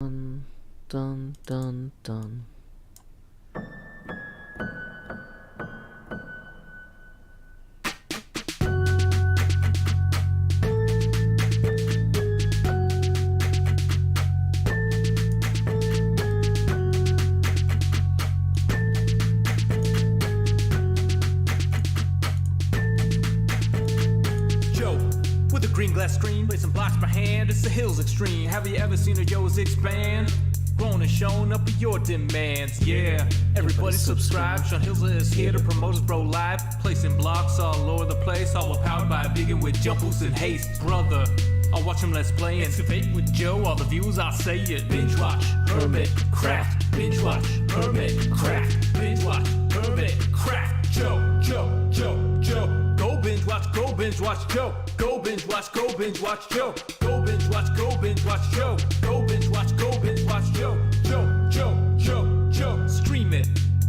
Dun, dun, dun, dun. Green glass screen, placing blocks per hand, it's the hills extreme. Have you ever seen a yo's expand? Grown and shown up with your demands, yeah. Everybody subscribe. Sean Hills is here to promote his bro live. Placing blocks all over the place, all powered by a vegan with jump boost and haste. Brother, I'll watch him let's play. Excavate with Joe, all the views I'll say it. Binge watch, HermitCraft. Binge watch, HermitCraft. Binge watch, HermitCraft. Joe. Go binge watch, go binge watch Joe. Go binge watch, go binge watch Joe. Go binge watch, go binge watch Joe. Go binge watch, go binge watch Joe. Joe. Stream it.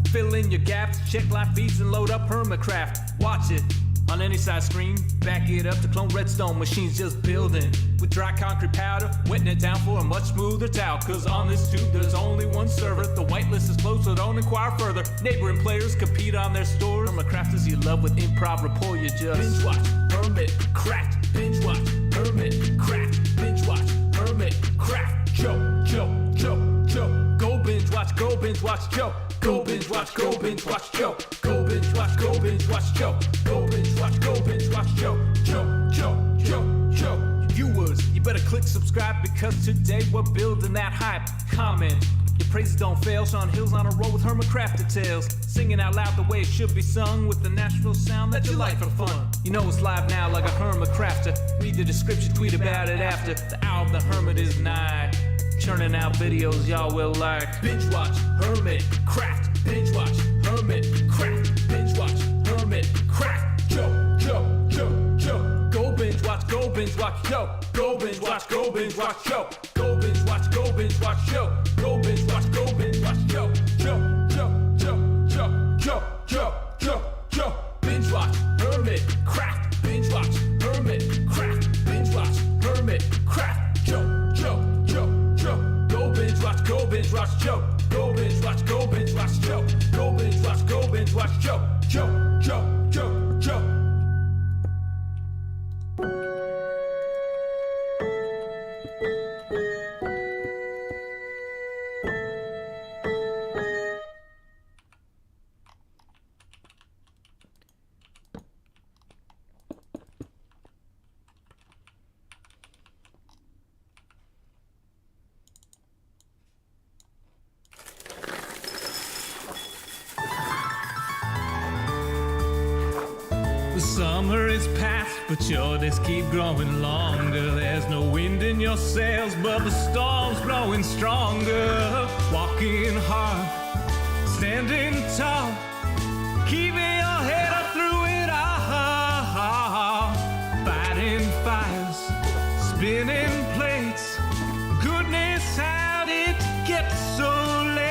Fill in your gaps, check live feeds and load up HermitCraft. Watch it on any size screen. Back it up to clone redstone machines just building. With dry concrete powder, wetting it down for a much smoother towel. Cause on this tube there's only one server. The whitelist is closed, so don't inquire further. Neighboring players compete on their stores. HermitCrafters you love with improv rapport, you just binge watch, HermitCraft. Binge watch, HermitCraft. Binge watch, HermitCraft. Joe. Go binge watch, go binge watch Joe. Go binge watch, go binge watch Joe. Go binge watch, go binge watch Joe. Go binge watch, go binge watch Joe. Viewers, you better click subscribe because today we're building that hype. Comment, your praises don't fail. Sean Hill's on a roll with HermitCraft details. Singing out loud the way it should be sung with the Nashville sound that you like for fun. You know it's live now like a HermitCrafter. Read the description, tweet about it after. The hour of the Hermit is nigh. Churning out videos y'all will like. Binge watch, HermitCraft. Binge watch, HermitCraft. Binge watch, HermitCraft. Joe. Go binge watch, go binge watch Joe. Go binge watch, go binge watch Joe. Go binge watch, go binge watch Joe. Go binge watch, go binge watch Joe. Joe. Binge watch, HermitCraft. Binge watch, HermitCraft. Binge watch, HermitCraft. Joe. Go binge watch, go binge watch Joe. Go binge watch, go binge watch Joe. Go binge watch, go binge watch Joe. Joe. The summer is past, but your days keep growing longer. There's no wind in your sails, but the storm's blowing stronger. Walking hard, standing tall, keeping your head up through it all. Fighting fires, spinning plates. Goodness, how did it get so late?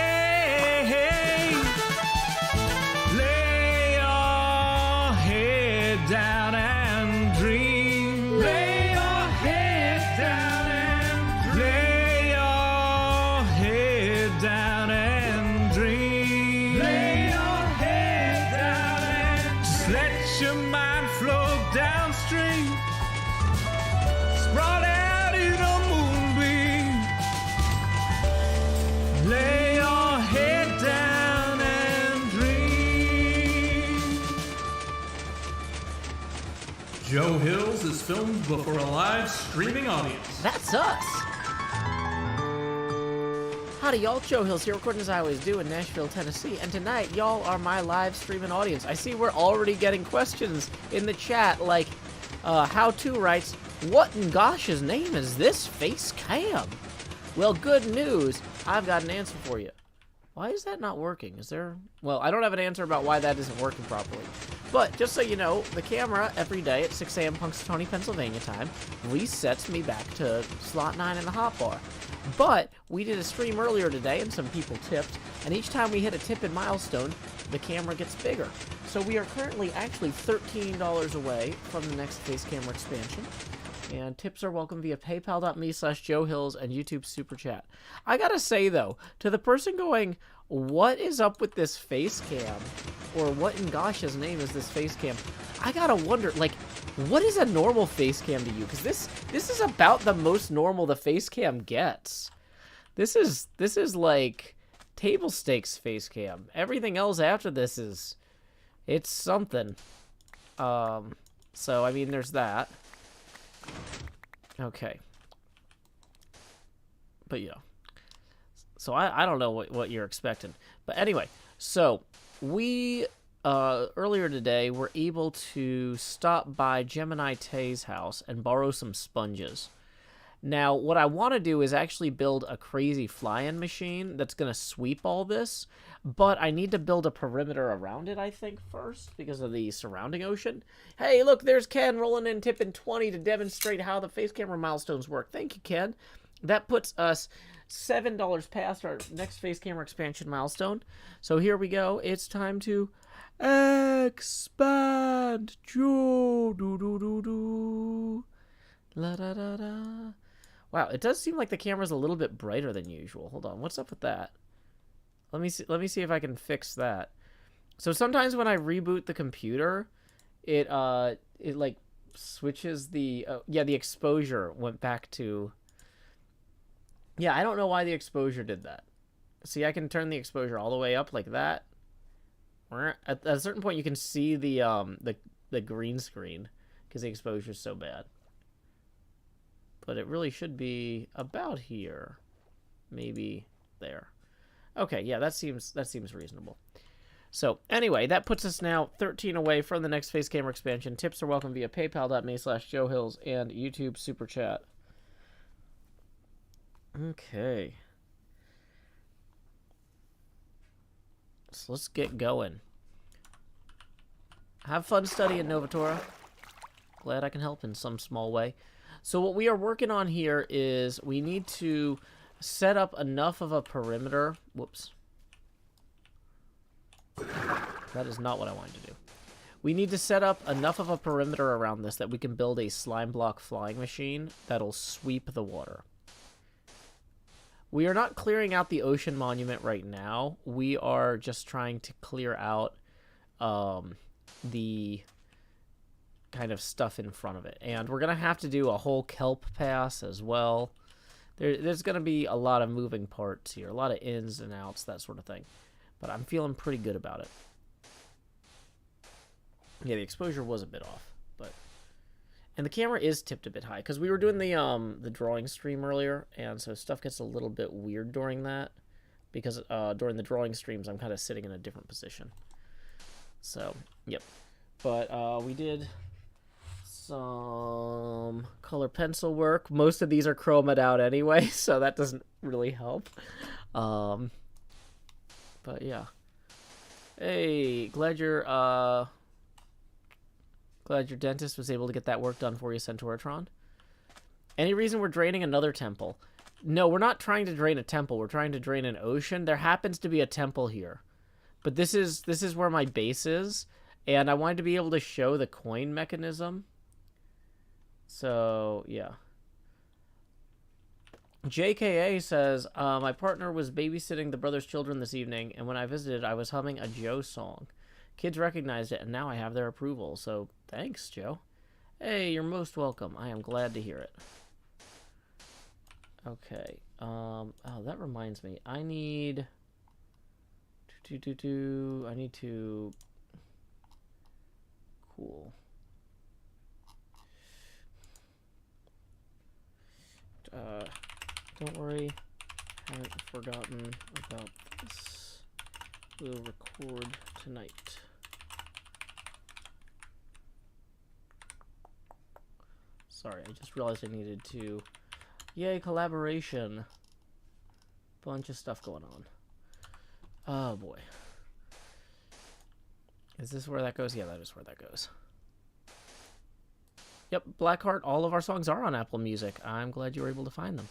Down and dream. Lay your head down and dream. Lay your head down and dream. Lay your head down and dream. Just let your mind flow downstream. Sprawled out in a moonbeam. Lay your head down and dream. Joe Hills is filmed before a live streaming audience. That's us! Howdy y'all, Joe Hills here, recording as I always do in Nashville, Tennessee, and tonight y'all are my live streaming audience. I see we're already getting questions in the chat like, How-To writes, what in gosh's name is this Facecam? Well, good news, I've got an answer for you. Why is that not working? Is there... Well, I don't have an answer about why that isn't working properly. But, just so you know, the camera every day at 6 a.m. Punxsutawney, Pennsylvania time resets me back to slot 9 in the hotbar. But, we did a stream earlier today, and some people tipped, and each time we hit a tip in Milestone, the camera gets bigger. So we are currently actually $13 away from the next face camera expansion. And tips are welcome via paypal.me/JoeHills and YouTube Super Chat. I gotta say, though, to the person going, what is up with this face cam? Or what in gosh's name is this face cam? I gotta wonder, like, what is a normal face cam to you? Because this is about the most normal the face cam gets. This is like table stakes face cam. Everything else after this it's something. So I mean, there's that. Okay. But yeah. So I don't know what you're expecting. But anyway, so we earlier today were able to stop by Gemini Tay's house and borrow some sponges. Now, what I want to do is actually build a crazy fly-in machine that's going to sweep all this, but I need to build a perimeter around it, I think, first, because of the surrounding ocean. Hey, look, there's Ken rolling in tipping 20 to demonstrate how the face camera milestones work. Thank you, Ken. That puts us $7 past our next face camera expansion milestone. So here we go. It's time to expand. Do-do-do-do. La-da-da-da. Wow, it does seem like the camera's a little bit brighter than usual. Hold on, what's up with that? Let me see if I can fix that. So sometimes when I reboot the computer, it like switches the the exposure went back to. Yeah, I don't know why the exposure did that. See, I can turn the exposure all the way up like that. At a certain point, you can see the green screen because the exposure is so bad. But it really should be about here, maybe there. Okay, yeah, that seems reasonable. So anyway, that puts us now 13 away from the next face camera expansion. Tips are welcome via paypal.me/JoeHills and YouTube Super Chat. Okay. So let's get going. Have fun studying, Novatora. Glad I can help in some small way. So what we are working on here is we need to set up enough of a perimeter. Whoops. That is not what I wanted to do. We need to set up enough of a perimeter around this that we can build a slime block flying machine that'll sweep the water. We are not clearing out the ocean monument right now. We are just trying to clear out the kind of stuff in front of it. And we're going to have to do a whole kelp pass as well. There's going to be a lot of moving parts here, a lot of ins and outs, that sort of thing. But I'm feeling pretty good about it. Yeah, the exposure was a bit off, but... And the camera is tipped a bit high, because we were doing the drawing stream earlier, and so stuff gets a little bit weird during that, because during the drawing streams, I'm kind of sitting in a different position. So, yep. But we did some color pencil work. Most of these are chromed out anyway, so that doesn't really help. But yeah. Hey, glad your dentist was able to get that work done for you, Centauratron. Any reason we're draining another temple? No, we're not trying to drain a temple. We're trying to drain an ocean. There happens to be a temple here. But this is where my base is, and I wanted to be able to show the coin mechanism. So, yeah. JKA says, my partner was babysitting the brother's children this evening, and when I visited, I was humming a Joe song. Kids recognized it, and now I have their approval, so thanks, Joe. Hey, you're most welcome. I am glad to hear it. Okay. Oh, that reminds me. I need to... Cool. Don't worry. Haven't forgotten about this. We'll record tonight. Sorry, I just realized I needed to... Yay, collaboration. Bunch of stuff going on. Oh, boy. Is this where that goes? Yeah, that is where that goes. Yep, Blackheart, all of our songs are on Apple Music. I'm glad you were able to find them.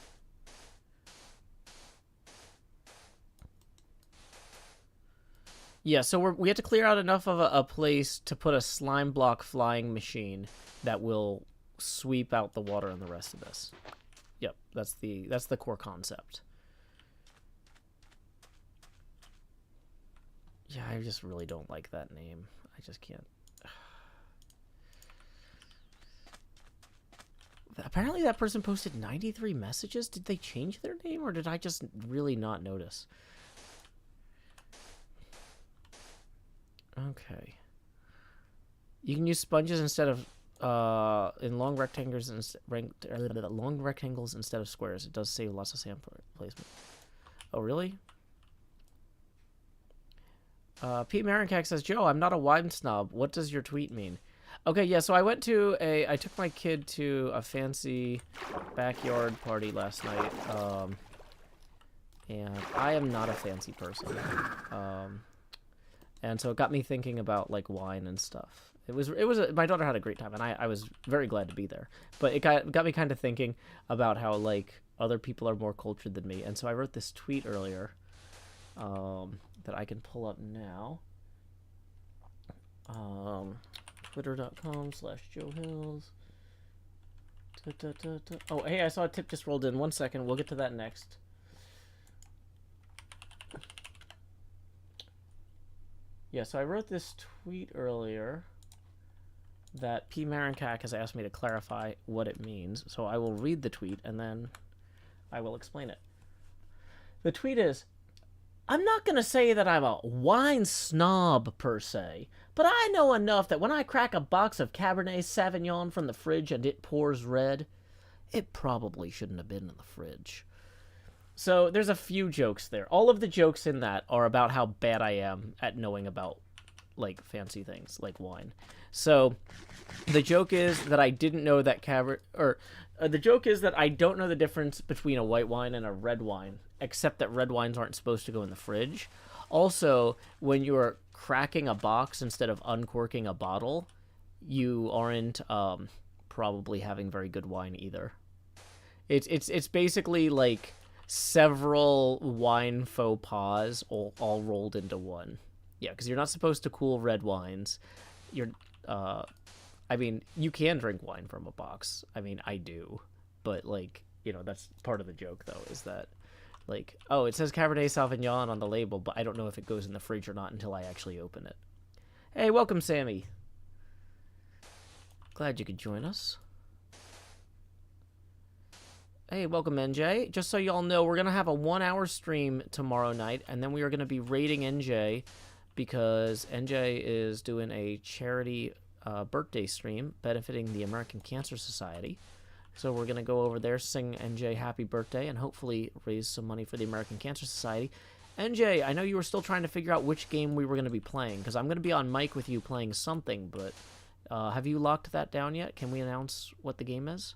Yeah, so we have to clear out enough of a place to put a slime block flying machine that will sweep out the water in the rest of this. Yep, that's the core concept. Yeah, I just really don't like that name. I just can't. Apparently that person posted 93 messages. Did they change their name, or did I just really not notice? Okay. You can use sponges instead of in long rectangles instead of squares. It does save lots of sand placement. Oh, really? Pete Marincack says, Joe, I'm not a wine snob. What does your tweet mean? Okay, yeah, so I took my kid to a fancy backyard party last night, and I am not a fancy person, and so it got me thinking about, like, wine and stuff. My daughter had a great time, and I was very glad to be there, but it got me kind of thinking about how, like, other people are more cultured than me, and so I wrote this tweet earlier, that I can pull up now. Twitter.com/JoeHills. Oh, hey, I saw a tip just rolled in. 1 second. We'll get to that next. Yeah, so I wrote this tweet earlier that P. Marincack has asked me to clarify what it means. So I will read the tweet, and then I will explain it. The tweet is, I'm not going to say that I'm a wine snob, per se, but I know enough that when I crack a box of Cabernet Sauvignon from the fridge and it pours red, it probably shouldn't have been in the fridge. So there's a few jokes there. All of the jokes in that are about how bad I am at knowing about, like, fancy things, like wine. So the joke is that I didn't know that the joke is that I don't know the difference between a white wine and a red wine, except that red wines aren't supposed to go in the fridge. Also, when you're cracking a box instead of uncorking a bottle, you aren't probably having very good wine either. It's basically like several wine faux pas all rolled into one. Yeah, because you're not supposed to cool red wines. I mean, you can drink wine from a box. I mean, I do. But, like, you know, that's part of the joke, though, is that, like, oh, it says Cabernet Sauvignon on the label, but I don't know if it goes in the fridge or not until I actually open it. Hey, welcome, Sammy. Glad you could join us. Hey, welcome, NJ. Just so y'all know, we're going to have a 1-hour stream tomorrow night, and then we are going to be rating NJ because NJ is doing a charity birthday stream benefiting the American Cancer Society. So we're going to go over there, sing NJ happy birthday, and hopefully raise some money for the American Cancer Society. NJ, I know you were still trying to figure out which game we were going to be playing, because I'm going to be on mic with you playing something, but have you locked that down yet? Can we announce what the game is?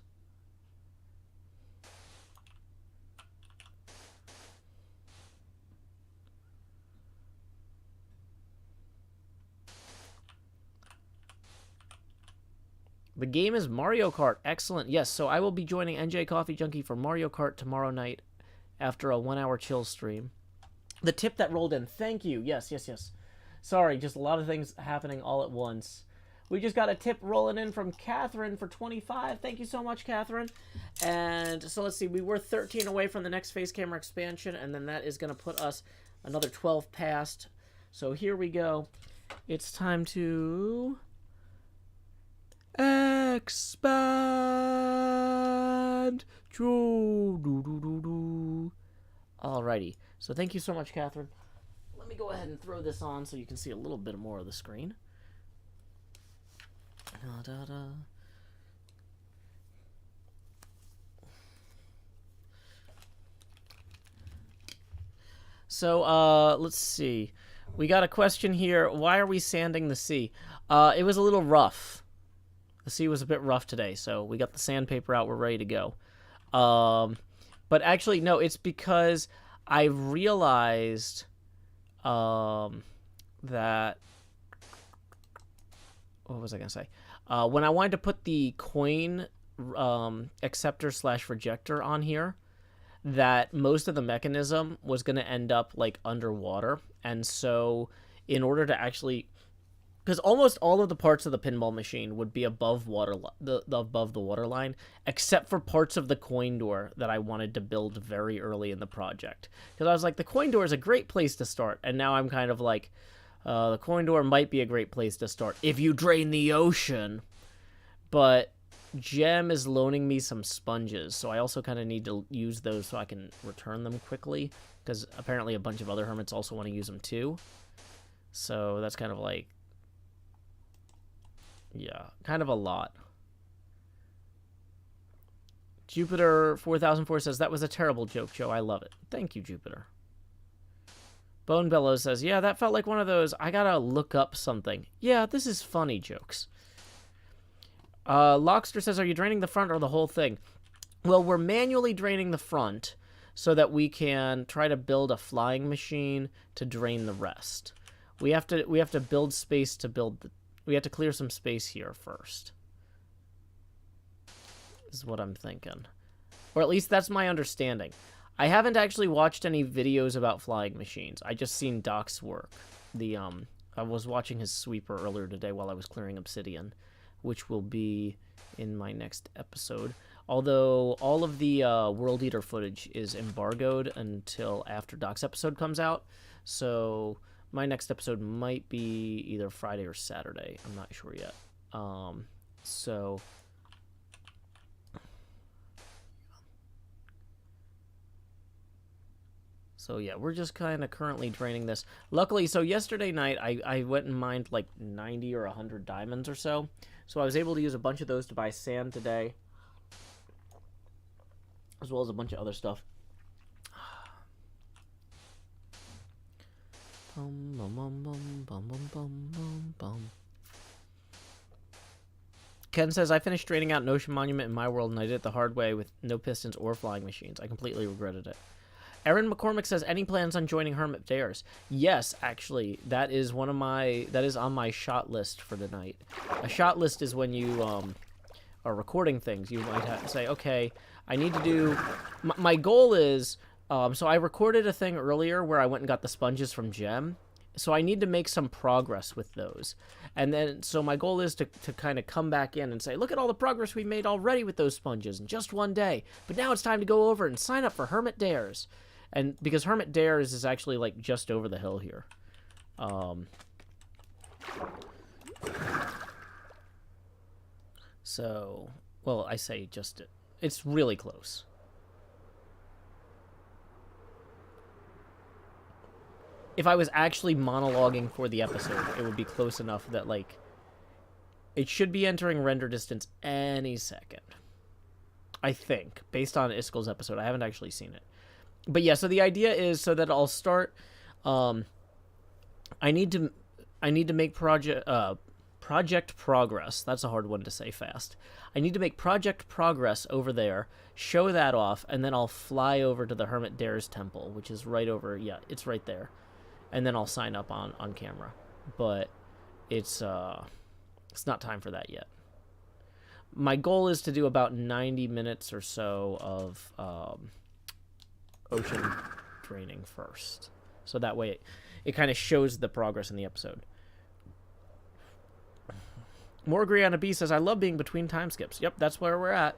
The game is Mario Kart. Excellent. Yes, so I will be joining NJ Coffee Junkie for Mario Kart tomorrow night after a 1-hour chill stream. The tip that rolled in. Thank you. Yes. Sorry, just a lot of things happening all at once. We just got a tip rolling in from Catherine for 25. Thank you so much, Catherine. And so let's see. We were 13 away from the next Facecam expansion, and then that is going to put us another 12 past. So here we go. It's time to expand. Alrighty. So thank you so much, Catherine. Let me go ahead and throw this on so you can see a little bit more of the screen. So, let's see. We got a question here. Why are we sanding the sea? It was a little rough. The sea was a bit rough today, so we got the sandpaper out. We're ready to go. But actually, no, it's because I realized that... What was I going to say? When I wanted to put the coin acceptor / rejector on here, that most of the mechanism was going to end up like underwater. And so in order to actually because almost all of the parts of the pinball machine would be above above the water line, except for parts of the coin door that I wanted to build very early in the project. Because I was like, the coin door is a great place to start, and now I'm kind of like, the coin door might be a great place to start if you drain the ocean. But Gem is loaning me some sponges, so I also kind of need to use those so I can return them quickly, because apparently a bunch of other hermits also want to use them too. So that's kind of like, yeah, kind of a lot. Jupiter 4004 says, that was a terrible joke, Joe. I love it. Thank you, Jupiter. Bone Bellows says, yeah, that felt like one of those, I gotta look up something. Yeah, this is funny jokes. Lockster says, are you draining the front or the whole thing? Well, we're manually draining the front so that we can try to build a flying machine to drain the rest. We have to build space to build the... We have to clear some space here first. Is what I'm thinking. Or at least that's my understanding. I haven't actually watched any videos about flying machines. I just seen Doc's work. I was watching his sweeper earlier today while I was clearing obsidian, which will be in my next episode. Although all of the World Eater footage is embargoed until after Doc's episode comes out. So my next episode might be either Friday or Saturday. I'm not sure yet. So yeah, we're just kind of currently draining this. Luckily, so yesterday night, I went and mined like 90 or 100 diamonds or so. So I was able to use a bunch of those to buy sand today, as well as a bunch of other stuff. Bum, bum, bum, bum, bum, bum, bum, bum. Ken says, I finished draining out an ocean monument in my world, and I did it the hard way with no pistons or flying machines. I completely regretted it. Aaron McCormick says, any plans on joining Hermit Dares? Yes, actually, that is on my shot list for tonight. A shot list is when you are recording things. You might have to say, okay, I need to do... My goal is... so I recorded a thing earlier where I went and got the sponges from Gem. So I need to make some progress with those. And then, so my goal is to kind of come back in and say, look at all the progress we made already with those sponges in just one day. But now it's time to go over and sign up for Hermit Dares. And because Hermit Dares is actually like just over the hill here. So, well, I say just, it's really close. If I was actually monologuing for the episode, it would be close enough that, like, it should be entering render distance any second. I think, based on Iskel's episode. I haven't actually seen it. But yeah, so the idea is so that I'll start, I need to make project progress. That's a hard one to say fast. I need to make project progress over there, show that off, and then I'll fly over to the Hermit Dares temple, which is right over, yeah, it's right there. And then I'll sign up on camera. But it's not time for that yet. My goal is to do about 90 minutes or so of ocean draining first. So that way it kind of shows the progress in the episode. Morgriana B says, I love being between time skips. Yep, that's where we're at.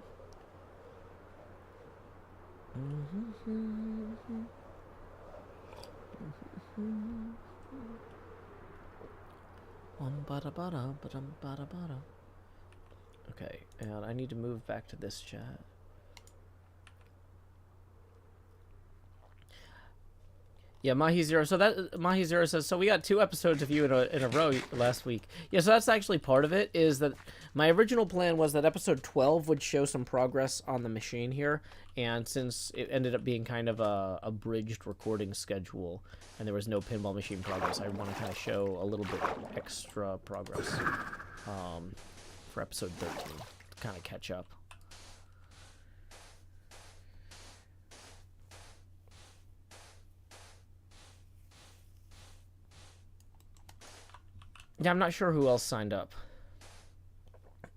Okay, and I need to move back to this chat. Yeah, Mahi0. So that Mahi0 says, so we got 2 episodes of you in a row last week. Yeah, so that's actually part of it, is that my original plan was that episode 12 would show some progress on the machine here, and since it ended up being kind of a abridged recording schedule, and there was no pinball machine progress, I want to kind of show a little bit extra progress for episode 13 to kind of catch up. Yeah, I'm not sure who else signed up.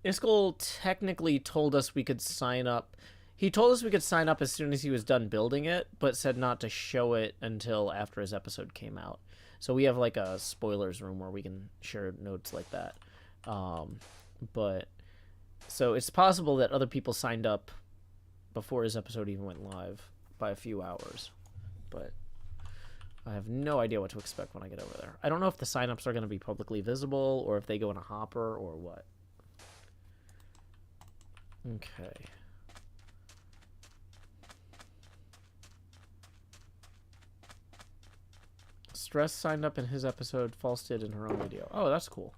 Iskel technically told us we could sign up He told us we could sign up as soon as he was done building it, but said not to show it until after his episode came out. So we have like a spoilers room where we can share notes like that. But so it's possible that other people signed up before his episode even went live by a few hours. But I have no idea what to expect when I get over there. I don't know if the signups are going to be publicly visible or if they go in a hopper or what. Okay. Stress signed up in his episode, False did in her own video. Oh, that's cool.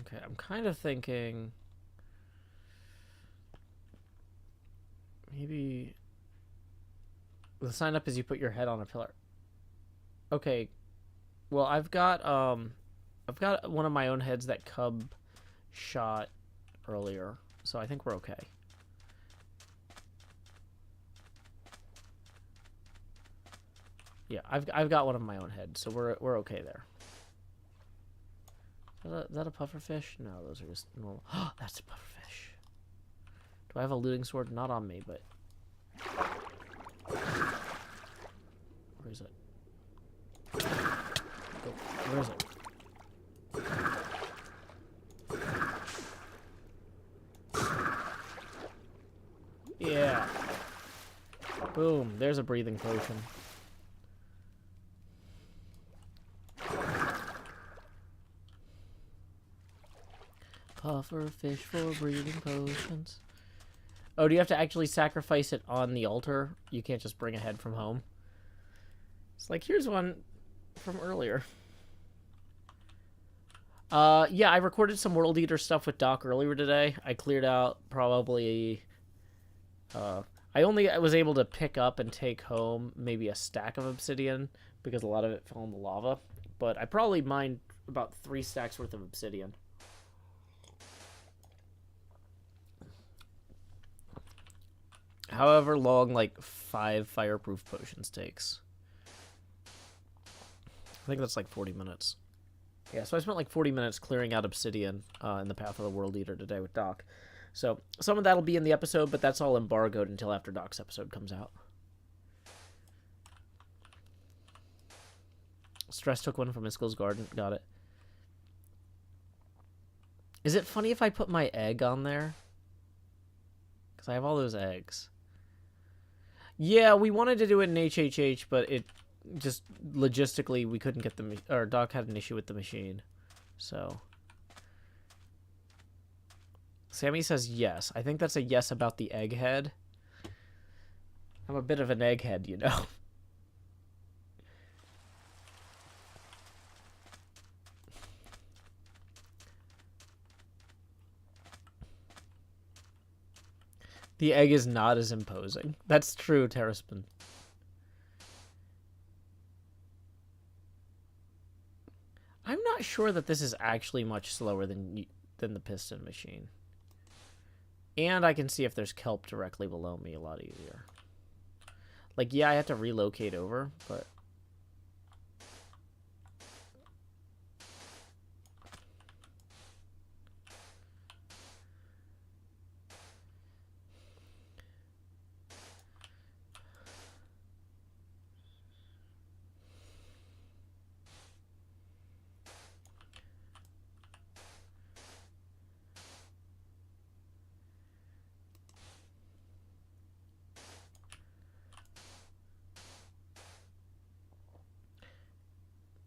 Okay, I'm kind of thinking maybe the sign up is you put your head on a pillar. Okay. Well, I've got one of my own heads that Cub shot earlier, so I think we're okay. Yeah, I've got one of my own heads, so we're okay there. Is that a pufferfish? No, those are just normal. Oh, that's a pufferfish. Do I have a looting sword? Not on me, but where is it? Oh, where is it? Yeah. Boom. There's a breathing potion. Puffer fish for breathing potions. Oh, do you have to actually sacrifice it on the altar? You can't just bring a head from home? It's like, here's one from earlier. Yeah, I recorded some World Eater stuff with Doc earlier today. I cleared out probably... I only was able to pick up and take home maybe a stack of obsidian because a lot of it fell in the lava. But I probably mined about 3 stacks worth of obsidian. However long, like, 5 fireproof potions takes. I think that's like 40 minutes. Yeah, so I spent like 40 minutes clearing out obsidian in the Path of the World Eater today with Doc. So some of that'll be in the episode, but that's all embargoed until after Doc's episode comes out. Stress took one from Iskill's garden. Got it. Is it funny if I put my egg on there? Because I have all those eggs. Yeah, we wanted to do it in HHH, but it just logistically we couldn't get the... Or Doc had an issue with the machine. So... Sammy says yes. I think that's a yes about the egghead. I'm a bit of an egghead, you know. The egg is not as imposing. That's true, Terraspin. I'm not sure that this is actually much slower than the piston machine. And I can see if there's kelp directly below me a lot easier. Like, yeah, I have to relocate over, but...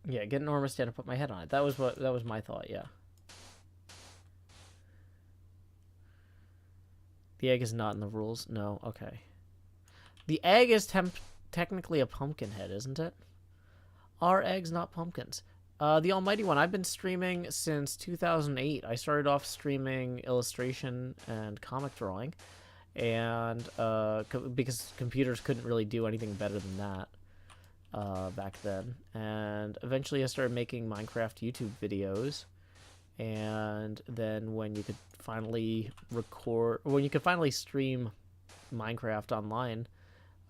Yeah, get an enormous stand and put my head on it. That was my thought, yeah. The egg is not in the rules? No, okay. The egg is technically a pumpkin head, isn't it? Are eggs not pumpkins? The Almighty One, I've been streaming since 2008. I started off streaming illustration and comic drawing, and because computers couldn't really do anything better than that. Back then, and eventually I started making Minecraft YouTube videos, and then when you could finally stream Minecraft online,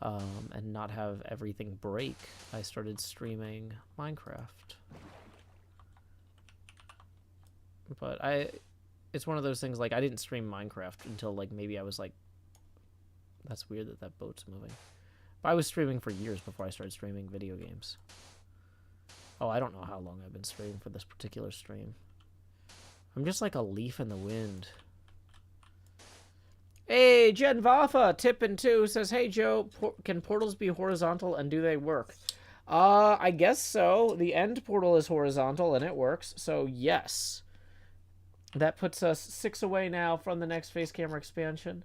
and not have everything break, I started streaming Minecraft. But it's one of those things, like, I didn't stream Minecraft until, like, maybe I was, like, that's weird that that boat's moving. But I was streaming for years before I started streaming video games. Oh, I don't know how long I've been streaming for this particular stream. I'm just like a leaf in the wind. Hey, Jen Vafa, Tippin' 2 says, hey, Joe, can portals be horizontal and do they work? I guess so. The end portal is horizontal and it works, so yes. That puts us 6 away now from the next face camera expansion.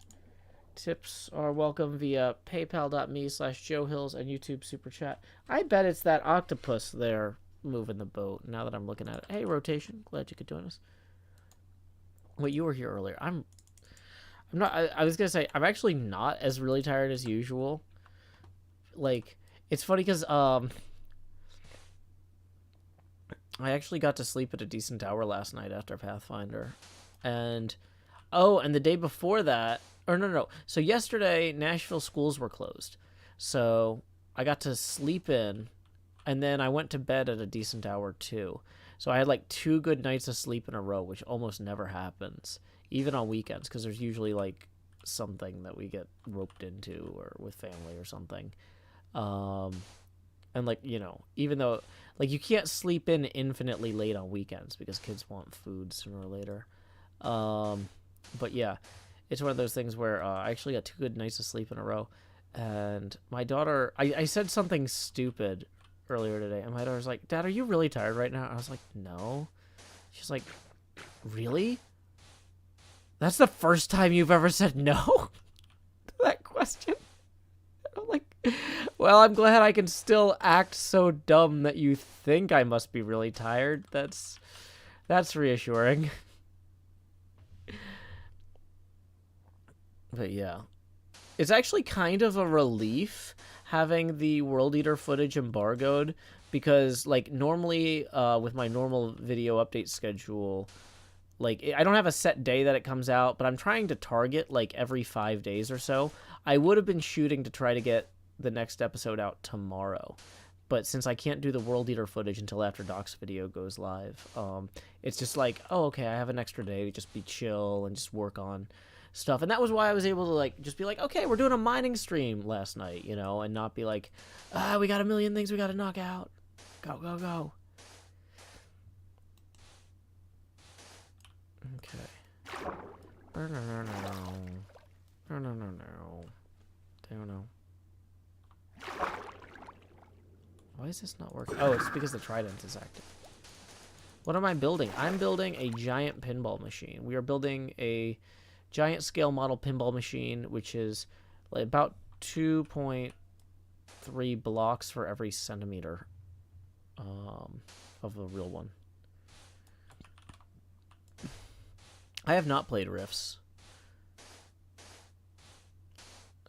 Tips are welcome via paypal.me/JoeHills and YouTube Super Chat. I bet it's that octopus there moving the boat now that I'm looking at it. Hey, Rotation, glad you could join us. Wait, you were here earlier. I'm not, I was gonna say, I'm actually not as really tired as usual. Like, it's funny because, I actually got to sleep at a decent hour last night after Pathfinder. And, oh, and the day before that, or no. So yesterday, Nashville schools were closed. So I got to sleep in, and then I went to bed at a decent hour too. So I had like 2 good nights of sleep in a row, which almost never happens, even on weekends, because there's usually like something that we get roped into or with family or something. And like, you know, even though like you can't sleep in infinitely late on weekends because kids want food sooner or later. But yeah, it's one of those things where I actually got 2 good nights of sleep in a row. And my daughter, I said something stupid earlier today, and my daughter's like, Dad, are you really tired right now? I was like, no. She's like, really? That's the first time you've ever said no to that question? I'm like, well, I'm glad I can still act so dumb that you think I must be really tired. That's reassuring. But yeah, it's actually kind of a relief having the World Eater footage embargoed, because like normally with my normal video update schedule, like I don't have a set day that it comes out, but I'm trying to target like every 5 days or so. I would have been shooting to try to get the next episode out tomorrow, but since I can't do the World Eater footage until after Doc's video goes live, it's just like, oh, okay, I have an extra day to just be chill and just work on stuff. And that was why I was able to like just be like, okay, we're doing a mining stream last night, you know, and not be like, we got a million things we got to knock out. Go. Okay. No. Why is this not working? Oh, it's because the trident is active. What am I building? I'm building a giant pinball machine. We are building a giant scale model pinball machine, which is like about 2.3 blocks for every centimeter of the real one. I have not played Rifts.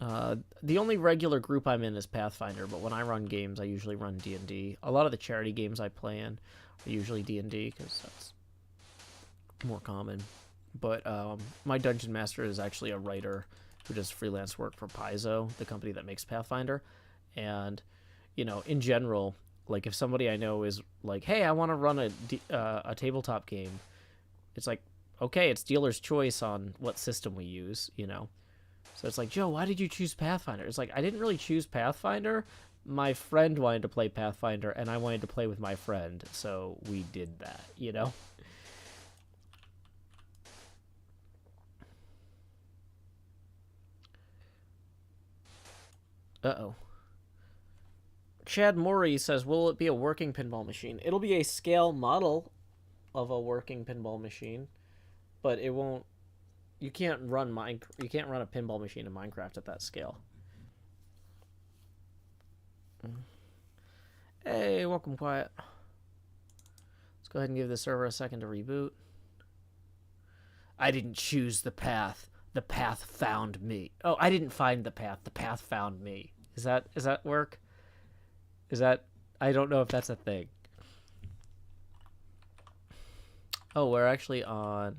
The only regular group I'm in is Pathfinder, but when I run games, I usually run D&D. A lot of the charity games I play in are usually D&D, because that's more common. But my Dungeon Master is actually a writer who does freelance work for Paizo, the company that makes Pathfinder. And, you know, in general, like if somebody I know is like, hey, I want to run a tabletop game, it's like, okay, it's dealer's choice on what system we use, you know. So it's like, Joe, why did you choose Pathfinder? It's like, I didn't really choose Pathfinder. My friend wanted to play Pathfinder, and I wanted to play with my friend, so we did that, you know? Uh-oh. Chad Morey says, will it be a working pinball machine? It'll be a scale model of a working pinball machine, but it won't. You can't run a pinball machine in Minecraft at that scale. Hey, welcome, Quiet. Let's go ahead and give the server a second to reboot. I didn't choose the path. The path found me. Oh, I didn't find the path. The path found me. Is that work? Is that... I don't know if that's a thing. Oh, we're actually on...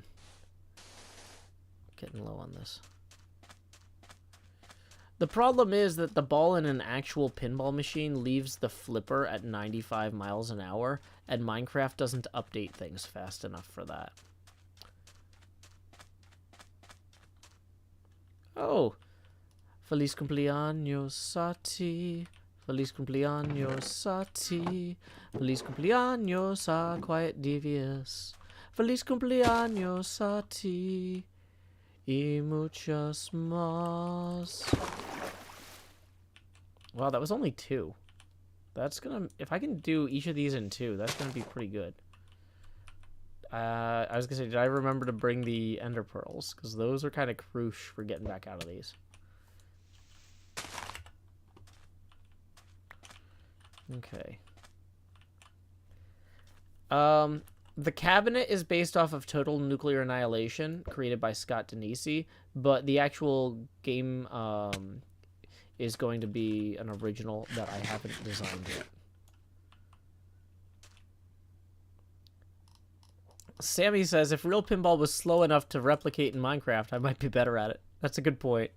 Getting low on this. The problem is that the ball in an actual pinball machine leaves the flipper at 95 miles an hour, and Minecraft doesn't update things fast enough for that. Oh. Feliz cumpleaños a ti. Feliz cumpleaños a ti. Feliz cumpleaños a Quiet Devious. Feliz cumpleaños a ti. Y muchas más. Wow, that was only 2. That's gonna... If I can do each of these in 2, that's gonna be pretty good. I was gonna say, did I remember to bring the ender pearls? Because those are kind of crucial for getting back out of these. Okay. The cabinet is based off of Total Nuclear Annihilation, created by Scott Denisi, but the actual game is going to be an original that I haven't designed yet. Sammy says, if real pinball was slow enough to replicate in Minecraft, I might be better at it. That's a good point.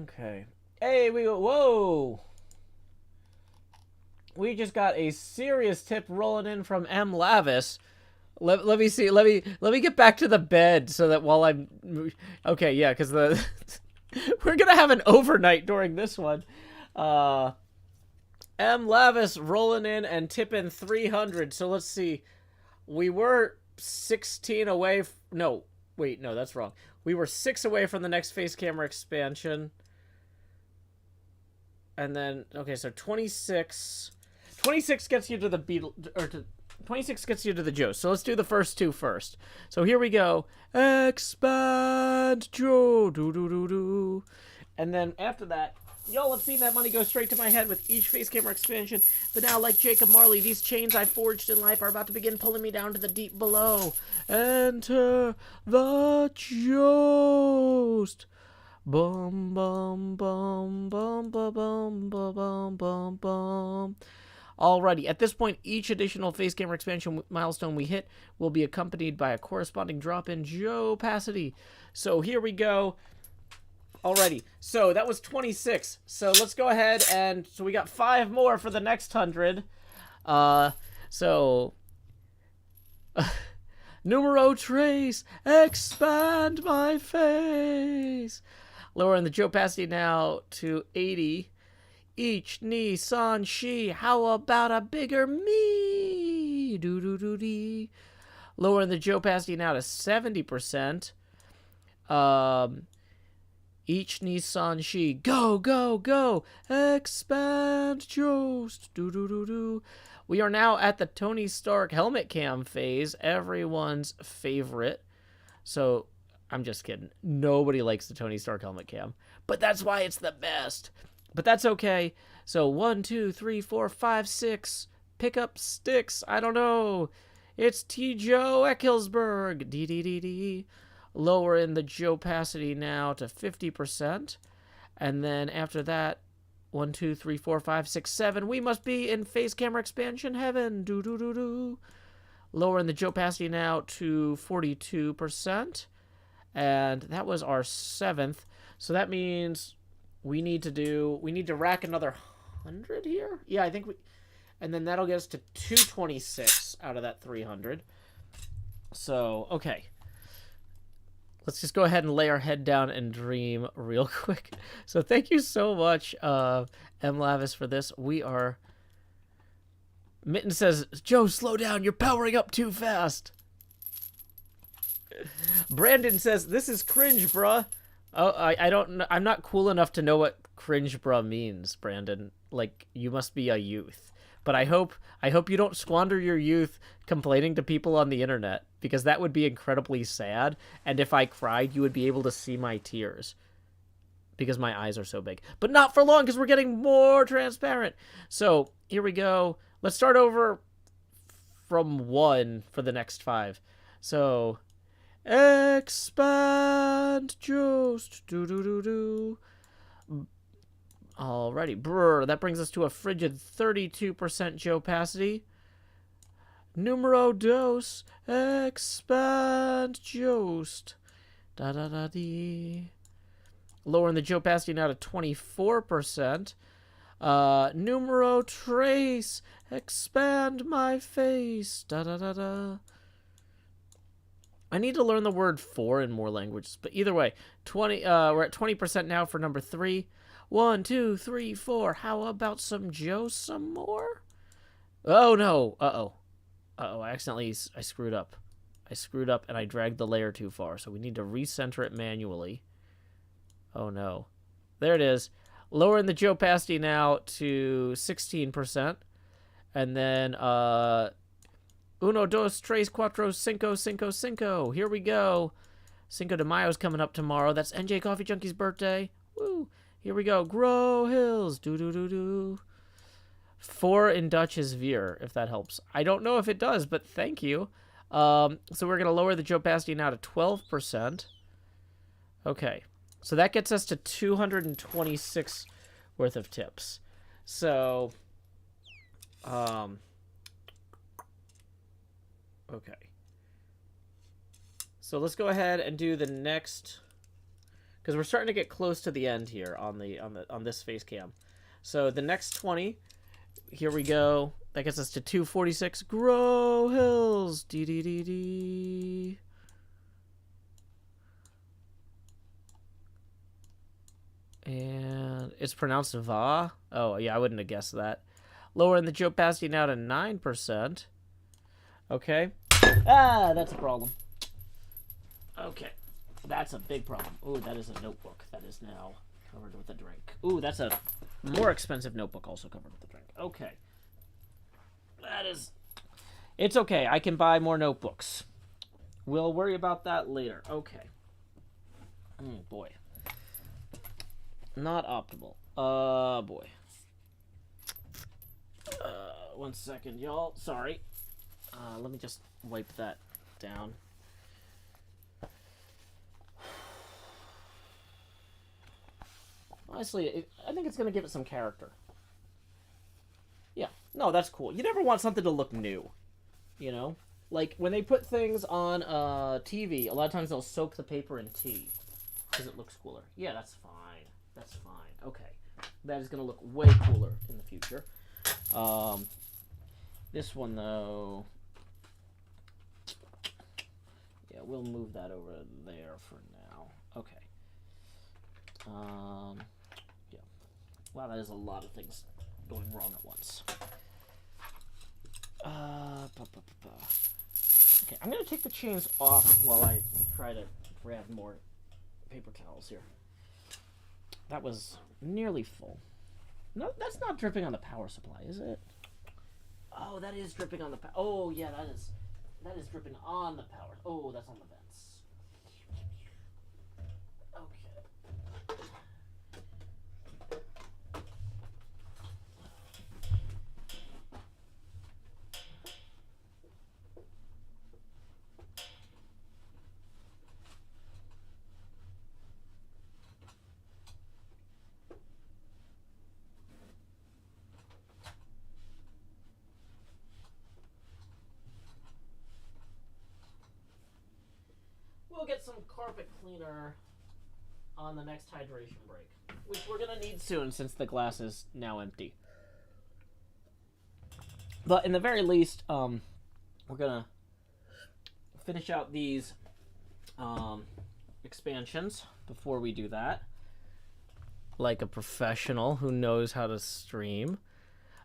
Okay. Hey, whoa! We just got a serious tip rolling in from M. Lavis. Let me see. Let me get back to the bed so that while I'm... Okay, yeah, because the... We're gonna have an overnight during this one. M. Lavis rolling in and tipping 300. So let's see. We were 16 away... No, wait, no, that's wrong. We were 6 away from the next face camera expansion. And then, okay, so 26. 26 gets you to the Beetle, or to 26 gets you to the Joe. So let's do the first 2 first. So here we go. Expand Joe. Do. And then after that, y'all have seen that money go straight to my head with each face camera expansion. But now, like Jacob Marley, these chains I forged in life are about to begin pulling me down to the deep below. Enter the Joust. Bum bum bum bum bum bum bum bum bum. Alrighty, at this point, each additional face camera expansion milestone we hit will be accompanied by a corresponding drop in Joe opacity. So here we go. Alrighty, so that was 26. So let's go ahead and so we got 5 more for the next 100. Numero trace, expand my face. Lowering the Joe opacity now to 80. Each Nissan she, how about a bigger me? Do-do-do-dee. Lowering the Joe opacity now to 70%. Each Nissan she, go, go, go. Expand Joust. Do-do-do-do. We are now at the Tony Stark helmet cam phase, everyone's favorite. So, I'm just kidding. Nobody likes the Tony Stark helmet cam. But that's why it's the best. But that's okay. So, 1, 2, 3, 4, 5, 6. Pick up sticks. I don't know. It's T. Joe Eckelsberg. D. Lowering the Joe opacity now to 50%. And then after that, 1, 2, 3, 4, 5, 6, 7. We must be in face camera expansion heaven. Do. Lowering the Joe opacity now to 42%. And that was our 7th. So that means we need to rack another 100 here? Yeah, I think we... And then that'll get us to 226 out of that 300. So, okay. Let's just go ahead and lay our head down and dream real quick. So thank you so much, M. Lavis, for this. We are... Mitten says, Joe, slow down. You're powering up too fast. Brandon says, this is cringe, bruh. Oh, I don't know. I'm not cool enough to know what cringe, bruh means, Brandon. Like, you must be a youth. But I hope you don't squander your youth complaining to people on the internet, because that would be incredibly sad. And if I cried, you would be able to see my tears, because my eyes are so big. But not for long, because we're getting more transparent. So here we go. Let's start over from 1 for the next 5. So, expand Joust. Do. Alrighty, brr. That brings us to a frigid 32% Joe opacity. Numero dos. Expand Jost. Da da da dee. Lowering the opacity now to 24%. Numero trace. Expand my face. Da da da da. I need to learn the word for in more languages, but either way, we're at 20% now for number 3. 1, 2, 3, 4. How about some Joe some more? Oh no. Uh-oh. Uh-oh, I screwed up. I screwed up and I dragged the layer too far, so we need to recenter it manually. Oh no. There it is. Lowering the opacity now to 16%. And then, uno, dos, tres, cuatro, cinco, cinco, cinco. Here we go. Cinco de Mayo's coming up tomorrow. That's NJ Coffee Junkie's birthday. Woo. Here we go. Grow hills. Do-do-do-do. 4 in Dutch is Veer, if that helps. I don't know if it does, but thank you. So we're going to lower the opacity now to 12%. Okay. So that gets us to 226 worth of tips. So, okay. So let's go ahead and do the next, because we're starting to get close to the end here on this Facecam. So the next 20, here we go. That gets us to 246. Grow hills. Dee dee dee dee. And it's pronounced va. Oh yeah, I wouldn't have guessed that. Lowering the opacity now to 9%. Okay. Ah, that's a problem. Okay. That's a big problem. Ooh, that is a notebook that is now covered with a drink. Ooh, that's a more expensive notebook also covered with a drink. Okay. That is... It's okay. I can buy more notebooks. We'll worry about that later. Okay. Oh, boy. Not optimal. Boy. 1 second, y'all. Sorry. Let me just wipe that down. Honestly, I think it's going to give it some character. Yeah. No, that's cool. You never want something to look new. You know? Like, when they put things on TV, a lot of times they'll soak the paper in tea. Because it looks cooler. Yeah, that's fine. That's fine. Okay. That is going to look way cooler in the future. This one, though... Yeah, we'll move that over there for now. Okay. Yeah. Wow, that is a lot of things going wrong at once. Okay, I'm going to take the chains off while I try to grab more paper towels here. That was nearly full. No, that's not dripping on the power supply, is it? Oh, that is dripping on the power. Oh, yeah, that is dripping on the power. Oh, that's on the vents. Okay. We'll get some carpet cleaner on the next hydration break, which we're going to need soon since the glass is now empty. But in the very least, we're going to finish out these expansions before we do that. Like a professional who knows how to stream.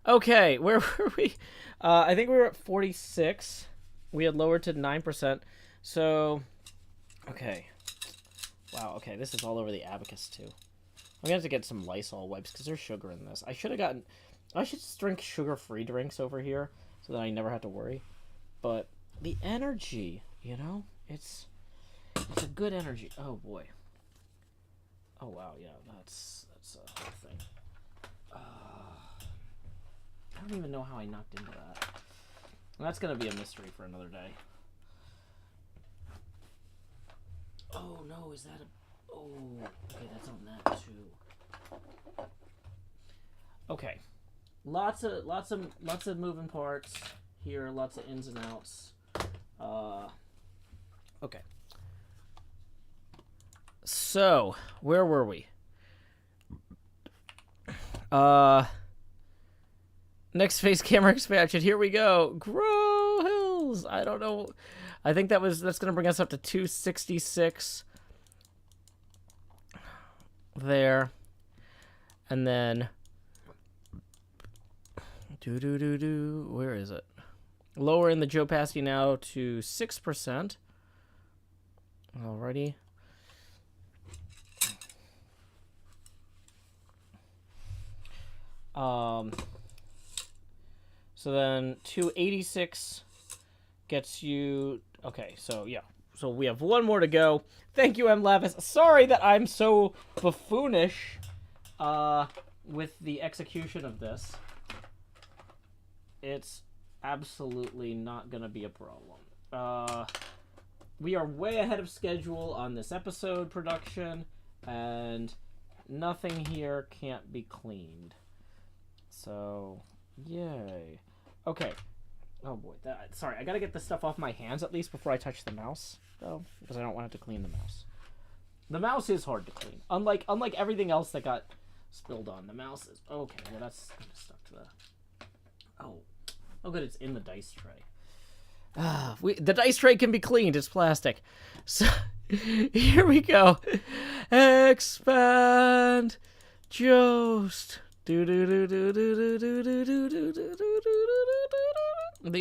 Okay, where were we? I think we were at 46. We had lowered to 9%. So... Okay. Wow, okay, this is all over the abacus, too. I'm gonna have to get some Lysol wipes, because there's sugar in this. I should just drink sugar-free drinks over here, so that I never have to worry. But, the energy, you know? It's a good energy. Oh, boy. Oh, wow, yeah, that's a whole thing. I don't even know how I knocked into that. That's gonna be a mystery for another day. Oh no, is that a... Oh, okay, that's on that too. Okay, lots of moving parts here, lots of ins and outs. Okay. So, where were we? Next face camera expansion. Here we go. Grow Hills. I don't know. I think that's going to bring us up to 266 there. And then where is it? Lowering the opacity now to 6%. Alrighty. So then 286 gets you, okay, so yeah. So we have one more to go. Thank you, M. Lavis. Sorry that I'm so buffoonish with the execution of this. It's absolutely not going to be a problem. We are way ahead of schedule on this episode production, and nothing here can't be cleaned. So, yay. Okay. Oh boy. Sorry, I gotta get this stuff off my hands at least before I touch the mouse, though, because I don't want it to clean the mouse. The mouse is hard to clean. Unlike everything else that got spilled on. The mouse is... Okay, well that's kind of stuck to the... Oh, good, it's in the dice tray. The dice tray can be cleaned. It's plastic. So, here we go. Expand. Jost. The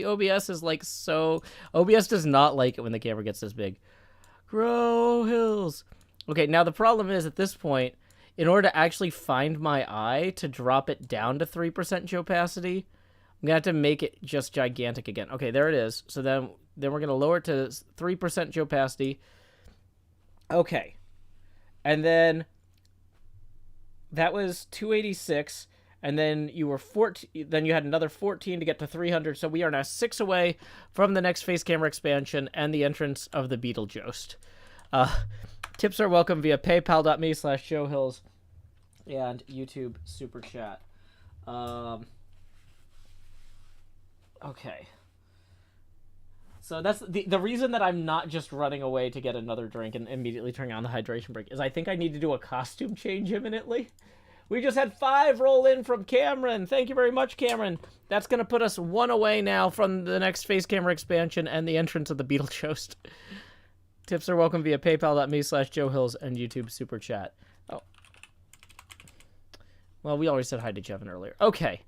OBS is like so... OBS does not like it when the camera gets this big. Grow Hills. Okay, now the problem is at this point, in order to actually find my eye to drop it down to 3% opacity, I'm going to have to make it just gigantic again. Okay, there it is. So then we're going to lower it to 3% opacity. Okay. And then that was 286, and then you were 14. Then you had another 14 to get to 300. So we are now 6 away from the next face camera expansion and the entrance of the Beetlejost. Tips are welcome via paypal.me/JoeHills and YouTube Super Chat. Okay. So that's the reason that I'm not just running away to get another drink and immediately turning on the hydration break is I think I need to do a costume change imminently. We just had 5 roll in from Cameron. Thank you very much, Cameron. That's going to put us 1 away now from the next face camera expansion and the entrance of the Beetlejost. Tips are welcome via paypal.me/JoeHills and YouTube Super Chat. Oh. Well, we already said hi to Jevin earlier. Okay.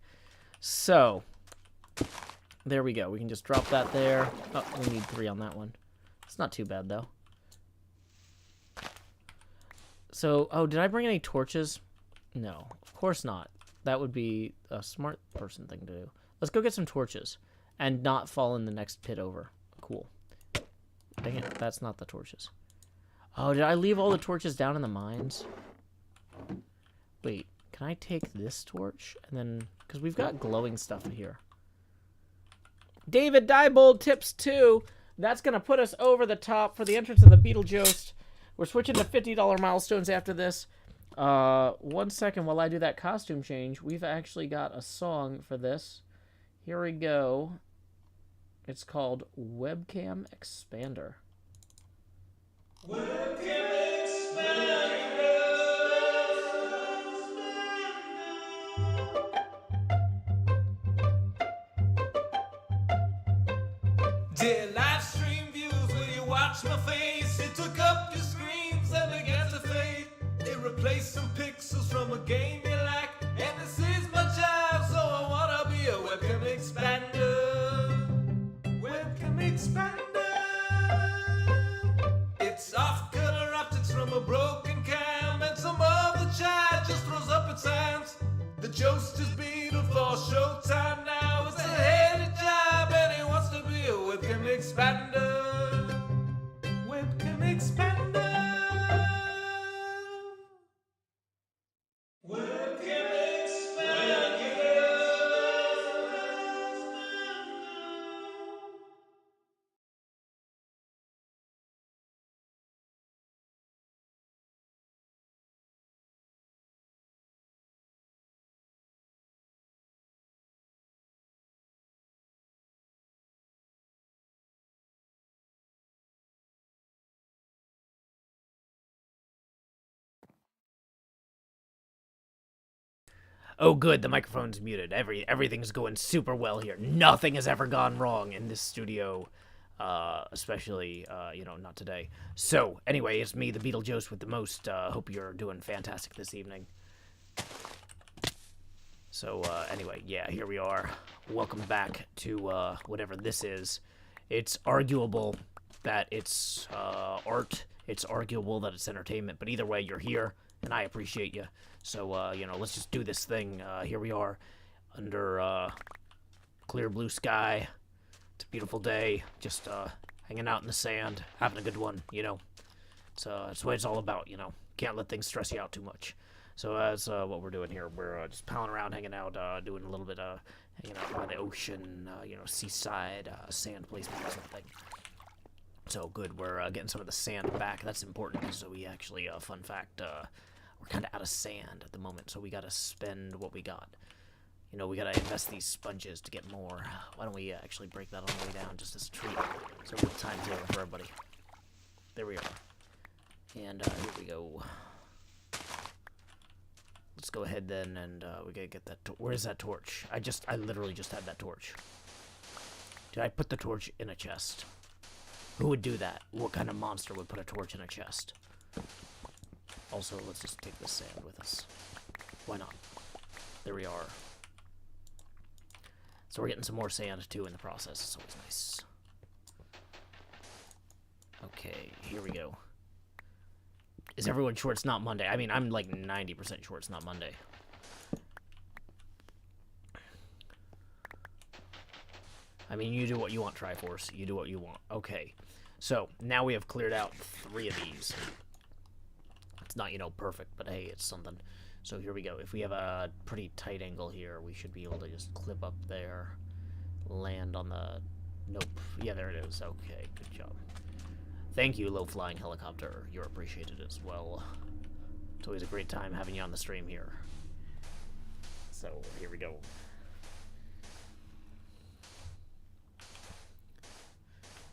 So... There we go. We can just drop that there. Oh, we need 3 on that one. It's not too bad, though. So, oh, did I bring any torches? No, of course not. That would be a smart person thing to do. Let's go get some torches and not fall in the next pit over. Cool. Dang it, that's not the torches. Oh, did I leave all the torches down in the mines? Wait, can I take this torch? And then, because we've got glowing stuff here. David Diebold tips 2. That's going to put us over the top for the entrance of the Beetlejost. We're switching to $50 milestones after this. 1 second while I do that costume change. We've actually got a song for this. Here we go. It's called Webcam Expander. Webcam Expander. Dear live stream views, will you watch my face? It took up your screens and began to fade. It replaced some pixels from a game you like. And this is my job, so I wanna be a webcam expander. Webcam expander. It's off-color optics from a broken cam, and some other child just throws up its hands. The Jost is Beetle for showtime now. It's a heady job, and he wants to be a webcam expander. Webcam expander. Webcam Oh, good, the microphone's muted. Everything's going super well here. Nothing has ever gone wrong in this studio, especially, not today. So, anyway, it's me, the Beetlejuice with the most. Hope you're doing fantastic this evening. So, anyway, yeah, here we are. Welcome back to, whatever this is. It's arguable that it's, art. It's arguable that it's entertainment. But either way, you're here, and I appreciate you. So, let's just do this thing. Here we are, under, clear blue sky. It's a beautiful day. Just, hanging out in the sand, having a good one, It's the way it's all about, Can't let things stress you out too much. So that's what we're doing here. We're just palling around, hanging out, doing a little bit of hanging out by the ocean, seaside, sand placement, that sort of thing. So good, we're getting some of the sand back. That's important, so we actually, fun fact, we're kind of out of sand at the moment, so we got to spend what we got. We got to invest these sponges to get more. Why don't we actually break that on the way down just as a treat? So a good time table for everybody. There we are. And here we go. Let's go ahead then, and we gotta get that. Where's that torch? I literally just had that torch. Did I put the torch in a chest? Who would do that? What kind of monster would put a torch in a chest? Also, let's just take this sand with us. Why not? There we are. So we're getting some more sand too in the process. It's always nice. Okay, here we go. Is everyone sure it's not Monday? I mean, I'm like 90% sure it's not Monday. I mean, you do what you want, Triforce. You do what you want. Okay. So, now we have cleared out 3 of these. It's not, perfect, but hey, it's something. So here we go. If we have a pretty tight angle here, we should be able to just clip up there. Land on the... Nope. Yeah, there it is. Okay, good job. Thank you, low-flying helicopter. You're appreciated as well. It's always a great time having you on the stream here. So, here we go.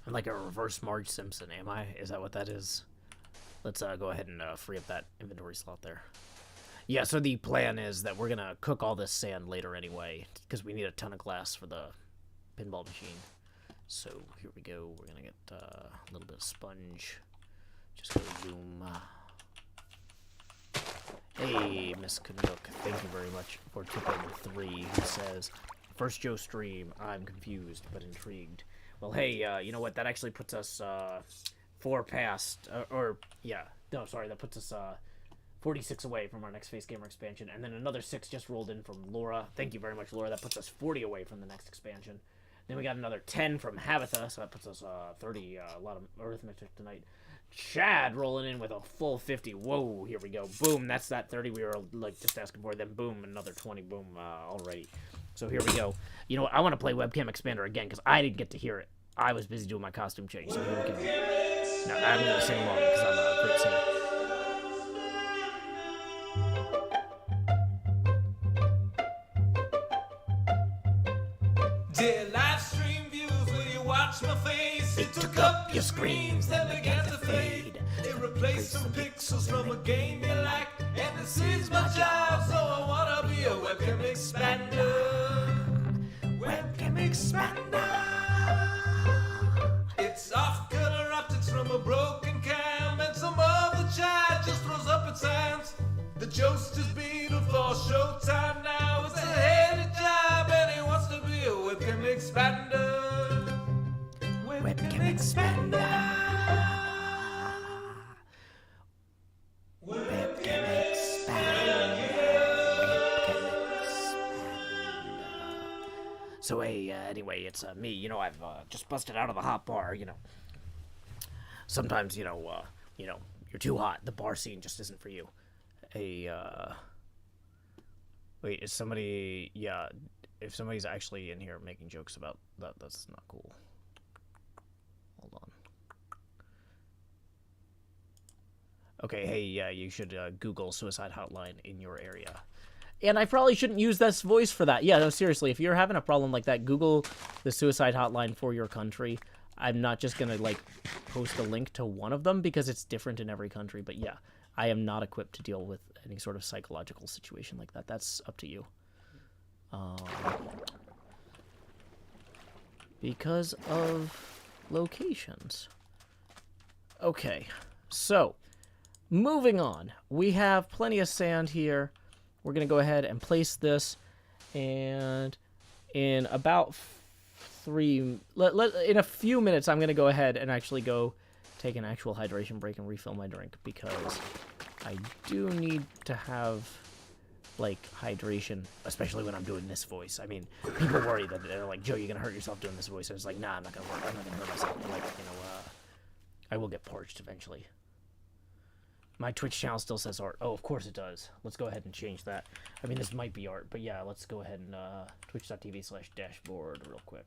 I'm like a reverse Marge Simpson, am I? Is that what that is? Let's go ahead and free up that inventory slot there. Yeah, so the plan is that we're going to cook all this sand later anyway, because we need a ton of glass for the pinball machine. So here we go. We're going to get a little bit of sponge. Just go zoom. Hey, Miss Canuck, thank you very much for tipping 3, who says, "First Joe stream, I'm confused but intrigued." Well, hey, you know what? That actually puts us 4 past, that puts us 46 away from our next Facegamer expansion, and then another 6 just rolled in from Laura. Thank you very much, Laura. That puts us 40 away from the next expansion. Then we got another 10 from Habatha, so that puts us 30. A lot of arithmetic tonight. Chad rolling in with a full 50. Whoa, here we go. Boom, that's that 30 we were just asking for. Then boom, another 20. Boom, already. So here we go. You know what? I want to play Webcam Expander again because I didn't get to hear it. I was busy doing my costume change. So here we go. Now I'm going to sing along because I'm a great singer. Dear live stream viewers, will you watch my face? It took up your screams, then began to fade. It replaced some pixels from a game you like. And this is my job, so I wanna be a webcam expander. Webcam expander. It's off corrupted from a broken cam, and some of the chat just throws up its hands. The Jost is beaten for showtime now. It's a heady job, and he wants to be a webcam expander. Webcam expander. Webcam expander. So, anyway, it's me. I've just busted out of the hot bar. Sometimes, you're too hot. The bar scene just isn't for you. Wait, is somebody? Yeah, if somebody's actually in here making jokes about that, that's not cool. Hold on. Okay, hey, yeah, you should Google suicide hotline in your area. And I probably shouldn't use this voice for that. Yeah, no, seriously, if you're having a problem like that, Google the suicide hotline for your country. I'm not just gonna post a link to one of them because it's different in every country. But yeah, I am not equipped to deal with any sort of psychological situation like that. That's up to you. Because of locations. Okay, so moving on. We have plenty of sand here. We're going to go ahead and place this, and in about in a few minutes, I'm going to go ahead and actually go take an actual hydration break and refill my drink, because I do need to have, like, hydration, especially when I'm doing this voice. I mean, people worry that they're like, Joe, you're going to hurt yourself doing this voice. And it's like, nah, I'm not going to work. I'm not going to hurt myself. But, like, you know, I will get parched eventually. My Twitch channel still says art. Oh, of course it does. Let's go ahead and change that. I mean, this might be art, but yeah, let's go ahead and twitch.tv/dashboard real quick.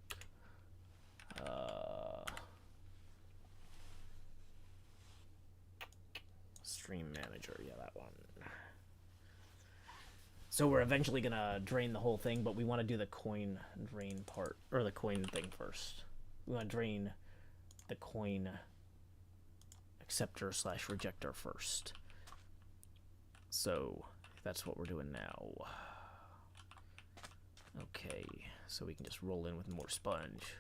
Stream manager, yeah, that one. So we're eventually gonna drain the whole thing, but we want to do the coin drain part, or the coin thing first. We want to drain the coin acceptor/rejector first. So that's what we're doing now. Okay, so we can just roll in with more sponge.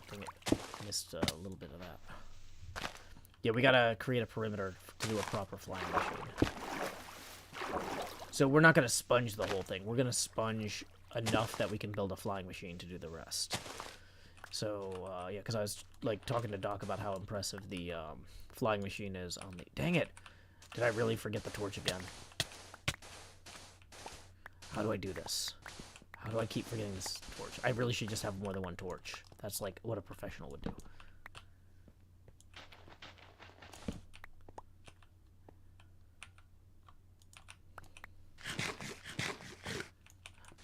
Dang it, missed a little bit of that. Yeah, we gotta create a perimeter to do a proper flying machine. So we're not gonna sponge the whole thing. We're gonna sponge enough that we can build a flying machine to do the rest. So, yeah, because I was, like, talking to Doc about how impressive the flying machine is on the... Dang it! Did I really forget the torch again? How do I do this? How do I keep forgetting this torch? I really should just have more than one torch. That's, like, what a professional would do.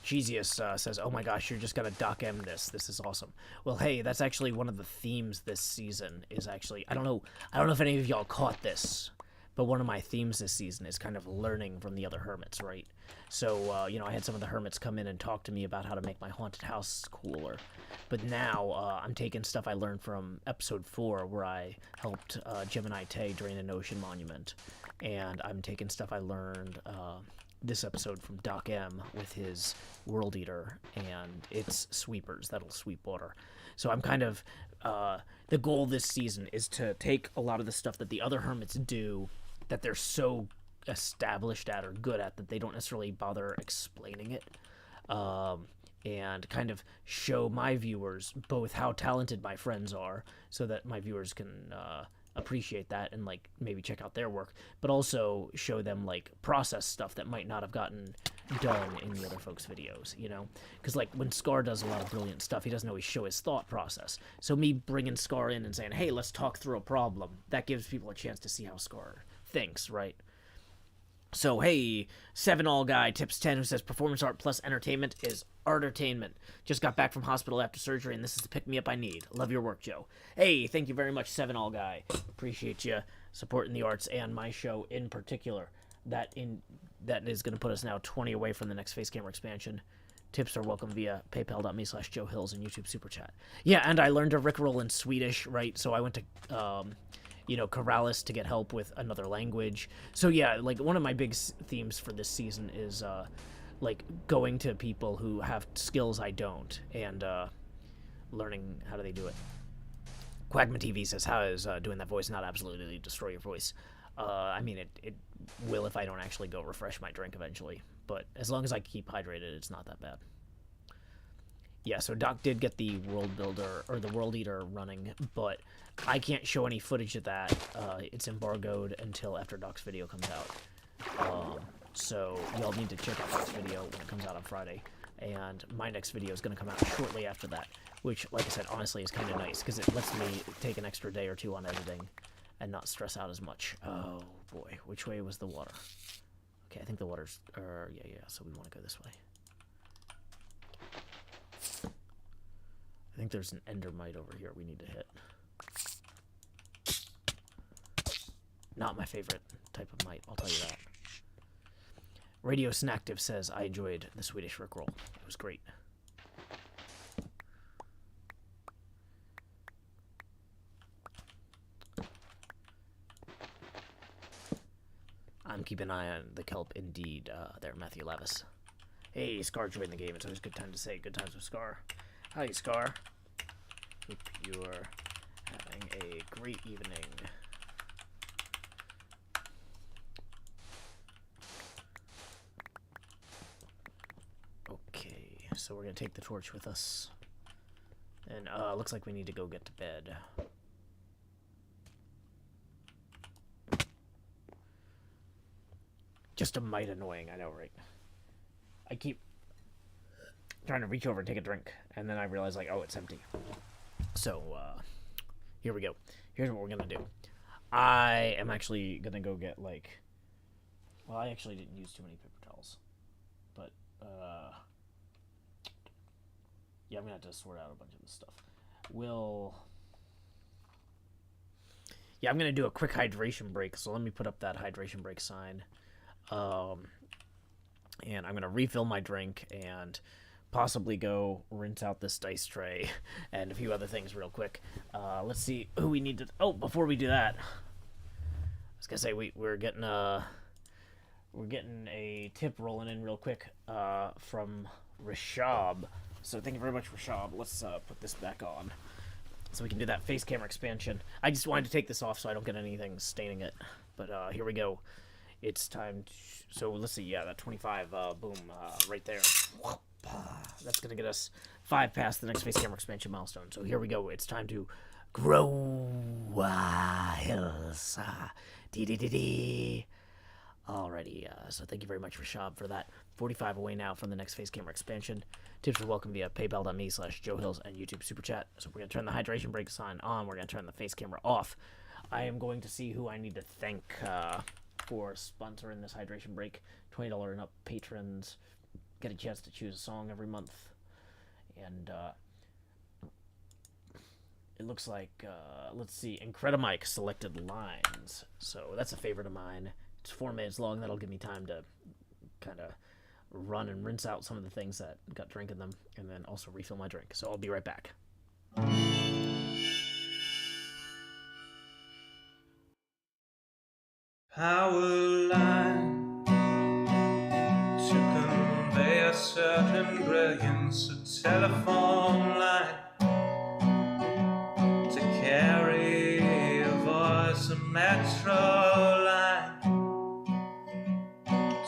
Cheesius says, oh my gosh, you're just gonna Doc M this. This is awesome. Well, hey, that's actually one of the themes this season is actually... I don't know if any of y'all caught this, but one of my themes this season is kind of learning from the other hermits, right? So, you know, I had some of the hermits come in and talk to me about how to make my haunted house cooler. But now, I'm taking stuff I learned from episode 4, where I helped Gemini Tay drain an ocean monument. And I'm taking stuff I learned... this episode from Doc M with his World Eater and its sweepers that'll sweep water. So I'm kind of the goal this season is to take a lot of the stuff that the other hermits do that they're so established at or good at that they don't necessarily bother explaining it, and kind of show my viewers both how talented my friends are so that my viewers can appreciate that and, like, maybe check out their work, but also show them, like, process stuff that might not have gotten done in the other folks' videos, you know? Because, like, when Scar does a lot of brilliant stuff, he doesn't always show his thought process. So me bringing Scar in and saying, hey, let's talk through a problem, that gives people a chance to see how Scar thinks, right? So, hey, 7all guy tips 10 who says performance art plus entertainment is artertainment. Just got back from hospital after surgery, and this is the pick-me-up I need. Love your work, Joe. Hey, thank you very much, 7all guy. Appreciate you supporting the arts and my show in particular. That is going to put us now 20 away from the next Facecam expansion. Tips are welcome via paypal.me/Joe Hills and YouTube Super Chat. Yeah, and I learned to rickroll in Swedish, right? So I went to... you know, Corrales to get help with another language. So yeah, like, one of my big themes for this season is, like, going to people who have skills I don't, and, learning how do they do it. Quagma TV says, how is doing that voice not absolutely destroy your voice? I mean, it will if I don't actually go refresh my drink eventually, but as long as I keep hydrated, it's not that bad. Yeah, so Doc did get the World Builder, or the World Eater running, but I can't show any footage of that. It's embargoed until after Doc's video comes out. So y'all need to check out Doc's video when it comes out on Friday. And my next video is going to come out shortly after that, which, like I said, honestly is kind of nice, because it lets me take an extra day or two on editing and not stress out as much. Oh, boy. Which way was the water? Okay, I think the water's... yeah, so we want to go this way. I think there's an endermite over here we need to hit. Not my favorite type of mite, I'll tell you that. Radio Snacktive says, I enjoyed the Swedish Rickroll. It was great. keep an eye on the kelp indeed, there, Matthew Levis. Hey, Scar joined the game. It's always a good time to say good times with Scar. Howdy, Scar. Hope you're having a great evening. Okay, so we're gonna take the torch with us. And, looks like we need to go get to bed. Just a mite annoying, I know, right? I keep trying to reach over and take a drink, and then I realize, like, oh, it's empty. So, here we go. Here's what we're gonna do. I am actually gonna go get, like... Well, I actually didn't use too many paper towels. But, yeah, I'm gonna have to sort out a bunch of this stuff. Yeah, I'm gonna do a quick hydration break, so let me put up that hydration break sign. And I'm gonna refill my drink and possibly go rinse out this dice tray and a few other things real quick. Let's see who we need to... Oh, before we do that, I was gonna say we're getting a tip rolling in real quick from Rashab. So thank you very much, Rashab. Let's put this back on so we can do that face camera expansion. I just wanted to take this off so I don't get anything staining it. But here we go. It's time to... So let's see. Yeah, that 25. Boom. Right there. That's going to get us 5 past the next face camera expansion milestone. So here we go. It's time to grow hills. Dee-dee-dee-dee. Alrighty, so thank you very much, Rashab, for that. 45 away now from the next face camera expansion. Tips are welcome via paypal.me/JoeHills and YouTube Super Chat. So we're going to turn the hydration break sign on. We're going to turn the face camera off. I am going to see who I need to thank for sponsoring this hydration break. $20 and up patrons get a chance to choose a song every month. And it looks like, let's see, Incredimike selected lines. So that's a favorite of mine. It's 4 minutes long. That'll give me time to kind of run and rinse out some of the things that got drink in them, and then also refill my drink. So I'll be right back. Power line to convey a certain brilliance, a telephone line to carry a voice, a metro line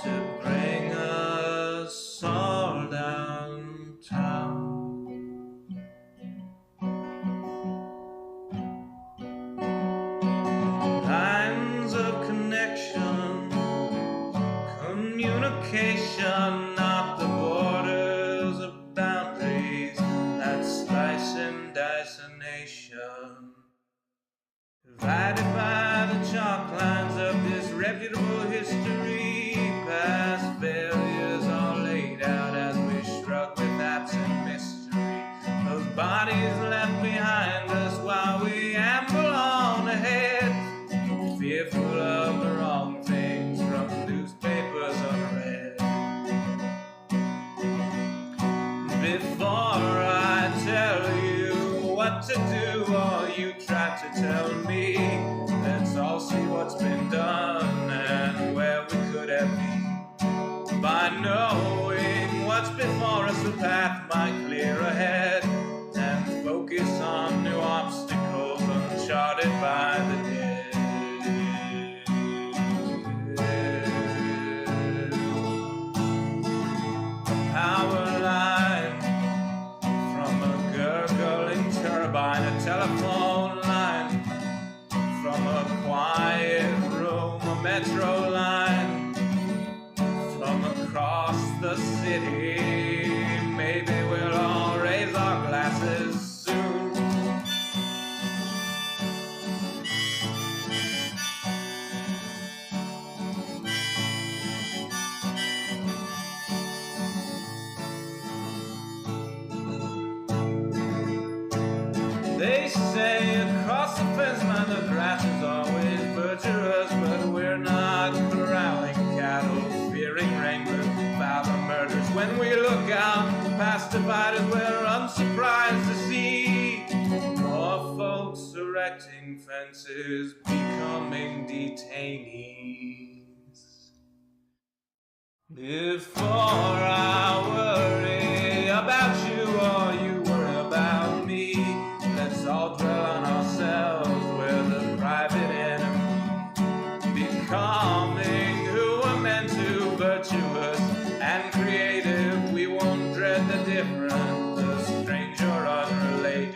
to bring us all downtown. Lines of connection, communication, not the borders of boundaries that slice and dice a nation. Divided by the chalk lines of disreputable history, past failures all laid out as we shrug with absent mystery. Those bodies left behind us while we amble on ahead, fearful of the wrong things from newspapers unread. Before I tell you what to do, or you try to tell me, let's all see what's been done and where we could have been. By knowing what's before us, the path might clear ahead, and focus on new obstacles uncharted by the dead. Power line from a gurgling turbine, a telephone line from a quiet room, a metro line from across the city. Maybe we'll all raise our glasses soon. They say across the fence, man, the grass is always butcherous, but we're not corralling cattle, fearing wranglers, violent murders. When we look out past dividers, we're unsurprised to see more folks erecting fences, becoming detainees. Before I worry about you or you worry about me, let's all dwell on ourselves. We're the private enemy, becoming who we're meant to, virtuous and creative. We won't dread the different, the strange or unrelated.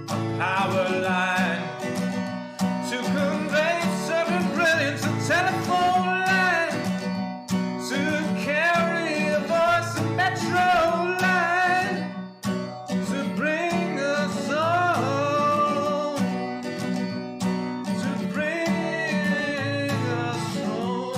A power line to convey certain brilliance, a telephone line to carry a voice, a metro line to bring us home, to bring us home.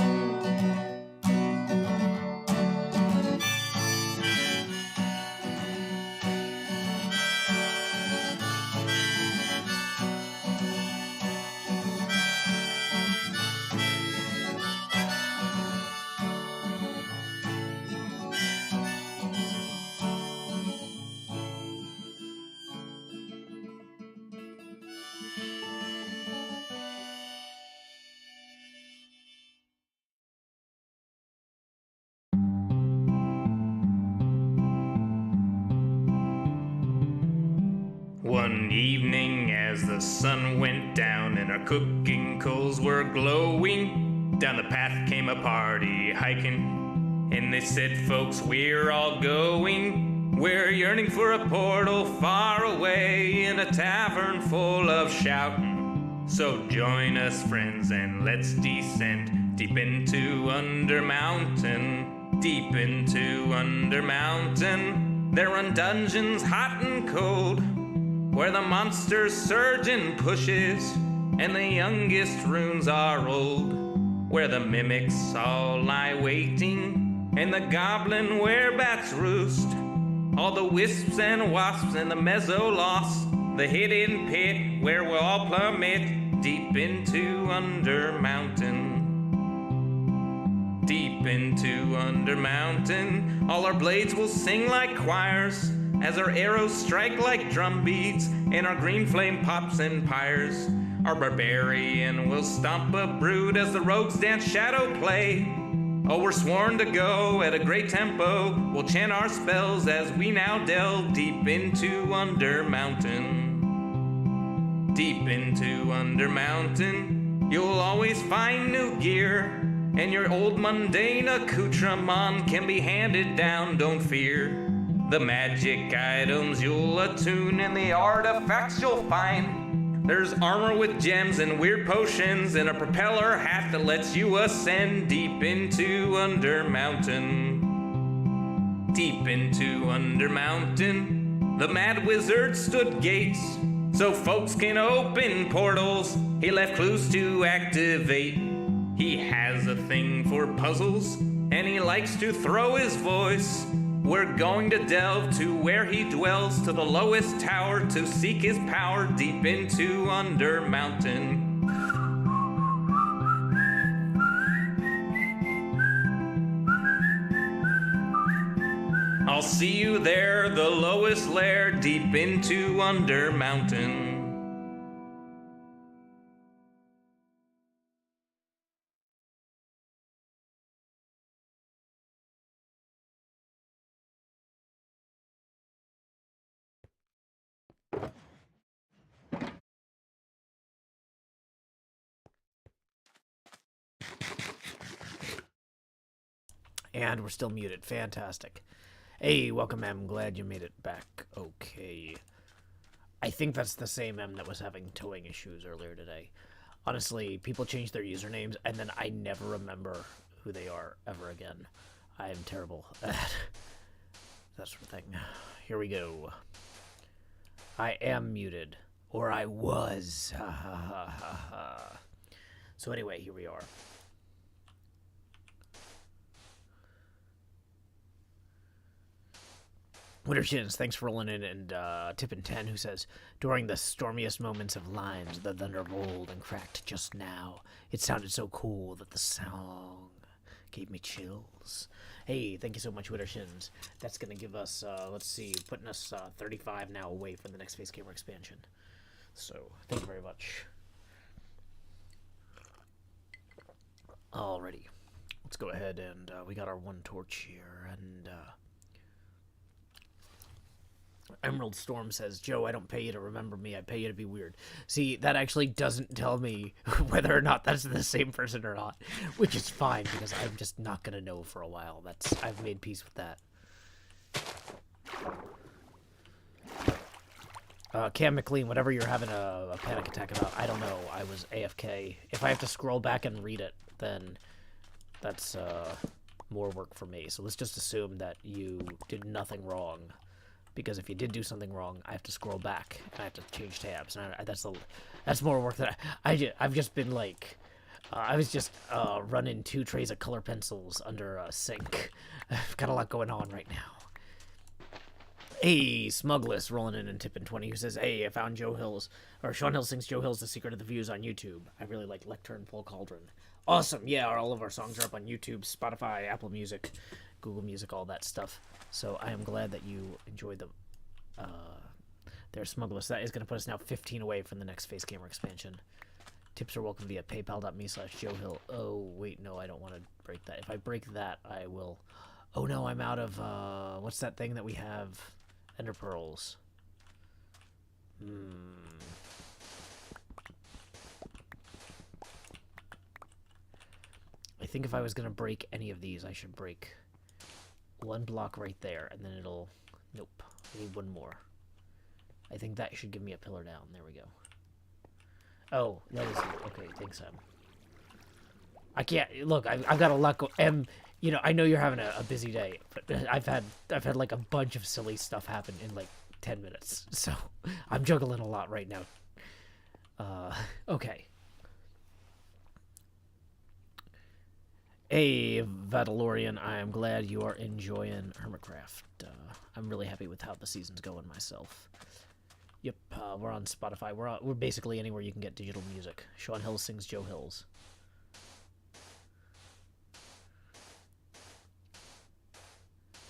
One evening as the sun went down and our cooking coals were glowing, down the path came a party hiking, and they said, folks, we're all going. We're yearning for a portal far away in a tavern full of shouting. So join us, friends, and let's descend deep into Under Mountain, deep into Under Mountain. There run dungeons hot and cold, where the monsters surge and pushes, and the youngest runes are old, where the mimics all lie waiting, and the goblin werebats roost, all the wisps and wasps and the mezzo-lost, the hidden pit where we'll all plummet deep into Under Mountain, deep into Under Mountain. All our blades will sing like choirs as our arrows strike like drum beats, and our green flame pops and pyres. Our barbarian will stomp a brood as the rogues dance shadow play. Oh, we're sworn to go at a great tempo. We'll chant our spells as we now delve deep into Under Mountain, deep into Under Mountain. You'll always find new gear, and your old mundane accoutrement can be handed down, don't fear. The magic items you'll attune and the artifacts you'll find. There's armor with gems and weird potions and a propeller hat that lets you ascend deep into Under Mountain, deep into Under Mountain. The mad wizard stood gates so folks can open portals. He left clues to activate. He has a thing for puzzles and he likes to throw his voice. We're going to delve to where he dwells, to the lowest tower, to seek his power deep into Under Mountain. I'll see you there, the lowest lair, deep into Under Mountain. And we're still muted. Fantastic. Hey, welcome, M. Glad you made it back. Okay. I think that's the same M that was having towing issues earlier today. Honestly, people change their usernames, and then I never remember who they are ever again. I am terrible at that sort of thing. Here we go. I am muted. Or I was. Ha ha ha ha ha. So anyway, here we are. Winter Shins, thanks for rolling in, and Tippin10, who says, during the stormiest moments of lines, the thunder rolled and cracked just now. It sounded so cool that the song gave me chills. Hey, thank you so much, Winter Shins. That's going to give us, let's see, putting us 35 now away from the next Facecam expansion. So, thank you very much. Alrighty. Let's go ahead and we got our one torch here, and Emerald Storm says, Joe, I don't pay you to remember me, I pay you to be weird. See, that actually doesn't tell me whether or not that's the same person or not, which is fine, because I'm just not gonna know for a while. I've made peace with that. Cam McLean, whatever you're having a panic attack about, I don't know. I was AFK. If I have to scroll back and read it, then that's more work for me. So let's just assume that you did nothing wrong. Because if you did do something wrong, I have to scroll back and I have to change tabs. And that's more work that I've just been like, I was just running 2 trays of color pencils under a sink. I've got a lot going on right now. Hey, Smugless rolling in and tipping 20, who says, hey, I found Joe Hill's, or Sean Hill sings Joe Hill's The Secret of the Views on YouTube. I really like Lectern Full Cauldron. Awesome, yeah, all of our songs are up on YouTube, Spotify, Apple Music, Google Music, all that stuff. So I am glad that you enjoyed them. There's Smugless. That is going to put us now 15 away from the next Facecam expansion. Tips are welcome via paypal.me/JoeHill. Oh, wait, no, I don't want to break that. If I break that, I will... Oh, no, I'm out of... what's that thing that we have? Ender Pearls. I think if I was going to break any of these, I should break 1 block right there, and then it'll... Nope. I need 1 more. I think that should give me a pillar down. There we go. Oh, that is... Okay, thanks, Sam. I can't... Look, I've got a lot going... You know, I know you're having a busy day, but I've had like a bunch of silly stuff happen in like 10 minutes, so I'm juggling a lot right now. Okay. Hey, Vadalorian, I am glad you are enjoying HermitCraft. I'm really happy with how the season's going myself. Yep, we're on Spotify. We're basically anywhere you can get digital music. Sean Hill sings Joe Hills.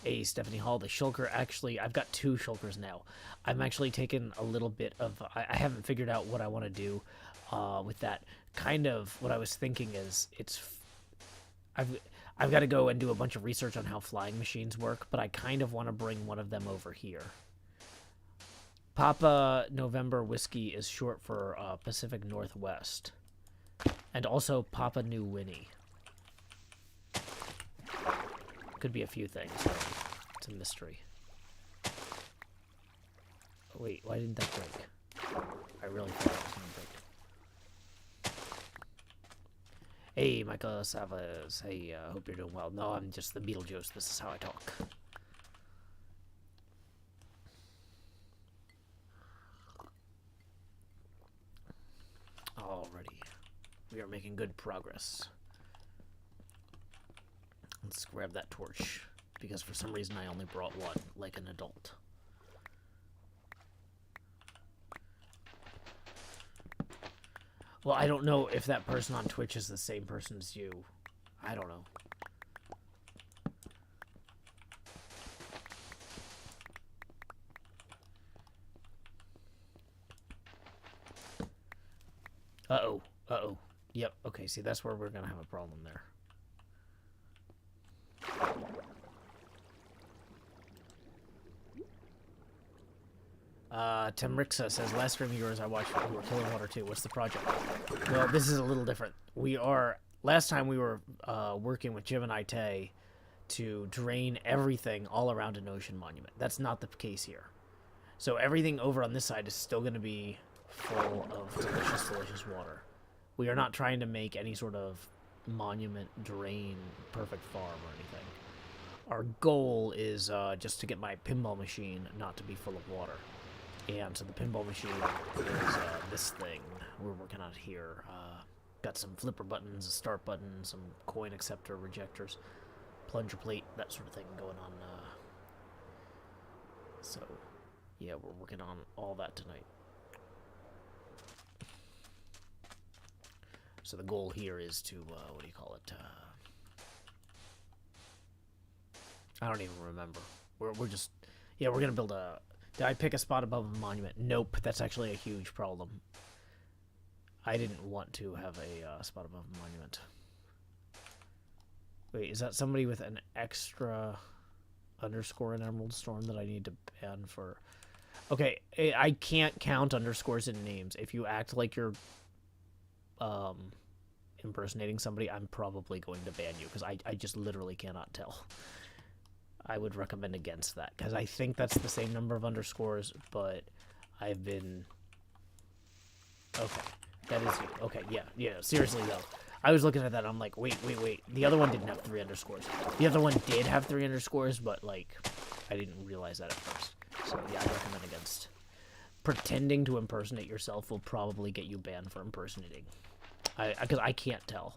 Hey, Stephanie Hall, the shulker, actually, I've got 2 shulkers now. I'm actually taking a little bit of, I haven't figured out what I want to do with that. Kind of what I was thinking is, I've got to go and do a bunch of research on how flying machines work, but I kind of want to bring one of them over here. Papa November Whiskey is short for Pacific Northwest. And also Papa New Winnie. Could be a few things. It's a mystery. Oh, wait, why didn't that break? I really thought it was going to break. Hey, Michael Savas. Hey, hope you're doing well. No, I'm just the Beetlejuice. This is how I talk. Alrighty. We are making good progress. Let's grab that torch, because for some reason I only brought 1, like an adult. Well, I don't know if that person on Twitch is the same person as you. I don't know. Uh-oh. Uh-oh. Yep, okay, see, that's where we're gonna have a problem there. Tim Rixa says, last stream of yours I watched, we were killing water too. What's the project? Well, this is a little different. Last time we were working with Jim and Ite to drain everything all around an ocean monument. That's not the case here. So everything over on this side is still going to be full of delicious, delicious water. We are not trying to make any sort of monument drain perfect farm or anything. Our goal is just to get my pinball machine not to be full of water. And so the pinball machine is this thing we're working on here. Got some flipper buttons, a start button, some coin acceptor rejectors, plunger plate, that sort of thing going on. So, yeah, we're working on all that tonight. So the goal here is to, what do you call it? I don't even remember. We're just, yeah, we're gonna build a Did I pick a spot above a monument? Nope, that's actually a huge problem. I didn't want to have a spot above a monument. Wait, is that somebody with an extra underscore in Emerald Storm that I need to ban for? Okay, I can't count underscores in names. If you act like you're impersonating somebody, I'm probably going to ban you, because I just literally cannot tell. I would recommend against that, because I think that's the same number of underscores, but I've been... Okay, that is you. Okay, yeah, seriously, though. I was looking at that, and I'm like, wait. The other one didn't have 3 underscores. The other one did have 3 underscores, but, like, I didn't realize that at first. So, yeah, I recommend against. Pretending to impersonate yourself will probably get you banned for impersonating. Because I can't tell.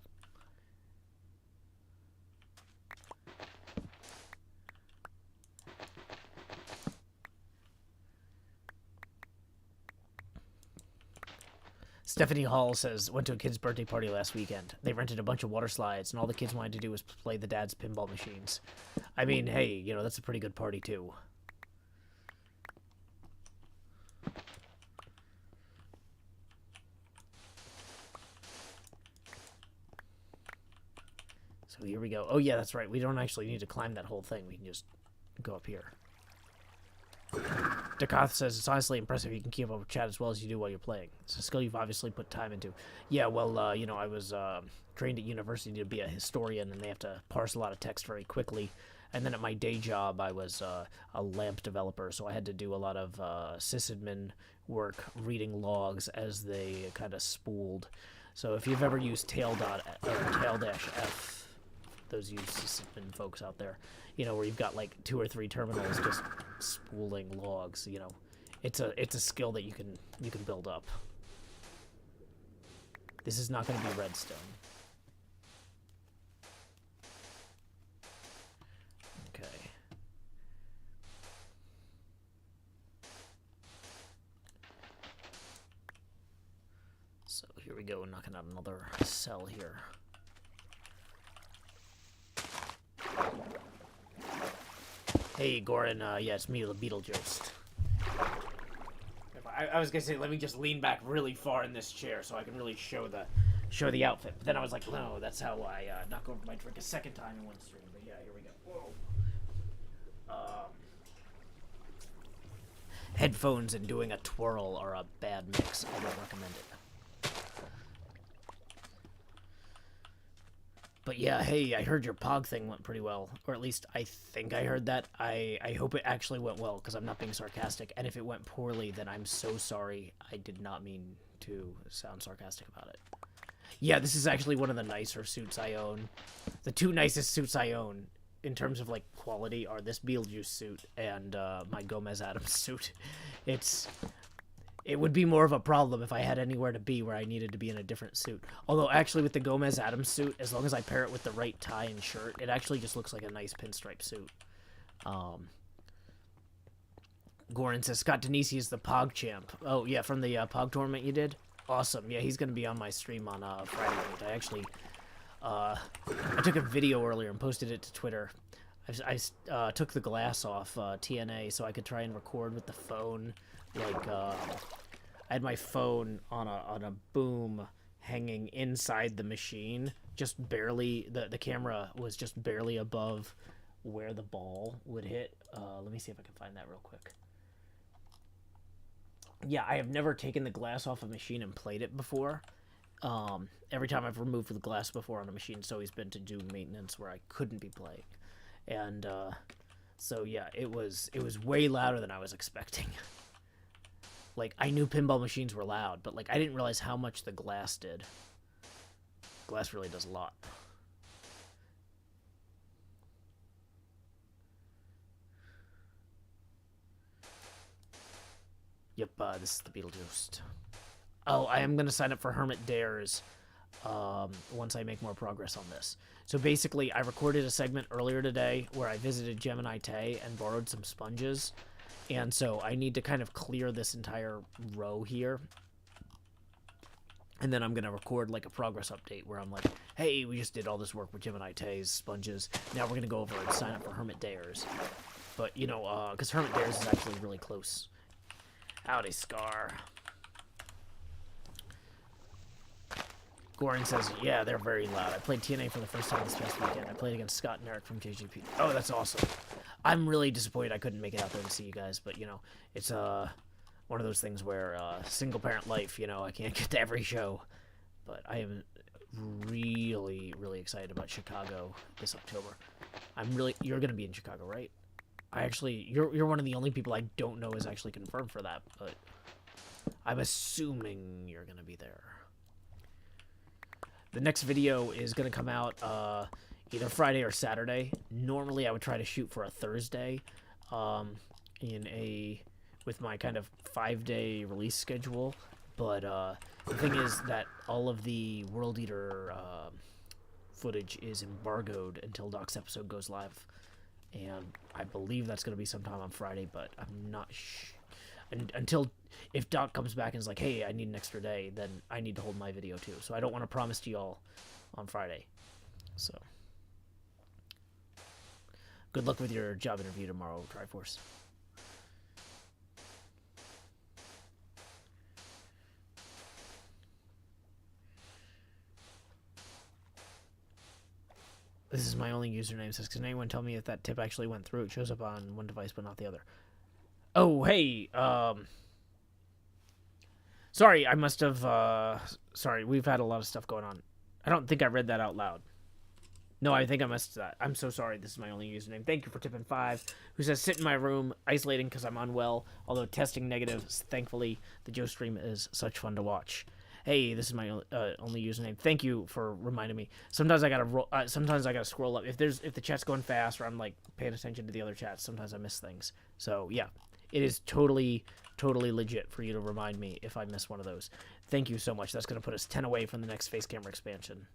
Stephanie Hall says, went to a kid's birthday party last weekend. They rented a bunch of water slides, and all the kids wanted to do was play the dad's pinball machines. I mean, hey, you know, that's a pretty good party, too. So here we go. Oh, yeah, that's right. We don't actually need to climb that whole thing. We can just go up here. Dakath says, it's honestly impressive you can keep up with chat as well as you do while you're playing. It's a skill you've obviously put time into. Yeah, well, you know, I was trained at university to be a historian, and they have to parse a lot of text very quickly. And then at my day job, I was a LAMP developer, so I had to do a lot of sysadmin work reading logs as they kind of spooled. So if you've ever used tail-f, those use sysadmin folks out there, you know, where you've got like 2 or 3 terminals just spooling logs, you know, it's a skill that you can build up. This is not going to be redstone. Okay. So here we go, knocking out another cell here. Hey, Goran, yeah, it's me, the Beetlejuice. I was gonna say, let me just lean back really far in this chair so I can really show the outfit. But then I was like, no, that's how I knock over my drink a second time in one stream. But yeah, here we go. Whoa. Headphones and doing a twirl are a bad mix. I don't recommend it. But yeah, hey, I heard your POG thing went pretty well. Or at least I think I heard that. I hope it actually went well, because I'm not being sarcastic. And if it went poorly, then I'm so sorry. I did not mean to sound sarcastic about it. Yeah, this is actually one of the nicer suits I own. The 2 nicest suits I own, in terms of, like, quality, are this Beetlejuice suit and my Gomez Adams suit. It would be more of a problem if I had anywhere to be where I needed to be in a different suit. Although, actually, with the Gomez Adams suit, as long as I pair it with the right tie and shirt, it actually just looks like a nice pinstripe suit. Goran says, Scott Denisi is the POG champ. Oh, yeah, from the POG tournament you did? Awesome. Yeah, he's going to be on my stream on Friday night. I actually... I took a video earlier and posted it to Twitter. I took the glass off TNA so I could try and record with the phone. Like, I had my phone on a boom hanging inside the machine, just barely, the camera was just barely above where the ball would hit. Let me see if I can find that real quick. Yeah, I have never taken the glass off a machine and played it before. Every time I've removed the glass before on a machine, it's always been to do maintenance where I couldn't be playing. And, so yeah, it was way louder than I was expecting. Like, I knew pinball machines were loud, but, like, I didn't realize how much the glass did. Glass really does a lot. Yep, this is the Beetlejuice. Oh, I am going to sign up for Hermit Dares once I make more progress on this. So basically, I recorded a segment earlier today where I visited Gemini Tay and borrowed some sponges. And so I need to kind of clear this entire row here. And then I'm going to record like a progress update where I'm like, hey, we just did all this work with Gemini Tay's sponges. Now we're going to go over and sign up for Hermit Dares. But, you know, because Hermit Dare is actually really close. Howdy, Scar. Goring says, yeah, they're very loud. I played TNA for the first time this past weekend. I played against Scott and Eric from JGP. Oh, that's awesome. I'm really disappointed I couldn't make it out there to see you guys, but, you know, it's one of those things where single-parent life, you know, I can't get to every show. But I am really, really excited about Chicago this October. You're going to be in Chicago, right? You're one of the only people I don't know is actually confirmed for that, but I'm assuming you're going to be there. The next video is going to come out either Friday or Saturday. Normally, I would try to shoot for a Thursday with my kind of 5-day release schedule. But the thing is that all of the World Eater footage is embargoed until Doc's episode goes live. And I believe that's going to be sometime on Friday, but I'm not if Doc comes back and is like, hey, I need an extra day, then I need to hold my video too. So I don't want to promise to y'all on Friday. So good luck with your job interview tomorrow, Triforce. This is my only username. Says, can anyone tell me if that tip actually went through? It shows up on one device but not the other. Oh, hey, sorry, I must have, sorry, we've had a lot of stuff going on. I don't think I read that out loud. No, I think I missed that. I'm so sorry. This is my only username. Thank you for tipping 5. Who says, sit in my room, isolating because I'm unwell, although testing negative. Thankfully, the Joe stream is such fun to watch. Hey, this is my only username. Thank you for reminding me. Sometimes I gotta sometimes I gotta scroll up. If the chat's going fast or I'm like paying attention to the other chats, sometimes I miss things. So yeah, it is totally legit for you to remind me if I miss one of those. Thank you so much. That's gonna put us 10 away from the next face camera expansion.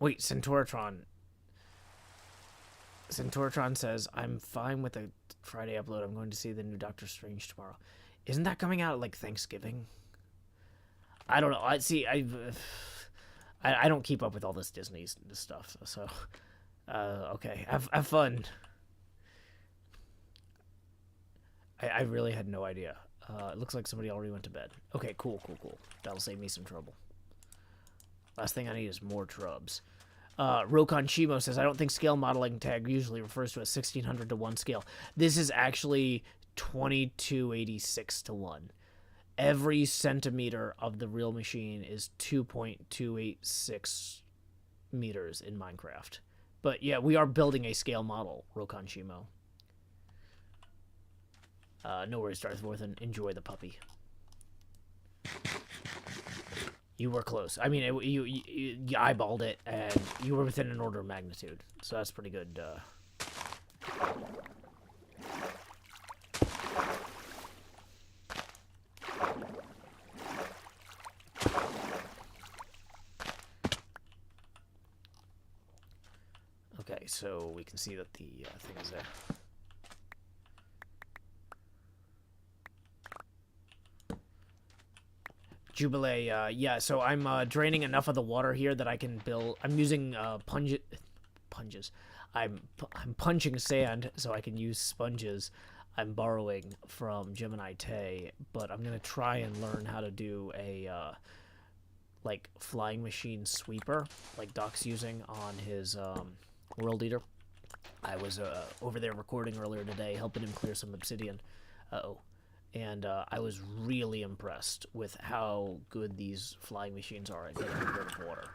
Wait, Centauratron says, I'm fine with the Friday upload. I'm going to see the new Doctor Strange tomorrow. Isn't that coming out at, like, Thanksgiving? I don't know. I don't keep up with all this Disney stuff, so... okay. Have fun. I really had no idea. It looks like somebody already went to bed. Okay, cool. That'll save me some trouble. Last thing I need is more trubs. Rokon Shimo says, I don't think scale modeling tag usually refers to a 1600 to 1 scale. This is actually 2286 to 1. Every centimeter of the real machine is 2.286 meters in Minecraft. But yeah, we are building a scale model, Rokon Shimo. No worries, Darth Vorthan. Enjoy the puppy. You were close. I mean, you eyeballed it, and you were within an order of magnitude. So that's pretty good. Okay, so we can see that the thing is there. Jubilee, yeah, so I'm draining enough of the water here that I can build... I'm using punches. I'm punching sand so I can use sponges. I'm borrowing from Gemini Tay, but I'm going to try and learn how to do a, like, flying machine sweeper, like Doc's using on his World Eater. I was over there recording earlier today, helping him clear some obsidian. Uh-oh. And I was really impressed with how good these flying machines are at getting rid of water.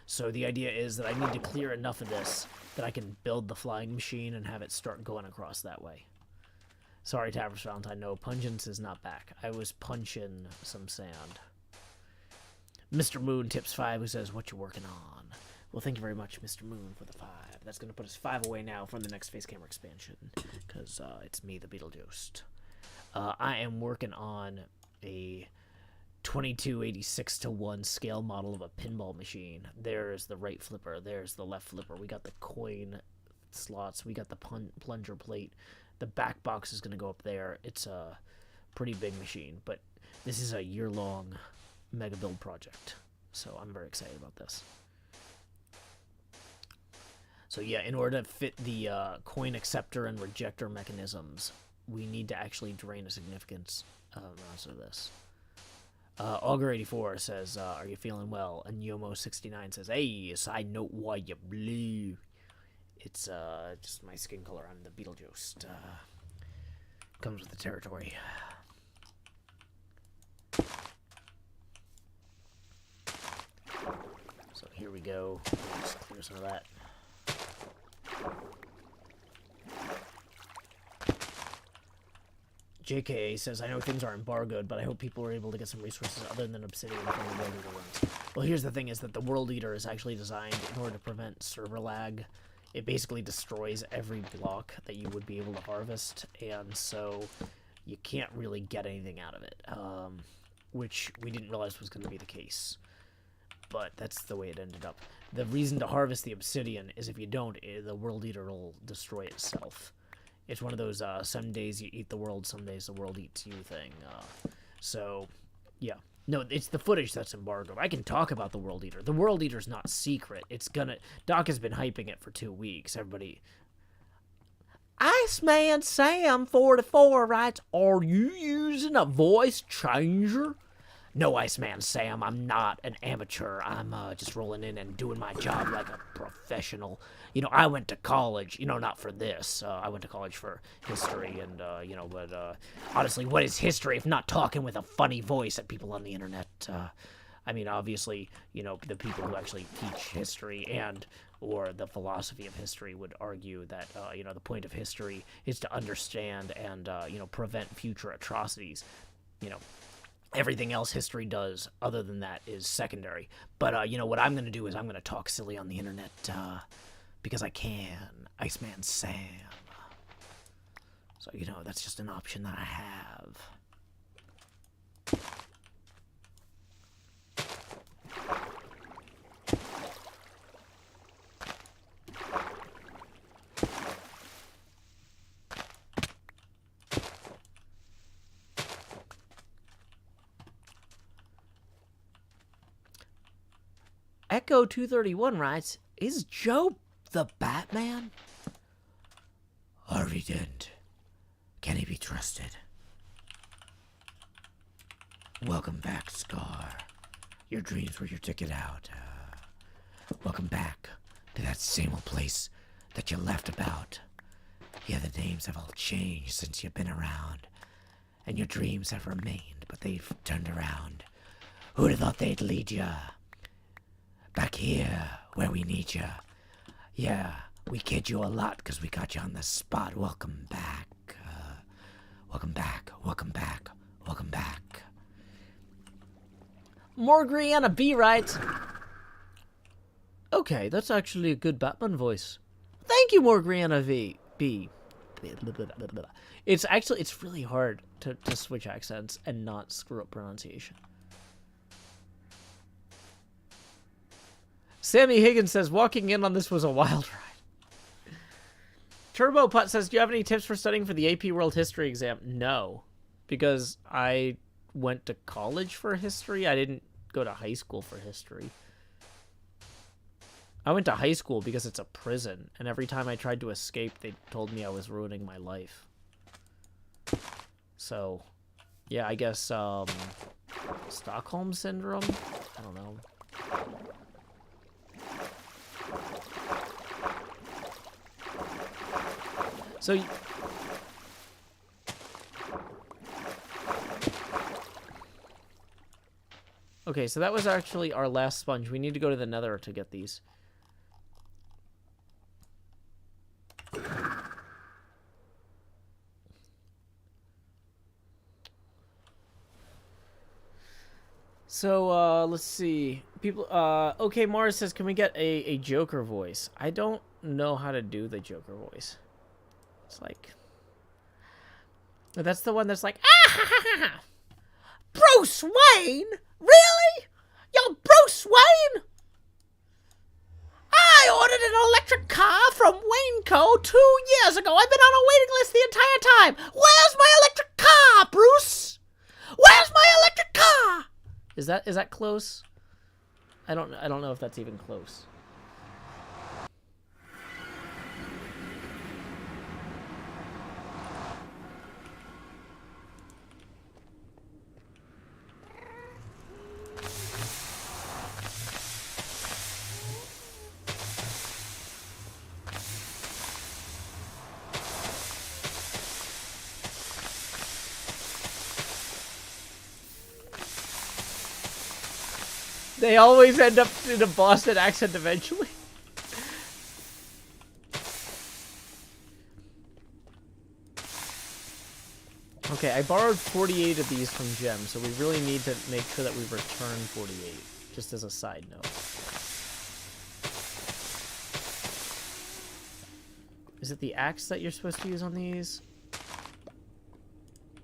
So the idea is that I need to clear enough of this that I can build the flying machine and have it start going across that way. Sorry, Tavros Valentine, no, Pungence is not back. I was punching some sand. Mr. Moon tips 5, who says, what you working on? Well, thank you very much, Mr. Moon, for the 5. That's going to put us 5 away now from the next face camera expansion, because it's me, the Beetlejuice. I am working on a 2286 to 1 scale model of a pinball machine. There's the right flipper. There's the left flipper. We got the coin slots. We got the plunger plate. The back box is going to go up there. It's a pretty big machine, but this is a year-long mega build project, so I'm very excited about this. So yeah, in order to fit the coin acceptor and rejector mechanisms, we need to actually drain a significant amount of this. Augur84 says, are you feeling well? And Yomo69 says, hey, side note, why you blue? It's just my skin color. I'm the Beetlejuice. Comes with the territory. So here we go. Let's clear some of that. JKA says, I know things are embargoed, but I hope people are able to get some resources other than Obsidian from the World Eater runs. Well, here's the thing, is that the World Eater is actually designed in order to prevent server lag. It basically destroys every block that you would be able to harvest, and so you can't really get anything out of it, which we didn't realize was going to be the case. But that's the way it ended up. The reason to harvest the Obsidian is if you don't, the World Eater will destroy itself. It's one of those, some days you eat the world, some days the world eats you thing. So, yeah. No, it's the footage that's embargoed. I can talk about the World Eater. The World Eater's not secret. It's gonna... Doc has been hyping it for 2 weeks. Everybody... Iceman Sam 44 writes, are you using a voice changer? No, Iceman Sam, I'm not an amateur. I'm just rolling in and doing my job like a professional. You know, I went to college, you know, not for this. I went to college for history and, you know, but honestly, what is history if not talking with a funny voice at people on the internet? I mean, obviously, you know, the people who actually teach history and or the philosophy of history would argue that, you know, the point of history is to understand and, you know, prevent future atrocities, you know. Everything else history does other than that is secondary. But, you know, what I'm going to do is I'm going to talk silly on the internet because I can. Iceman Sam. So, you know, that's just an option that I have. Echo 231 writes, is Joe the Batman? Harvey Dent. Can he be trusted? Welcome back, Scar. Your dreams were your ticket out. Welcome back to that same old place that you laughed about. Yeah, the names have all changed since you've been around. And your dreams have remained, but they've turned around. Who'd have thought they'd lead ya? Back here, where we need you. Yeah, we kid you a lot because we got you on the spot. Welcome back. Welcome back. Welcome back. Welcome back. Morgriana B writes, okay, that's actually a good Batman voice. Thank you, Morgriana B. It's really hard to switch accents and not screw up pronunciation. Sammy Higgins says, walking in on this was a wild ride. Turbo Putt says, do you have any tips for studying for the AP World History exam? No, because I went to college for history. I didn't go to high school for history. I went to high school because it's a prison, and every time I tried to escape, they told me I was ruining my life. So, yeah, I guess, Stockholm Syndrome? I don't know. So, okay, so that was actually our last sponge. We need to go to the Nether to get these. So, let's see. People, okay, Mars says, can we get a Joker voice? I don't know how to do the Joker voice. It's like... That's the one that's like, ah ha ha ha ha! Bruce Wayne? Really? You're Bruce Wayne? I ordered an electric car from Wayneco 2 years ago. I've been on a waiting list the entire time. Where's my electric car, Bruce? Where's my electric car? Is that close? I don't know if that's even close. They always end up in a Boston accent eventually. Okay, I borrowed 48 of these from Jem, so we really need to make sure that we return 48, just as a side note. Is it the axe that you're supposed to use on these?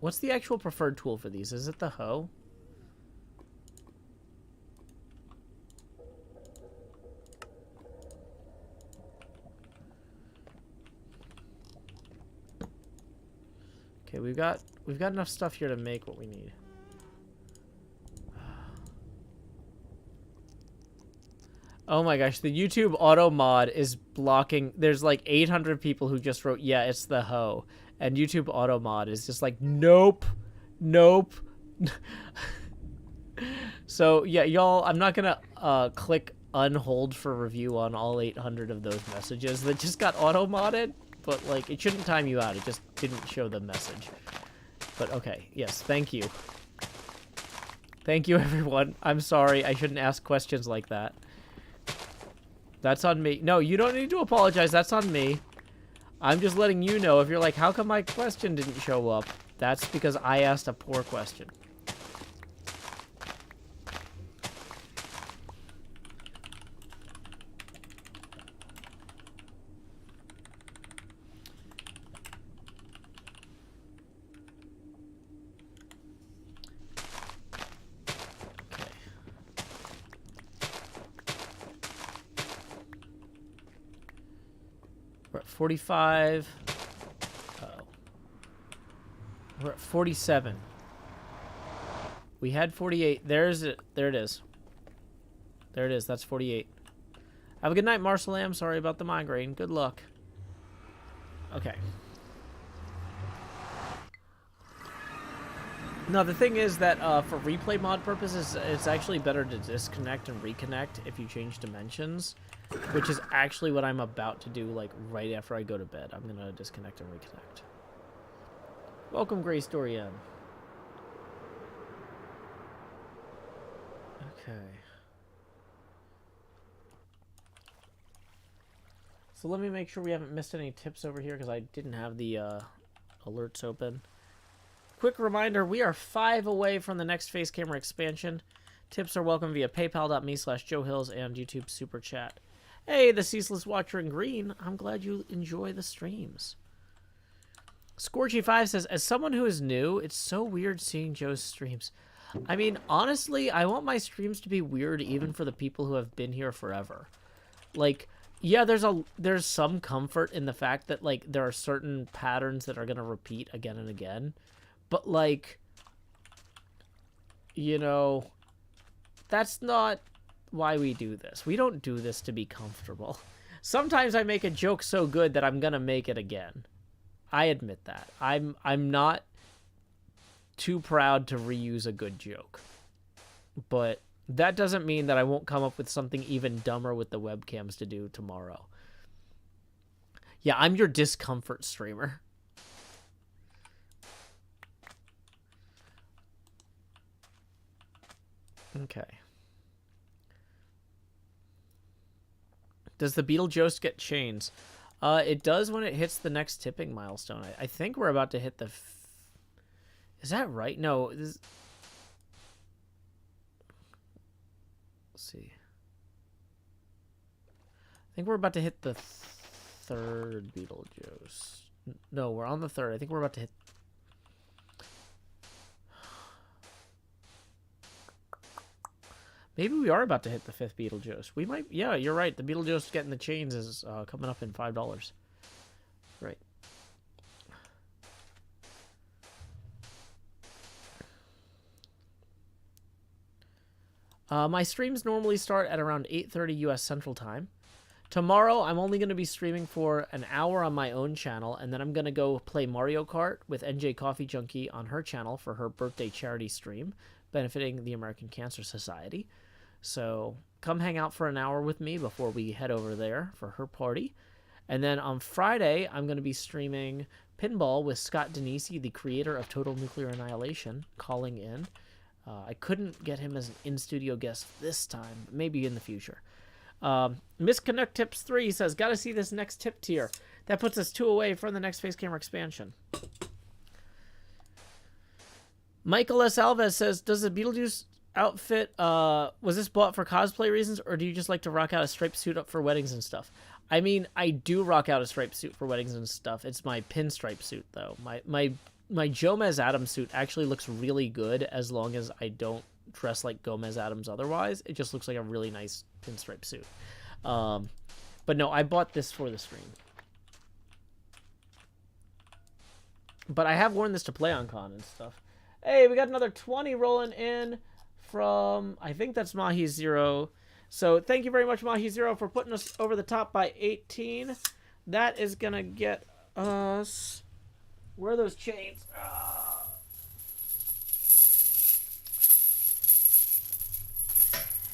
What's the actual preferred tool for these? Is it the hoe? Okay, we've got enough stuff here to make what we need. Oh my gosh, the YouTube auto mod is blocking. There's like 800 people who just wrote, yeah, it's the hoe. And YouTube auto mod is just like, nope, nope. So yeah, y'all, I'm not gonna click unhold for review on all 800 of those messages that just got auto modded. But, like, it shouldn't time you out. It just didn't show the message. But, okay. Yes, thank you. Thank you, everyone. I'm sorry. I shouldn't ask questions like that. That's on me. No, you don't need to apologize. That's on me. I'm just letting you know. If you're like, how come my question didn't show up? That's because I asked a poor question. We're at 45. Uh-oh. We're at 47. We had 48. There's it. There it is. There it is. That's 48. Have a good night, Marcelam. Sorry about the migraine. Good luck. Okay. No, the thing is that for replay mod purposes, it's actually better to disconnect and reconnect if you change dimensions, which is actually what I'm about to do, like, right after I go to bed. I'm going to disconnect and reconnect. Welcome, Grey Story M. Okay. So let me make sure we haven't missed any tips over here, because I didn't have the alerts open. Quick reminder, we are 5 away from the next face camera expansion. Tips are welcome via paypal.me/JoeHills and YouTube Super Chat. Hey, the Ceaseless Watcher in green. I'm glad you enjoy the streams. Scorchy5 says, as someone who is new, it's so weird seeing Joe's streams. I mean, honestly, I want my streams to be weird even for the people who have been here forever. Like, yeah, there's some comfort in the fact that, like, there are certain patterns that are going to repeat again and again. But, like, you know, that's not why we do this. We don't do this to be comfortable. Sometimes I make a joke so good that I'm going to make it again. I admit that. I'm not too proud to reuse a good joke. But that doesn't mean that I won't come up with something even dumber with the webcams to do tomorrow. Yeah, I'm your discomfort streamer. Okay. Does the Beetlejuice get chains? It does when it hits the next tipping milestone. I think we're about to hit the... Is that right? No. Let's see. I think we're about to hit the third Beetlejuice. No, we're on the third. I think we're about to hit... Maybe we are about to hit the 5th Beetlejuice. We might... Yeah, you're right. The Beetlejuice getting the chains is coming up in $5. Right. My streams normally start at around 8:30 U.S. Central Time. Tomorrow, I'm only going to be streaming for an hour on my own channel, and then I'm going to go play Mario Kart with NJ Coffee Junkie on her channel for her birthday charity stream, benefiting the American Cancer Society. So come hang out for an hour with me before we head over there for her party. And then on Friday, I'm going to be streaming Pinball with Scott Denisi, the creator of Total Nuclear Annihilation, calling in. I couldn't get him as an in-studio guest this time, but maybe in the future. Misconnect Tips 3 says, gotta see this next tip tier. That puts us 2 away from the next face camera expansion. Michael S. Alves says, does the Beetlejuice outfit, was this bought for cosplay reasons, or do you just like to rock out a striped suit up for weddings and stuff? I mean, I do rock out a striped suit for weddings and stuff. It's my pinstripe suit, though. My Gomez Adams suit actually looks really good as long as I don't dress like Gomez Adams otherwise. It just looks like a really nice pinstripe suit. But no, I bought this for the stream. But I have worn this to play on con and stuff. Hey, we got another 20 rolling in from, I think that's Mahi Zero. So thank you very much, Mahi Zero, for putting us over the top by 18. That is going to get us... Where are those chains?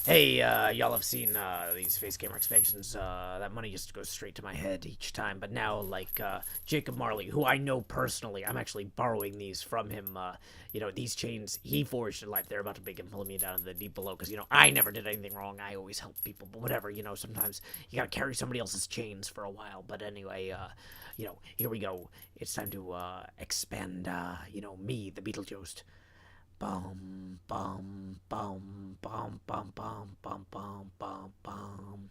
Hey, y'all have seen these face camera expansions. That money just goes straight to my head each time. But now, like, Jacob Marley, who I know personally, I'm actually borrowing these from him. You know, these chains he forged in life, they're about to make him pull me down in the deep below. Because, you know, I never did anything wrong. I always help people. But whatever, you know, sometimes you gotta carry somebody else's chains for a while. But anyway, you know, here we go. It's time to expand, you know, me, the Beetlejuice. Bum, bum, bum, bum, bum, bum, bum, bum, bum, bum.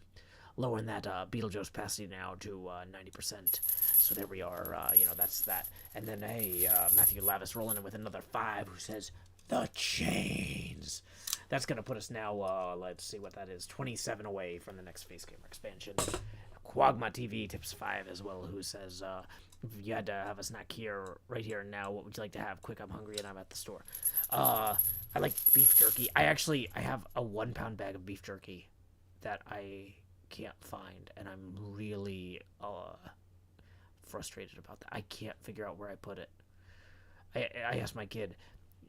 Lowering that Beetlejuice opacity now to 90%. So there we are, you know, that's that. And then, hey, Matthew Lavis rolling in with another 5 who says, the chains. That's going to put us now, let's see what that is, 27 away from the next face camera expansion. Quagma TV tips 5 as well, who says, if you had to have a snack here, right here and now, what would you like to have? Quick, I'm hungry and I'm at the store. I like beef jerky. I have a 1-pound bag of beef jerky that I can't find, and I'm really frustrated about that. I can't figure out where I put it. I asked my kid,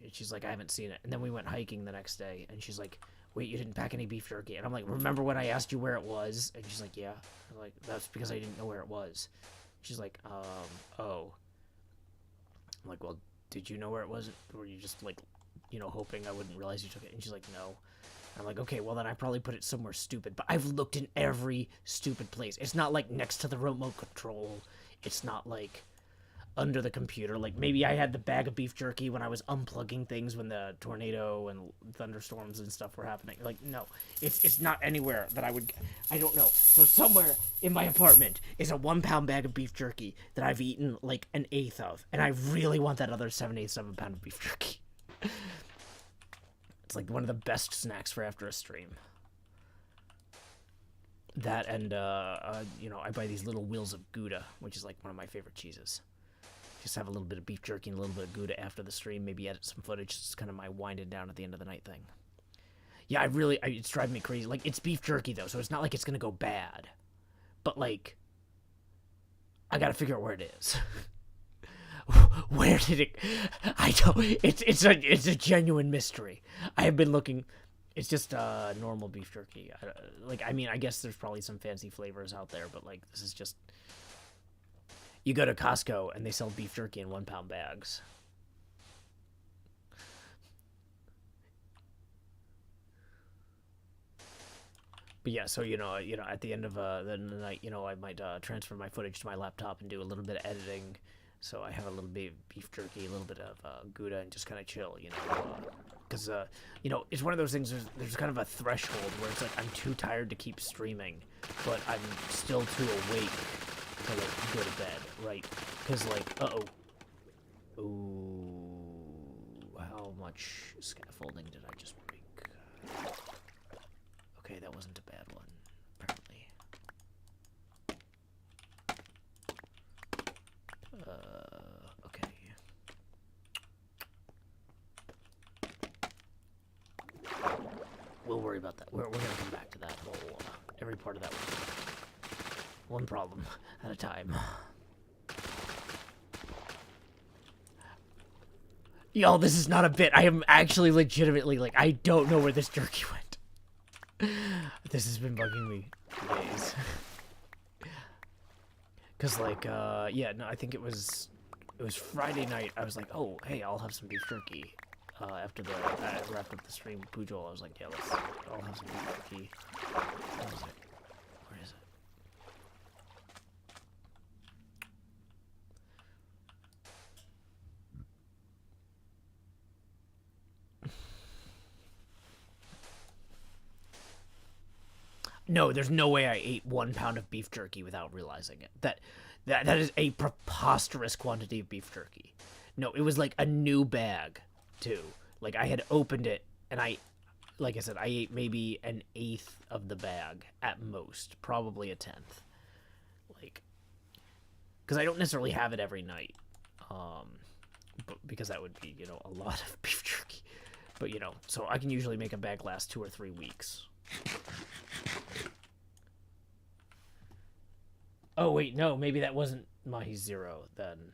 and she's like, I haven't seen it. And then we went hiking the next day, and she's like, wait, you didn't pack any beef jerky? And I'm like, remember when I asked you where it was? And she's like, yeah. I'm like, that's because I didn't know where it was. She's like, oh. I'm like, well, did you know where it was? Or were you just, like, you know, hoping I wouldn't realize you took it? And she's like, no. I'm like, okay, well, then I probably put it somewhere stupid. But I've looked in every stupid place. It's not, like, next to the remote control. It's not, like, under the computer. Like, maybe I had the bag of beef jerky when I was unplugging things when the tornado and thunderstorms and stuff were happening. Like, no. It's not anywhere that I don't know. So somewhere in my apartment is a 1-pound bag of beef jerky that I've eaten, like, an 1/8 of. And I really want that other 7/8 of a pound of beef jerky. It's like one of the best snacks for after a stream. That and, you know, I buy these little wheels of Gouda, which is like one of my favorite cheeses. Just have a little bit of beef jerky and a little bit of Gouda after the stream. Maybe edit some footage. It's kind of my winding down at the end of the night thing. Yeah, it's driving me crazy. Like, it's beef jerky, though, so it's not like it's going to go bad. But, like, I got to figure out where it is. Where did it... I don't... It's a genuine mystery. I have been looking... It's just normal beef jerky. I mean, I guess there's probably some fancy flavors out there, but, like, this is just... You go to Costco, and they sell beef jerky in 1-pound bags. But yeah, so, you know, at the end of the night, you know, I might transfer my footage to my laptop and do a little bit of editing. So I have a little bit of beef jerky, a little bit of Gouda, and just kind of chill, you know. Because, you know, it's one of those things, there's kind of a threshold where it's like I'm too tired to keep streaming, but I'm still too awake to, like, go to bed, right? Because, like, uh-oh. Ooh, how much scaffolding did I just break? Okay, that wasn't a bad one, apparently. Okay. We'll worry about that. We're gonna come back to that whole, every part of that one problem at a time. Yo, this is not a bit. I am actually legitimately, like, I don't know where this jerky went. This has been bugging me for days. Cause, like, yeah, no, I think it was Friday night. I was like, oh, hey, I'll have some beef jerky. after I wrapped up the stream with Pujol. I was like, yeah, I'll have some jerky. Where is it? Where is it? No, there's no way I ate 1 pound of beef jerky without realizing it. That is a preposterous quantity of beef jerky. No, it was like a new bag, too. Like, I had opened it, and like I said, I ate maybe an 1/8 of the bag at most, probably a 1/10. Like, because I don't necessarily have it every night, but because that would be, a lot of beef jerky. But, so I can usually make a bag last 2 or 3 weeks. Oh, wait, no, maybe that wasn't Mahi Zero, then.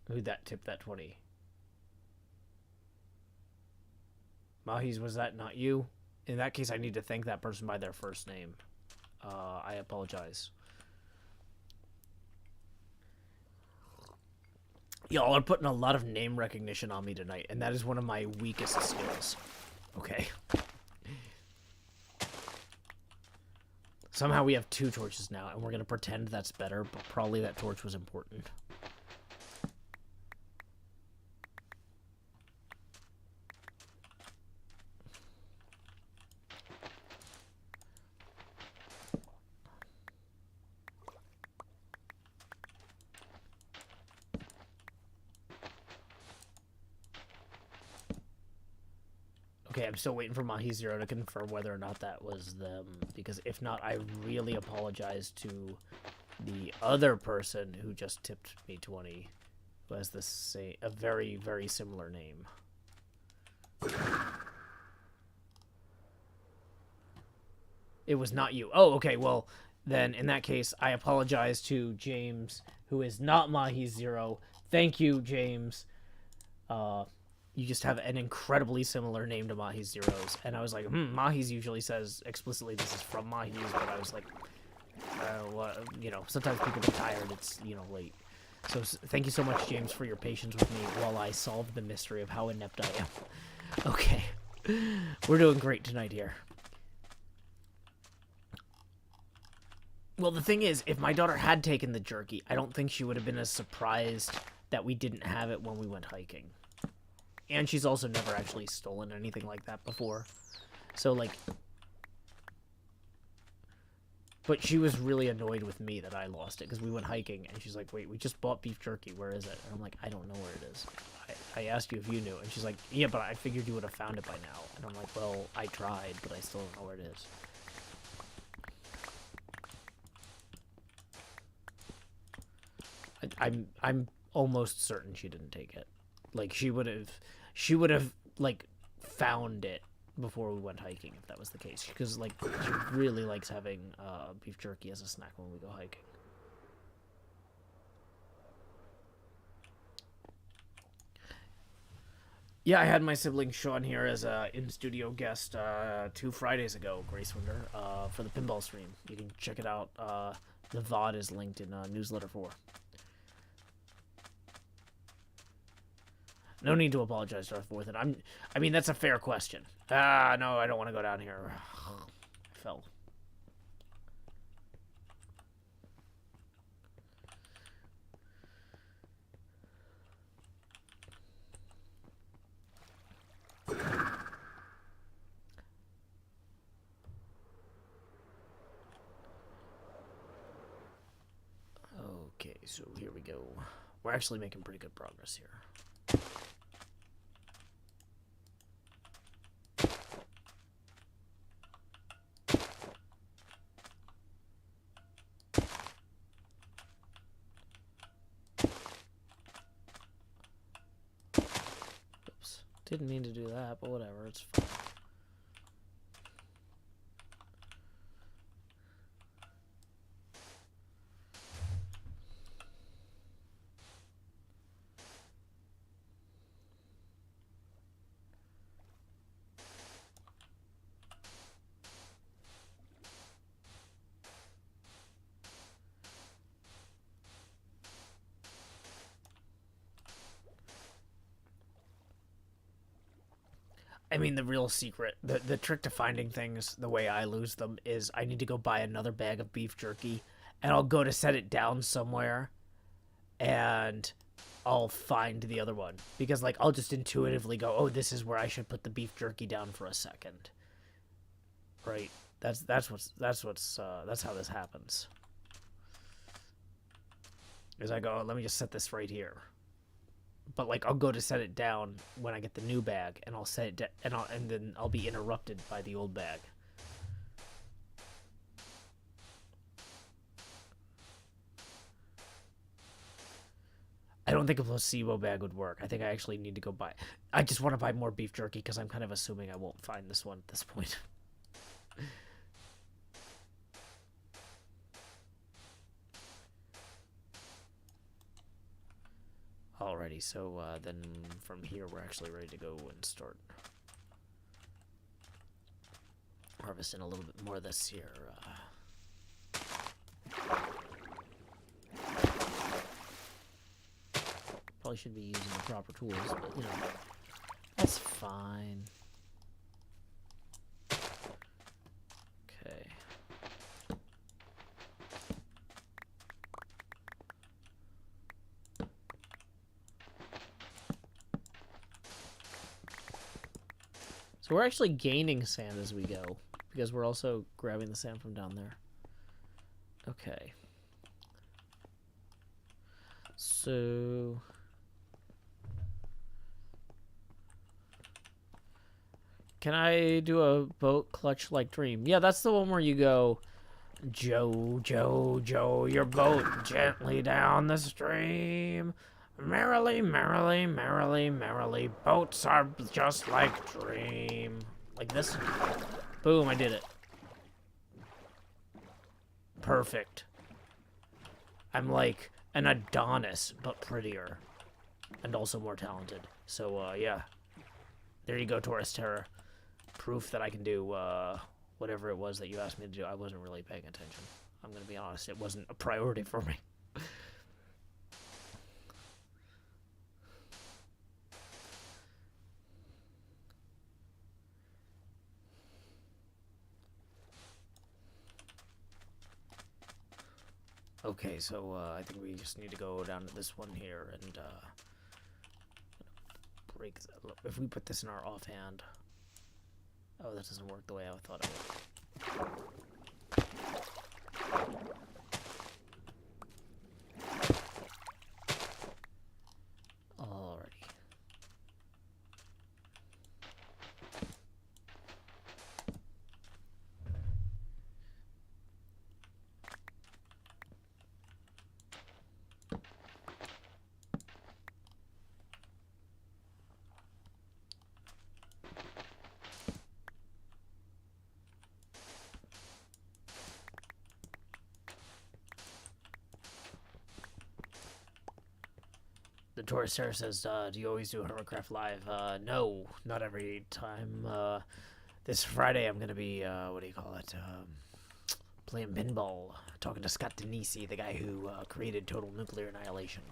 Who'd that tip that 20? Mahi's, was that not you? In that case, I need to thank that person by their first name. I apologize. Y'all are putting a lot of name recognition on me tonight, and that is one of my weakest skills. Okay. Somehow we have 2 torches now, and we're going to pretend that's better, but probably that torch was important. Okay, I'm still waiting for Mahi Zero to confirm whether or not that was them, because if not, I really apologize to the other person who just tipped me 20, who has a very, very similar name. It was not you. Oh, okay, well, then in that case, I apologize to James, who is not Mahi Zero. Thank you, James. You just have an incredibly similar name to Mahi Zero's. And I was like, Mahi's usually says explicitly this is from Mahi's, but I was like, well, sometimes people get tired. It's, late. So thank you so much, James, for your patience with me while I solve the mystery of how inept I am. Okay. We're doing great tonight here. Well, the thing is, if my daughter had taken the jerky, I don't think she would have been as surprised that we didn't have it when we went hiking. And she's also never actually stolen anything like that before. So, like... But she was really annoyed with me that I lost it, because we went hiking, and she's like, wait, we just bought beef jerky, where is it? And I'm like, I don't know where it is. I asked you if you knew, and she's like, yeah, but I figured you would have found it by now. And I'm like, well, I tried, but I still don't know where it is. I'm almost certain she didn't take it. Like, she would have, like, found it before we went hiking, if that was the case. Because, like, she really likes having beef jerky as a snack when we go hiking. Yeah, I had my sibling Sean here as a in-studio guest 2 Fridays ago, Gracewinder, for the Pinball stream. You can check it out. The VOD is linked in Newsletter 4. No need to apologize, Darth Worth. I mean, that's a fair question. No, I don't want to go down here. I fell. Okay, so here we go. We're actually making pretty good progress here. Oops. Didn't mean to do that, but whatever, it's fine. I mean, the real secret, the trick to finding things the way I lose them is I need to go buy another bag of beef jerky, and I'll go to set it down somewhere, and I'll find the other one. Because, like, I'll just intuitively go, oh, this is where I should put the beef jerky down for a second. Right? That's how this happens. Is I go, let me just set this right here. But like I'll go to set it down when I get the new bag, and I'll set it and then I'll be interrupted by the old bag. I don't think a placebo bag would work. I think I actually need to go buy. I just want to buy more beef jerky because I'm kind of assuming I won't find this one at this point. Alrighty, so then from here we're actually ready to go and start harvesting a little bit more of this here. Probably should be using the proper tools, but you know, that's fine. Okay. So we're actually gaining sand as we go, because we're also grabbing the sand from down there. Okay. So... can I do a boat clutch like dream? Yeah, that's the one where you go, Joe, Joe, Joe, your boat gently down the stream. Merrily, merrily, merrily, merrily, boats are just like dream. Like this. Boom, I did it. Perfect. I'm like an Adonis, but prettier. And also more talented. So, yeah. There you go, Taurus Terror. Proof that I can do, whatever it was that you asked me to do. I wasn't really paying attention. I'm gonna be honest, it wasn't a priority for me. Okay, so I think we just need to go down to this one here and break that. If we put this in our offhand. Oh, that doesn't work the way I thought it would. Alrighty. The Taurus Terror says, do you always do HermitCraft live? No, not every time. This Friday I'm going to be, playing Pinball, talking to Scott Denisi, the guy who created Total Nuclear Annihilation.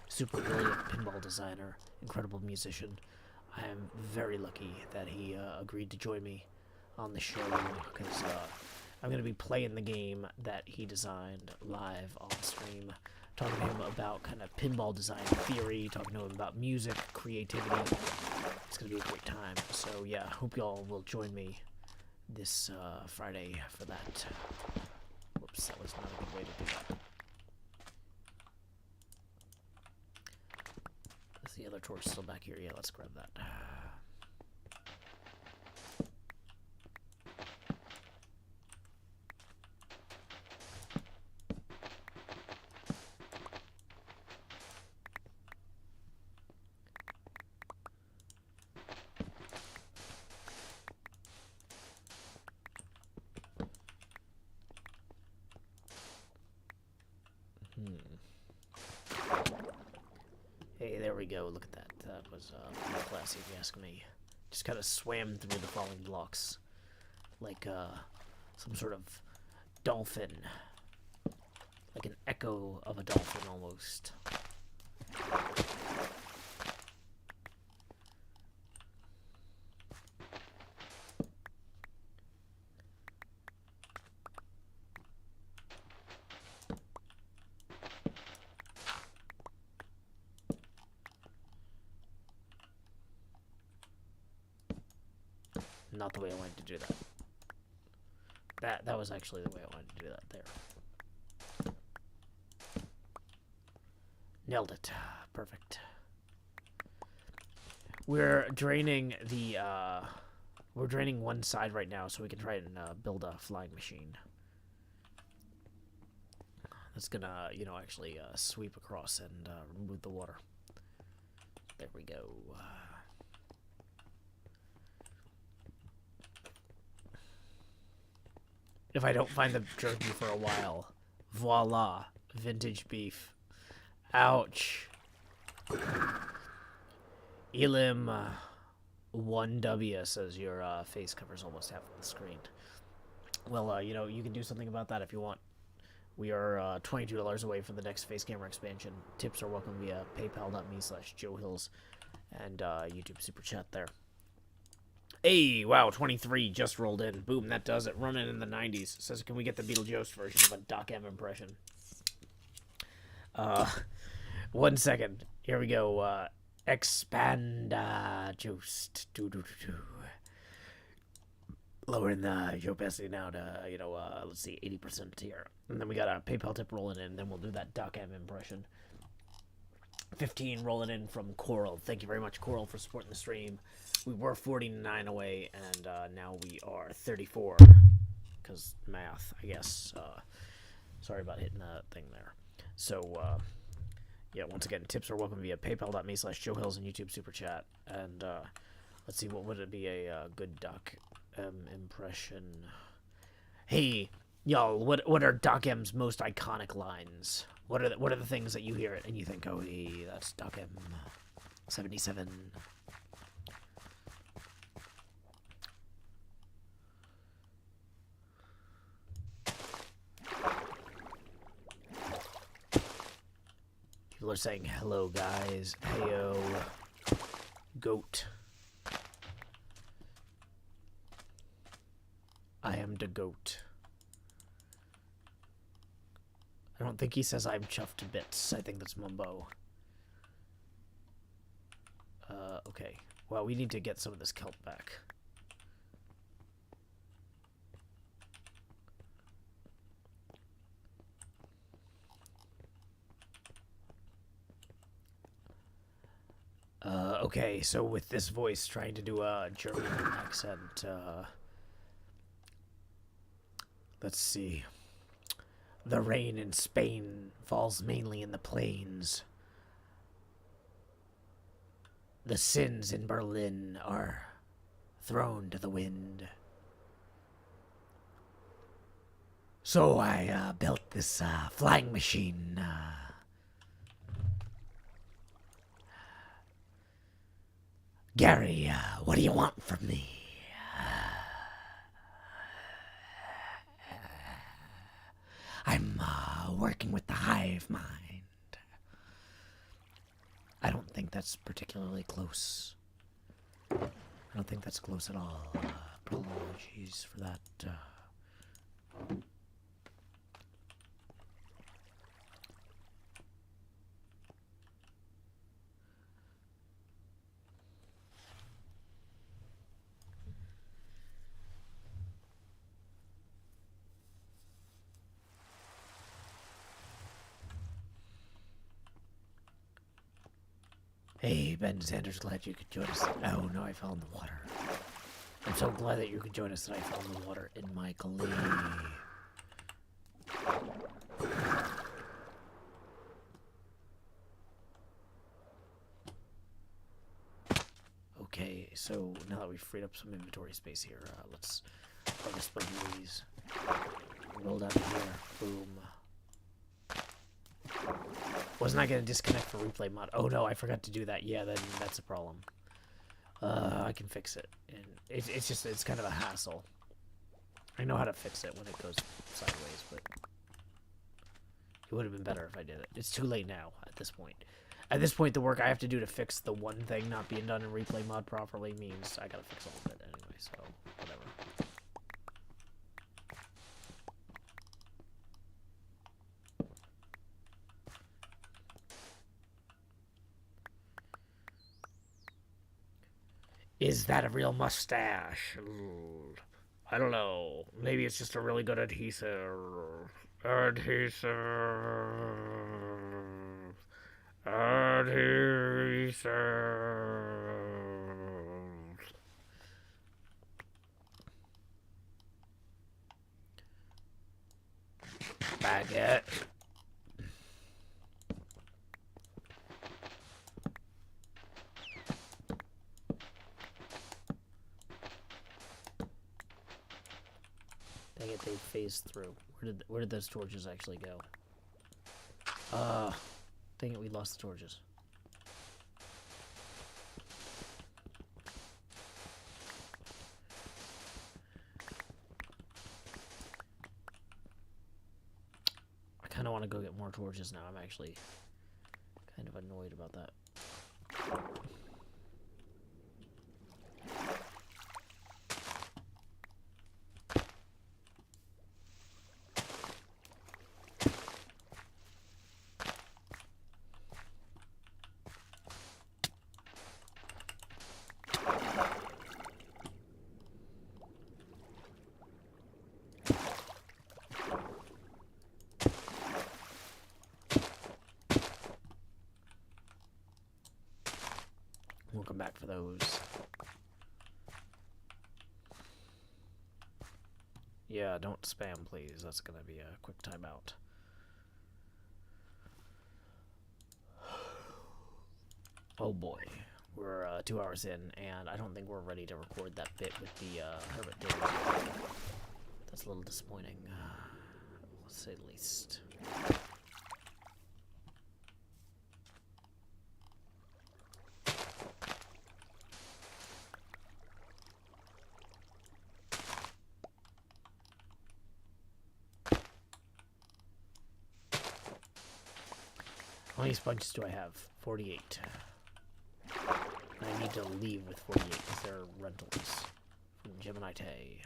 Super brilliant pinball designer, incredible musician. I am very lucky that he agreed to join me on the show, because I'm going to be playing the game that he designed live on stream. Talking to him about kind of pinball design theory, talking to him about music, creativity. It's going to be a great time. So yeah, hope y'all will join me this Friday for that. Whoops, that was not a good way to do that. Is the other torch still back here? Yeah, let's grab that. Hey, there we go. Look at that. That was pretty classy, if you ask me. Just kind of swam through the falling blocks like some sort of dolphin, like an echo of a dolphin almost. Not the way I wanted to do that. That was actually the way I wanted to do that there. Nailed it. Perfect. We're draining the, we're draining one side right now so we can try and build a flying machine. That's gonna, you know, actually sweep across and remove the water. There we go. If I don't find the jerky for a while, voila, vintage beef. Ouch. Elim 1W says your face covers almost half of the screen. Well, you know, you can do something about that if you want. We are $22 away from the next face camera expansion. Tips are welcome via paypal.me/JoeHills and YouTube Super Chat there. Hey, wow, 23 just rolled in. Boom, that does it. Running in the 90s. Says, can we get the Beetlejuice version of a Doc M impression? 1 second. Here we go. Expand juice. Lowering the opacity now to, you know, let's see, 80% here. And then we got a PayPal tip rolling in, and then we'll do that Doc M impression. 15 rolling in from Coral. Thank you very much, Coral, for supporting the stream. We were 49 away, and now we are 34. Because math, I guess. Sorry about hitting that thing there. So, yeah, once again, tips are welcome via paypal.me/JoeHills and YouTube Super Chat. And let's see, what would it be a good Doc M impression? Hey, y'all, what are Doc M's most iconic lines? What are the things that you hear it and you think, oh, hey, that's Doc M 77. People are saying, hello, guys. Heyo. Goat. I am the goat. I don't think he says I'm chuffed to bits. I think that's Mumbo. Okay. Well, we need to get some of this kelp back. Okay, so with this voice trying to do a German accent, let's see. The rain in Spain falls mainly in the plains. The sins in Berlin are thrown to the wind. So I built this flying machine. Gary, what do you want from me? I'm working with the hive mind. I don't think that's particularly close. I don't think that's close at all. Apologies for that. Hey, Ben Sanders, glad you could join us. Oh, no, I fell in the water. I'm so glad that you could join us that I fell in the water in my glee. Okay, so now that we've freed up some inventory space here, let's harvest some of these. Roll down here. Boom. Wasn't I going to disconnect for replay mod? Oh no, I forgot to do that. Yeah, then that's a problem. I can fix it. And it's kind of a hassle. I know how to fix it when it goes sideways, but it would have been better if I did it. It's too late now at this point. At this point, the work I have to do to fix the one thing not being done in replay mod properly means I gotta fix all of it anyway, so whatever. Is that a real mustache? I don't know. Maybe it's just a really good adhesive. Adhesive. Adhesive. Baguette. Dang it, they phased through. Where did those torches actually go? Dang it, we lost the torches. I kind of want to go get more torches now. I'm actually kind of annoyed about that. We'll come back for those. Yeah, don't spam, please. That's gonna be a quick timeout. Oh boy. We're 2 hours in, and I don't think we're ready to record that bit with the Hermit Dare. That's a little disappointing, let's say the least. How many sponges do I have? 48. I need to leave with 48 because they're rentals from Gemini Tay.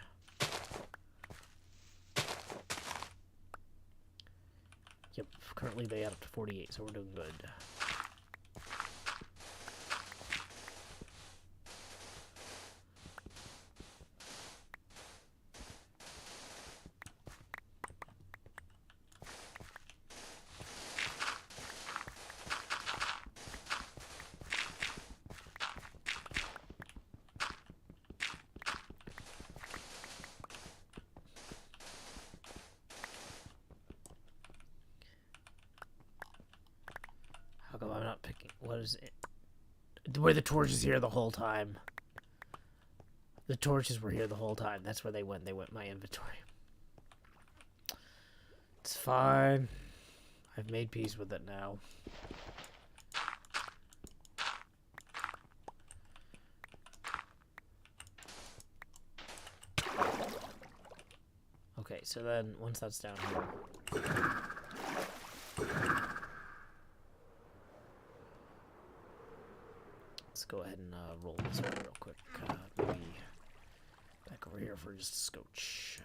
Yep, currently they add up to 48, so we're doing good. How come I'm not picking? What is it? Were the torches here the whole time? The torches were here the whole time. That's where they went. They went in my inventory. It's fine. I've made peace with it now. Okay, so then once that's down here. Let's go ahead and roll this one real quick. Maybe back over here for just a scotch.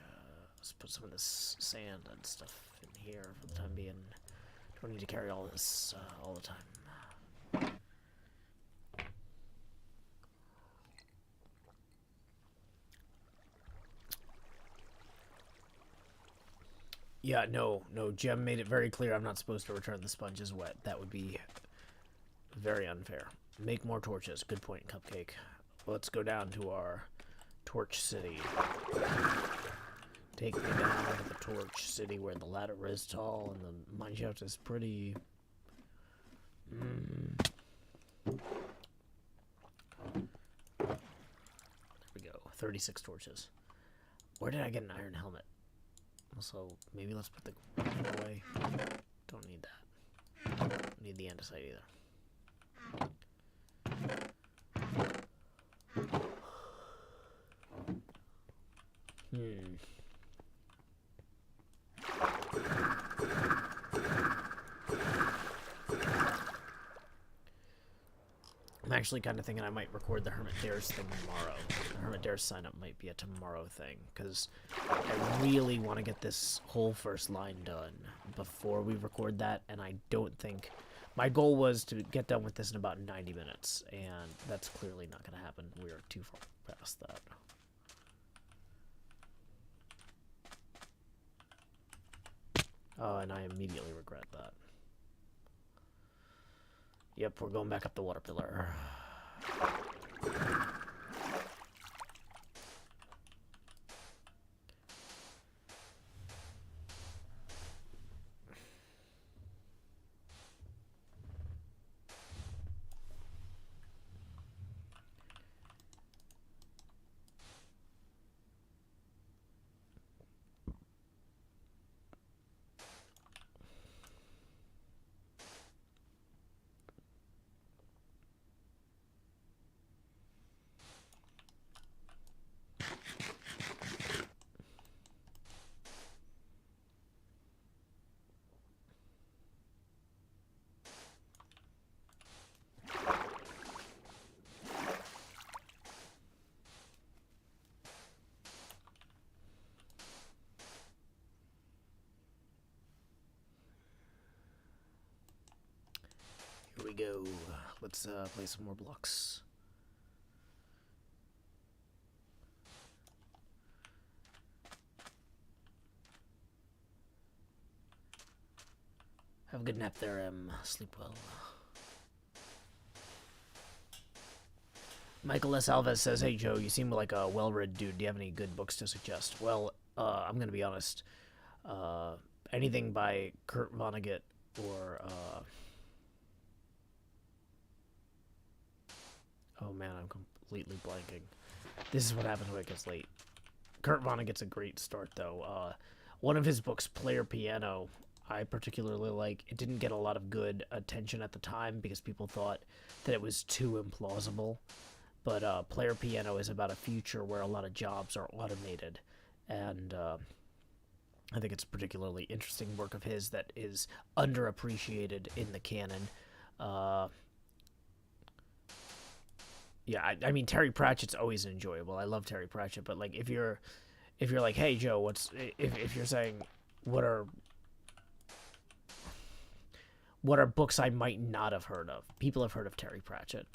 Let's put some of this sand and stuff in here for the time being. Don't need to carry all this all the time. Yeah, no, Gem made it very clear I'm not supposed to return the sponges wet. That would be very unfair. Make more torches. Good point, Cupcake. Let's go down to our Torch City. Take me down to the Torch City where the ladder is tall and the mineshaft is pretty. There we go. 36 torches. Where did I get an iron helmet? Also, maybe let's put the away. Don't need that. Don't need the andesite either. I'm actually kind of thinking I might record the Hermit Dares thing tomorrow. The Hermit Dare sign up might be a tomorrow thing, because I really want to get this whole first line done before we record that, and I don't think My goal was to get done with this in about 90 minutes, and that's clearly not going to happen. We are too far past that. Oh, and I immediately regret that. Yep, we're going back up the water pillar. Here we go. Let's play some more blocks. Have a good nap there, Em. Sleep well. Michael S. Alves says, "Hey Joe, you seem like a well-read dude. Do you have any good books to suggest?" Well, I'm gonna be honest. Anything by Kurt Vonnegut or oh man, I'm completely blanking. This is what happens when it gets late. Kurt Vonnegut's a great start, though. One of his books, Player Piano, I particularly like. It didn't get a lot of good attention at the time because people thought that it was too implausible. But Player Piano is about a future where a lot of jobs are automated. And I think it's a particularly interesting work of his that is underappreciated in the canon. Yeah, I mean, Terry Pratchett's always enjoyable. I love Terry Pratchett, but like if you're like, hey Joe, if you're saying what are books I might not have heard of? People have heard of Terry Pratchett.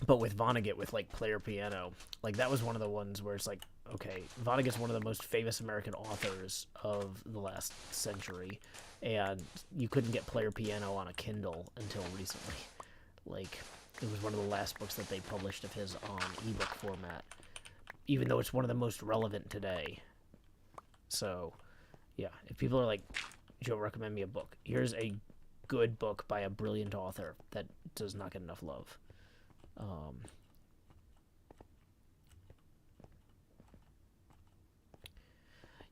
But with Vonnegut, with like Player Piano, like that was one of the ones where it's like, okay, Vonnegut's one of the most famous American authors of the last century, and you couldn't get Player Piano on a Kindle until recently. Like, it was one of the last books that they published of his on ebook format, even though it's one of the most relevant today. So, yeah, if people are like, Joe, recommend me a book, here's a good book by a brilliant author that does not get enough love.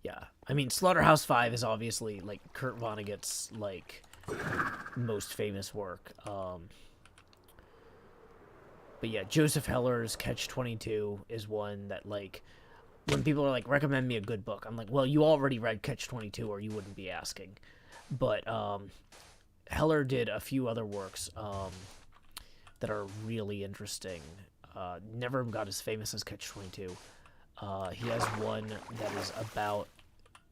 Yeah, I mean, Slaughterhouse-Five is obviously like Kurt Vonnegut's like most famous work. But yeah, Joseph Heller's Catch-22 is one that, like, when people are like, recommend me a good book, I'm like, well, you already read Catch-22 or you wouldn't be asking. But Heller did a few other works that are really interesting. Never got as famous as Catch-22. He has one that is about,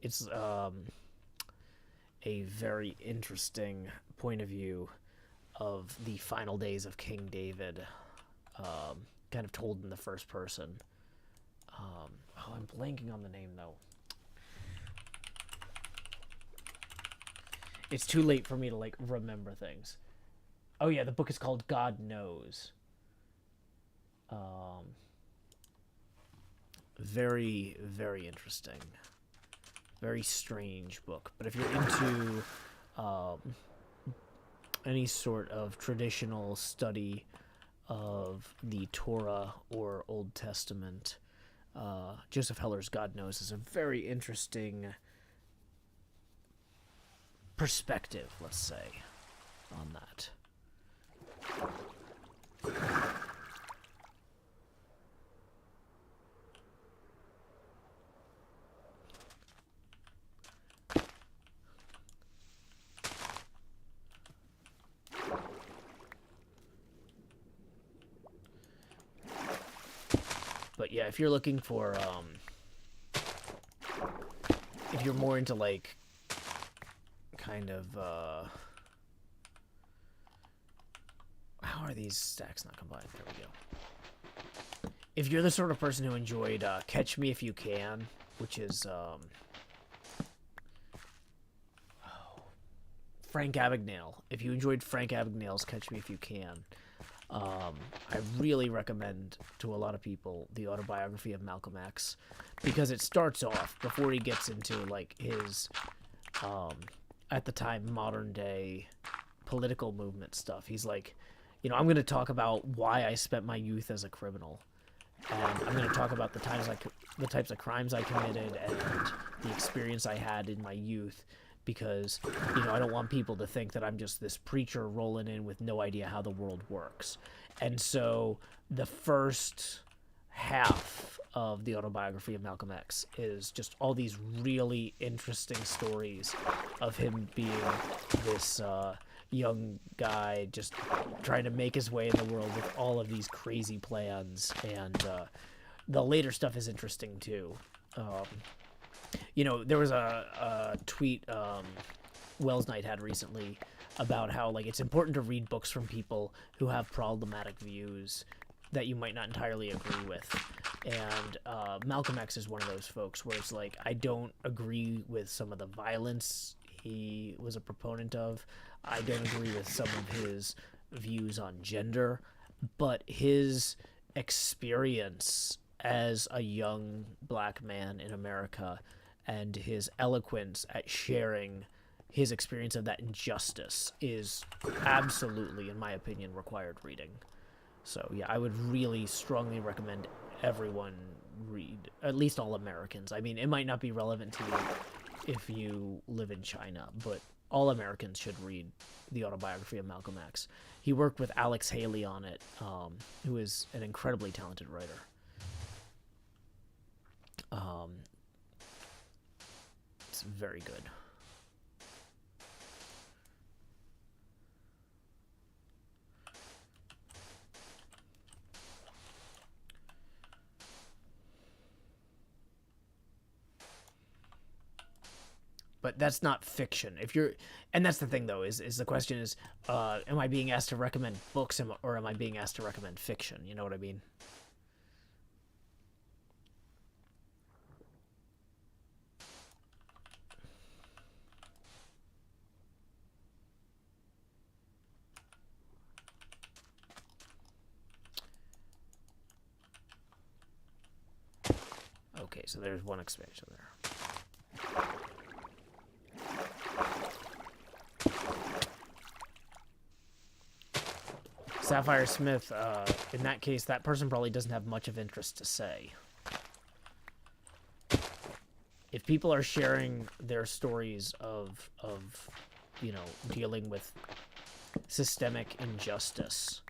it's a very interesting point of view of the final days of King David, kind of told in the first person. Oh, I'm blanking on the name, though. It's too late for me to, like, remember things. Oh, yeah, the book is called God Knows. Very, very interesting. Very strange book. But if you're into any sort of traditional study of the Torah or Old Testament, Joseph Heller's God Knows is a very interesting perspective, let's say, on that. But yeah, if you're looking for, if you're more into, like, kind of, How are these stacks not combined? There we go. If you're the sort of person who enjoyed Catch Me If You Can, which is Frank Abagnale. If you enjoyed Frank Abagnale's Catch Me If You Can, I really recommend to a lot of people the autobiography of Malcolm X, because it starts off before he gets into like his at the time modern day political movement stuff. He's like, you know, I'm going to talk about why I spent my youth as a criminal, and I'm going to talk about the types of crimes I committed and the experience I had in my youth, because, you know, I don't want people to think that I'm just this preacher rolling in with no idea how the world works. And so the first half of the autobiography of Malcolm X is just all these really interesting stories of him being this young guy just trying to make his way in the world with all of these crazy plans. And the later stuff is interesting too. You know, there was a tweet Wells Knight had recently about how, like, it's important to read books from people who have problematic views that you might not entirely agree with. And Malcolm X is one of those folks where it's like, I don't agree with some of the violence he was a proponent of. I don't agree with some of his views on gender, but his experience as a young black man in America and his eloquence at sharing his experience of that injustice is absolutely, in my opinion, required reading. So yeah, I would really strongly recommend everyone read, at least all Americans. I mean, it might not be relevant to you if you live in China, but all Americans should read the autobiography of Malcolm X. He worked with Alex Haley on it, who is an incredibly talented writer. It's very good. But that's not fiction. If you're, and that's the thing though, is the question is, am I being asked to recommend books, or am I being asked to recommend fiction? You know what I mean? Okay, so there's one expansion there. Sapphire Smith, in that case, that person probably doesn't have much of interest to say. If people are sharing their stories of you know, dealing with systemic injustice,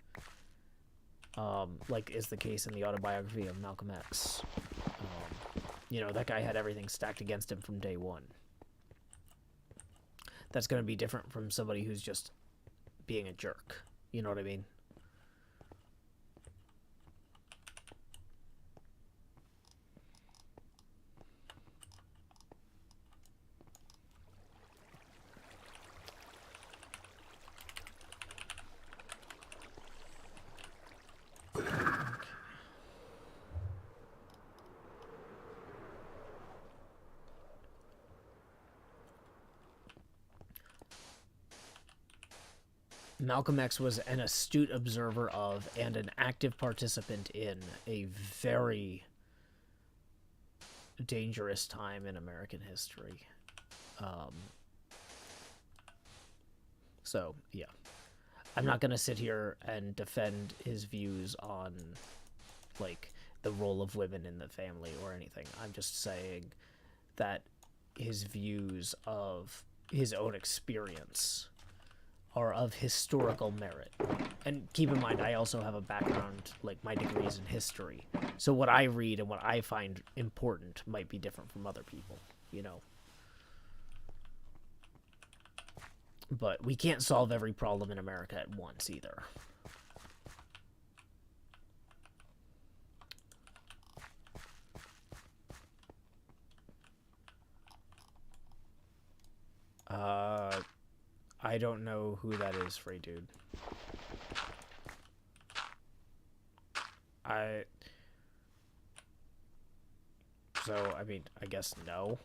like is the case in the autobiography of Malcolm X, you know, that guy had everything stacked against him from day one. That's going to be different from somebody who's just being a jerk. You know what I mean? Malcolm X was an astute observer of and an active participant in a very dangerous time in American history. So, yeah. I'm not going to sit here and defend his views on, like, the role of women in the family or anything. I'm just saying that his views of his own experience are of historical merit. And keep in mind, I also have a background, like my degree is in history. So what I read and what I find important might be different from other people, you know. But we can't solve every problem in America at once either. I don't know who that is, Frey Dude. So, I mean, I guess no.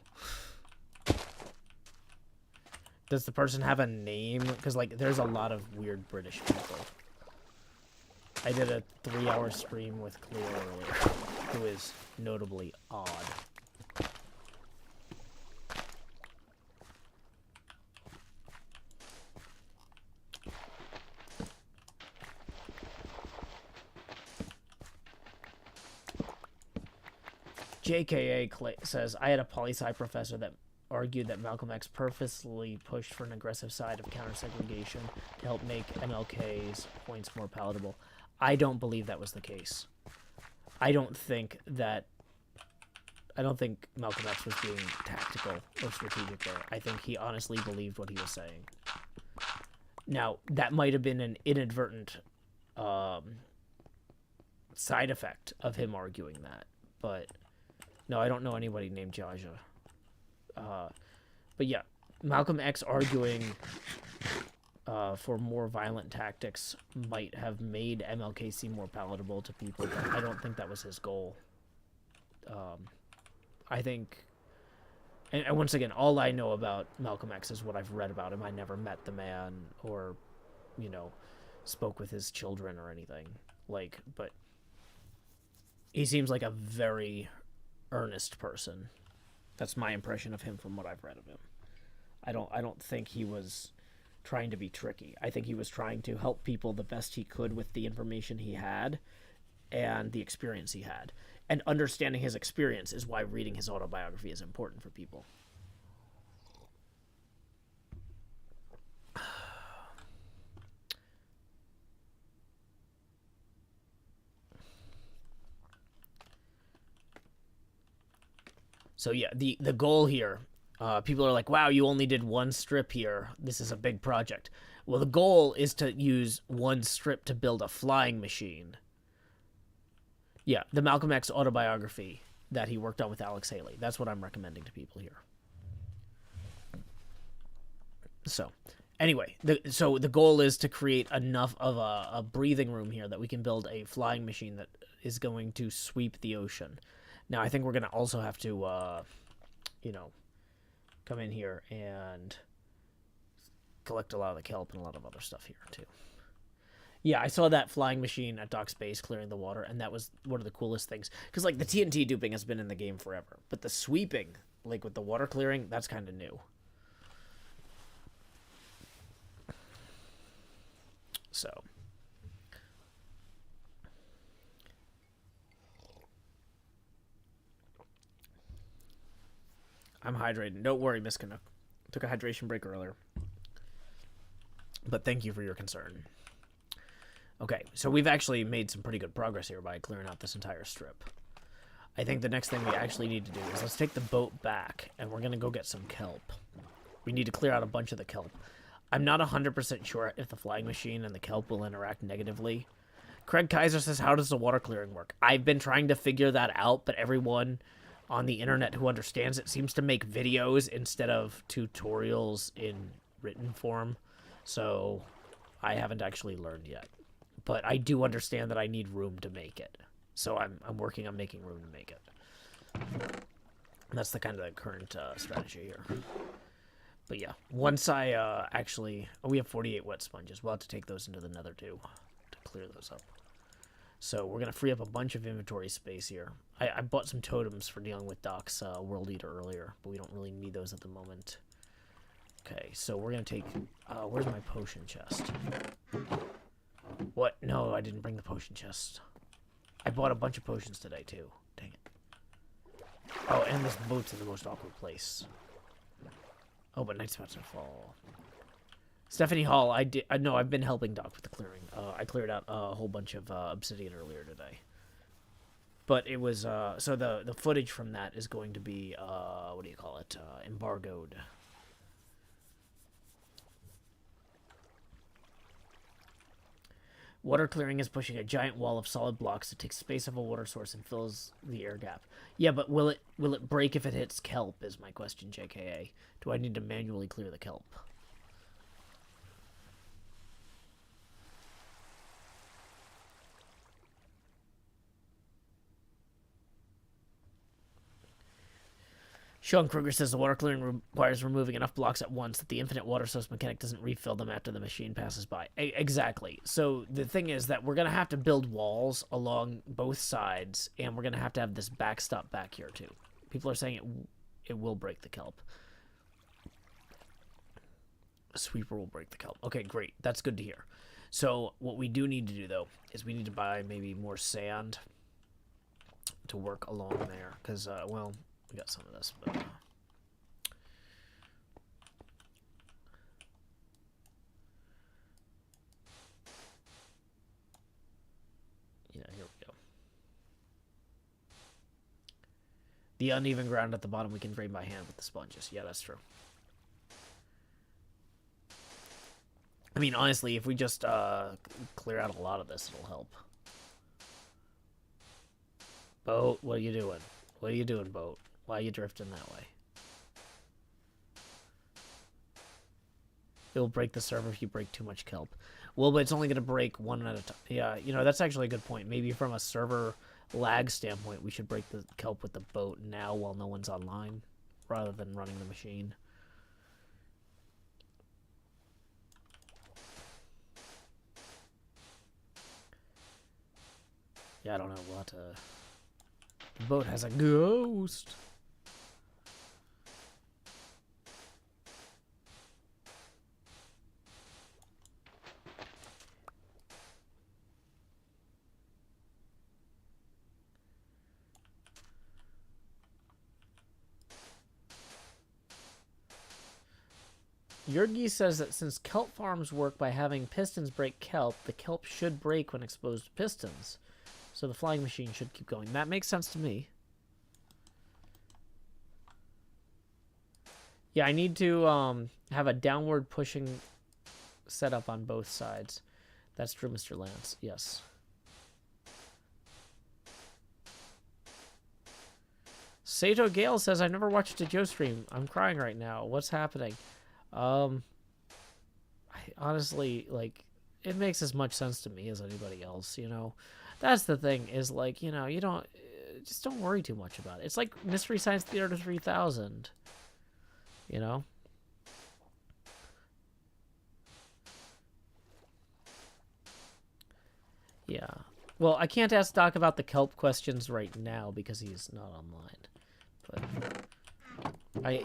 Does the person have a name? Because, like, there's a lot of weird British people. I did a 3-hour stream with Cleo earlier, who is notably odd. JKA says, I had a poli-sci professor that argued that Malcolm X purposely pushed for an aggressive side of counter-segregation to help make MLK's points more palatable. I don't believe that was the case. I don't think Malcolm X was being tactical or strategic there. I think he honestly believed what he was saying. Now, that might have been an inadvertent side effect of him arguing that, but no, I don't know anybody named Jaja. But yeah, Malcolm X arguing for more violent tactics might have made MLK seem more palatable to people, but I don't think that was his goal. I think, and once again, all I know about Malcolm X is what I've read about him. I never met the man or, you know, spoke with his children or anything. Like, but he seems like a very earnest person. That's my impression of him from what I've read of him. I don't think he was trying to be tricky. I think he was trying to help people the best he could with the information he had and the experience he had. And understanding his experience is why reading his autobiography is important for people. So yeah, the goal here, people are like, wow, you only did one strip here. This is a big project. Well, the goal is to use one strip to build a flying machine. Yeah, the Malcolm X autobiography that he worked on with Alex Haley. That's what I'm recommending to people here. So, anyway, so the goal is to create enough of a breathing room here that we can build a flying machine that is going to sweep the ocean. Now, I think we're going to also have to, you know, come in here and collect a lot of the kelp and a lot of other stuff here, too. Yeah, I saw that flying machine at Dock Space clearing the water, and that was one of the coolest things. Because, like, the TNT duping has been in the game forever. But the sweeping, like, with the water clearing, that's kind of new. So. I'm hydrated. Don't worry, Miss Canuck. Took a hydration break earlier. But thank you for your concern. Okay, so we've actually made some pretty good progress here by clearing out this entire strip. I think the next thing we actually need to do is let's take the boat back, and we're going to go get some kelp. We need to clear out a bunch of the kelp. I'm not 100% sure if the flying machine and the kelp will interact negatively. Craig Kaiser says, how does the water clearing work? I've been trying to figure that out, but everyone on the internet who understands it seems to make videos instead of tutorials in written form. So I haven't actually learned yet. But I do understand that I need room to make it. So I'm working on making room to make it. And that's the kind of the current strategy here. But yeah, once I actually... Oh, we have 48 wet sponges. We'll have to take those into the nether too to clear those up. So we're going to free up a bunch of inventory space here. I bought some totems for dealing with Doc's World Eater earlier, but we don't really need those at the moment. Okay, so we're going to take... where's my potion chest? What? No, I didn't bring the potion chest. I bought a bunch of potions today, too. Dang it. Oh, and this boat's in the most awkward place. Oh, but night's about to fall. Stephanie Hall, no, I've been helping Doc with the clearing. I cleared out a whole bunch of obsidian earlier today. But it was, so the footage from that is going to be, what do you call it, embargoed. Water clearing is pushing a giant wall of solid blocks that takes space of a water source and fills the air gap. Yeah, but will it break if it hits kelp, is my question, JKA. Do I need to manually clear the kelp? Sean Kruger says the water clearing requires removing enough blocks at once that the infinite water source mechanic doesn't refill them after the machine passes by. Exactly. So the thing is that we're going to have to build walls along both sides, and we're going to have this backstop back here, too. People are saying it will break the kelp. A sweeper will break the kelp. Okay, great. That's good to hear. So what we do need to do, though, is we need to buy maybe more sand to work along there. Because, well, we got some of this, but... yeah, here we go. The uneven ground at the bottom we can drain by hand with the sponges. Yeah, that's true. I mean, honestly, if we just clear out a lot of this, it'll help. Boat, what are you doing? What are you doing, boat? Why are you drifting that way? It'll break the server if you break too much kelp. Well, but it's only going to break one at a time. Yeah, you know, that's actually a good point. Maybe from a server lag standpoint, we should break the kelp with the boat now while no one's online, rather than running the machine. Yeah, I don't know what. The boat has a ghost. Jerky says that since kelp farms work by having pistons break kelp, the kelp should break when exposed to pistons. So the flying machine should keep going. That makes sense to me. Yeah, I need to have a downward pushing setup on both sides. That's true, Mr. Lance. Yes. Sato Gale says, I've never watched a Joe stream. I'm crying right now. What's happening? I honestly, like, it makes as much sense to me as anybody else, you know? That's the thing, is, like, you know, you don't... just don't worry too much about it. It's like Mystery Science Theater 3000, you know? Yeah. Well, I can't ask Doc about the kelp questions right now because he's not online. But...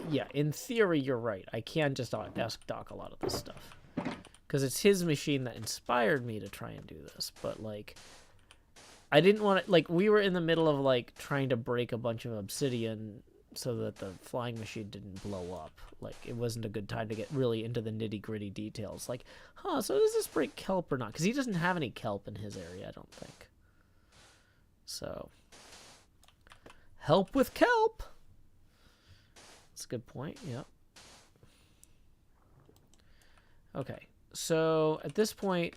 yeah, in theory, you're right. I can just ask Doc a lot of this stuff. Because it's his machine that inspired me to try and do this. But, like... I didn't want to, like, we were in the middle of, like, trying to break a bunch of obsidian so that the flying machine didn't blow up. Like, it wasn't a good time to get really into the nitty-gritty details. Like, huh, so does this break kelp or not? Because he doesn't have any kelp in his area, I don't think. So, help with kelp! That's a good point, yep. Okay, so at this point,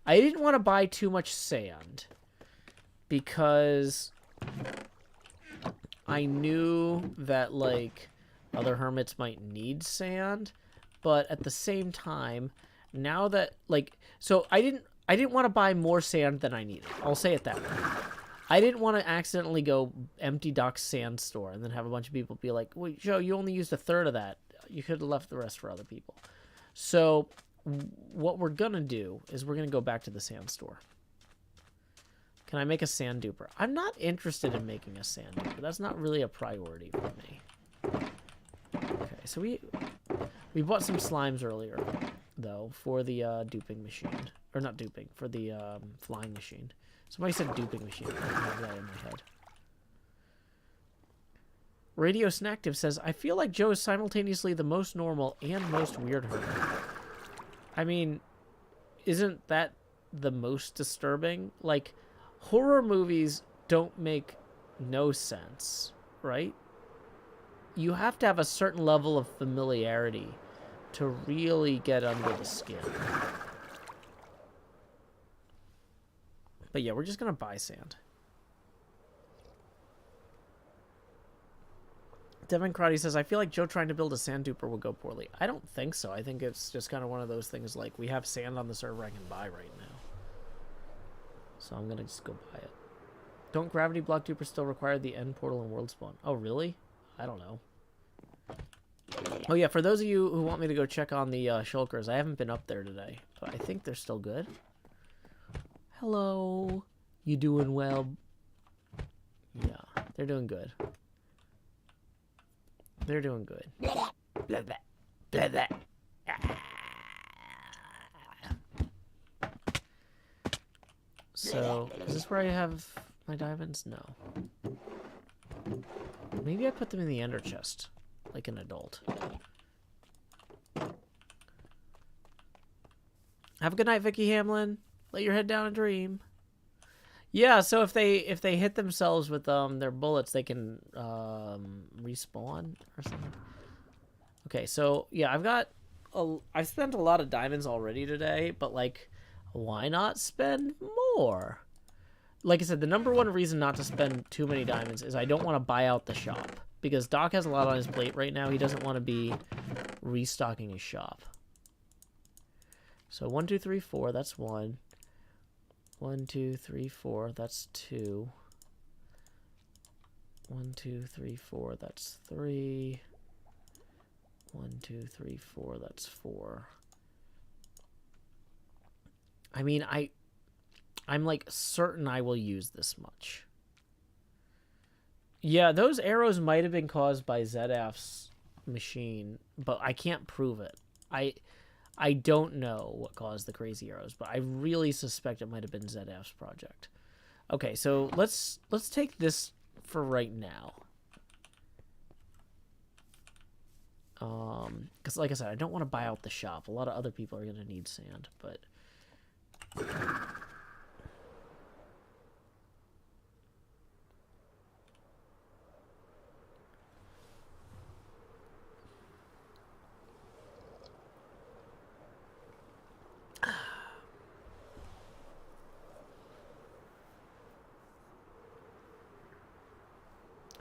I didn't want to buy too much sand. Because I knew that, like, other hermits might need sand, but at the same time, now that, like, so I didn't want to buy more sand than I needed. I'll say it that way. I didn't want to accidentally go empty Doc's sand store and then have a bunch of people be like, wait, Joe, you only used a third of that. You could have left the rest for other people. So what we're going to do is we're going to go back to the sand store. Can I make a sand duper? I'm not interested in making a sand duper. That's not really a priority for me. Okay, so we bought some slimes earlier, though, for the duping machine. Or not duping, for the flying machine. Somebody said duping machine. I have that in my head. Radio Snacktive says, I feel like Joe is simultaneously the most normal and most weird hermit. I mean, isn't that the most disturbing? Like... horror movies don't make no sense, right? You have to have a certain level of familiarity to really get under the skin. But yeah, we're just going to buy sand. Devin Crotty says, I feel like Joe trying to build a sand duper would go poorly. I don't think so. I think it's just kind of one of those things like, we have sand on the server I can buy right now. So I'm going to just go buy it. Don't gravity block dupers still require the end portal and world spawn? Oh, really? I don't know. Oh yeah, for those of you who want me to go check on the shulkers, I haven't been up there today, but I think they're still good. Hello. You doing well? Yeah, they're doing good. They're doing good. Blah, blah, blah, blah. So, is this where I have my diamonds? No. Maybe I put them in the ender chest, like an adult. Have a good night, Vicky Hamlin. Let your head down and dream. Yeah, so if they hit themselves with their bullets, they can respawn or something. Okay, so yeah, I've spent a lot of diamonds already today, but like, why not spend more? Like I said, the number one reason not to spend too many diamonds is I don't want to buy out the shop, because Doc has a lot on his plate right now. He doesn't want to be restocking his shop. So 1, 2, 3, 4. That's 1. 1, 2, 3, 4. That's 2. 1, 2, 3, 4. That's 3. 1, 2, 3, 4. That's 4. I mean, I'm like certain I will use this much. Yeah, those arrows might have been caused by ZF's machine, but I can't prove it. I don't know what caused the crazy arrows, but I really suspect it might have been ZF's project. Okay, so let's take this for right now. Because like I said, I don't want to buy out the shop. A lot of other people are going to need sand, but...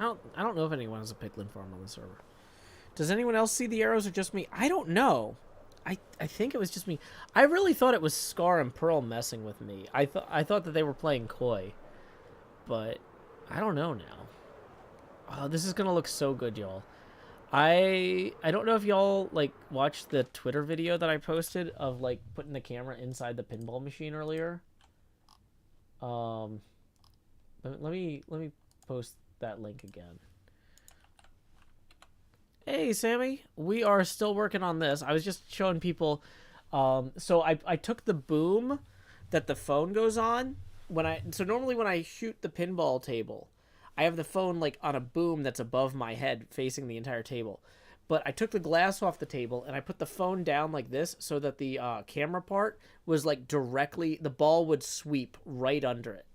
I don't know if anyone has a piglin farm on the server. Does anyone else see the arrows or just me? I don't know. I think it was just me. I really thought it was Scar and Pearl messing with me. I thought that they were playing coy. But I don't know now. Oh, this is gonna look so good, y'all. I don't know if y'all like watched the Twitter video that I posted of like putting the camera inside the pinball machine earlier. Let me post that link again. Hey, Sammy. We are still working on this. I was just showing people. So I took the boom that the phone goes on. So normally when I shoot the pinball table, I have the phone like on a boom that's above my head facing the entire table. But I took the glass off the table and I put the phone down like this so that the camera part was like directly, the ball would sweep right under it.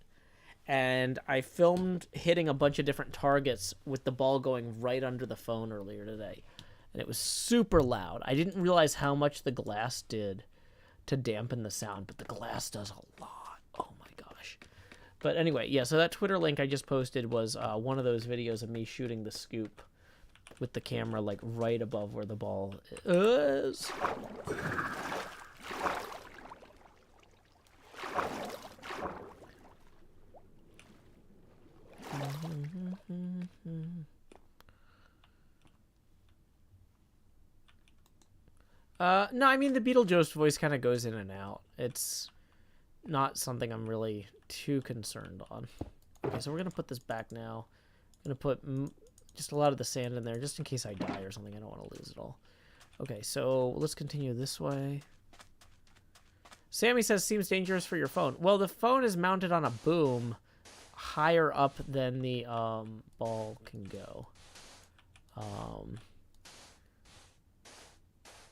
And I filmed hitting a bunch of different targets with the ball going right under the phone earlier today. And it was super loud. I didn't realize how much the glass did to dampen the sound, but the glass does a lot. Oh my gosh. But anyway, yeah, so that Twitter link I just posted was one of those videos of me shooting the scoop with the camera like right above where the ball is. No, I mean, the Beetlejuice voice kind of goes in and out. It's not something I'm really too concerned on. Okay, so we're going to put this back now. I'm going to put just a lot of the sand in there, just in case I die or something. I don't want to lose it all. Okay, so let's continue this way. Sammy says, seems dangerous for your phone. Well, the phone is mounted on a boom higher up than the ball can go.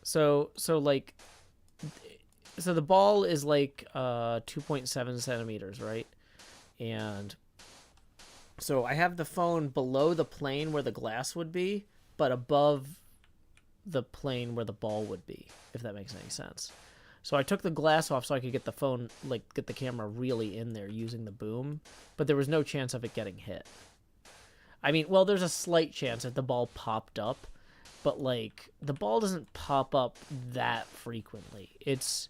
So the ball is like 2.7 centimeters, right? And so I have the phone below the plane where the glass would be, but above the plane where the ball would be, if that makes any sense. So I took the glass off so I could get the phone, like get the camera really in there using the boom, but there was no chance of it getting hit. I mean, well, there's a slight chance that the ball popped up, but like the ball doesn't pop up that frequently. It's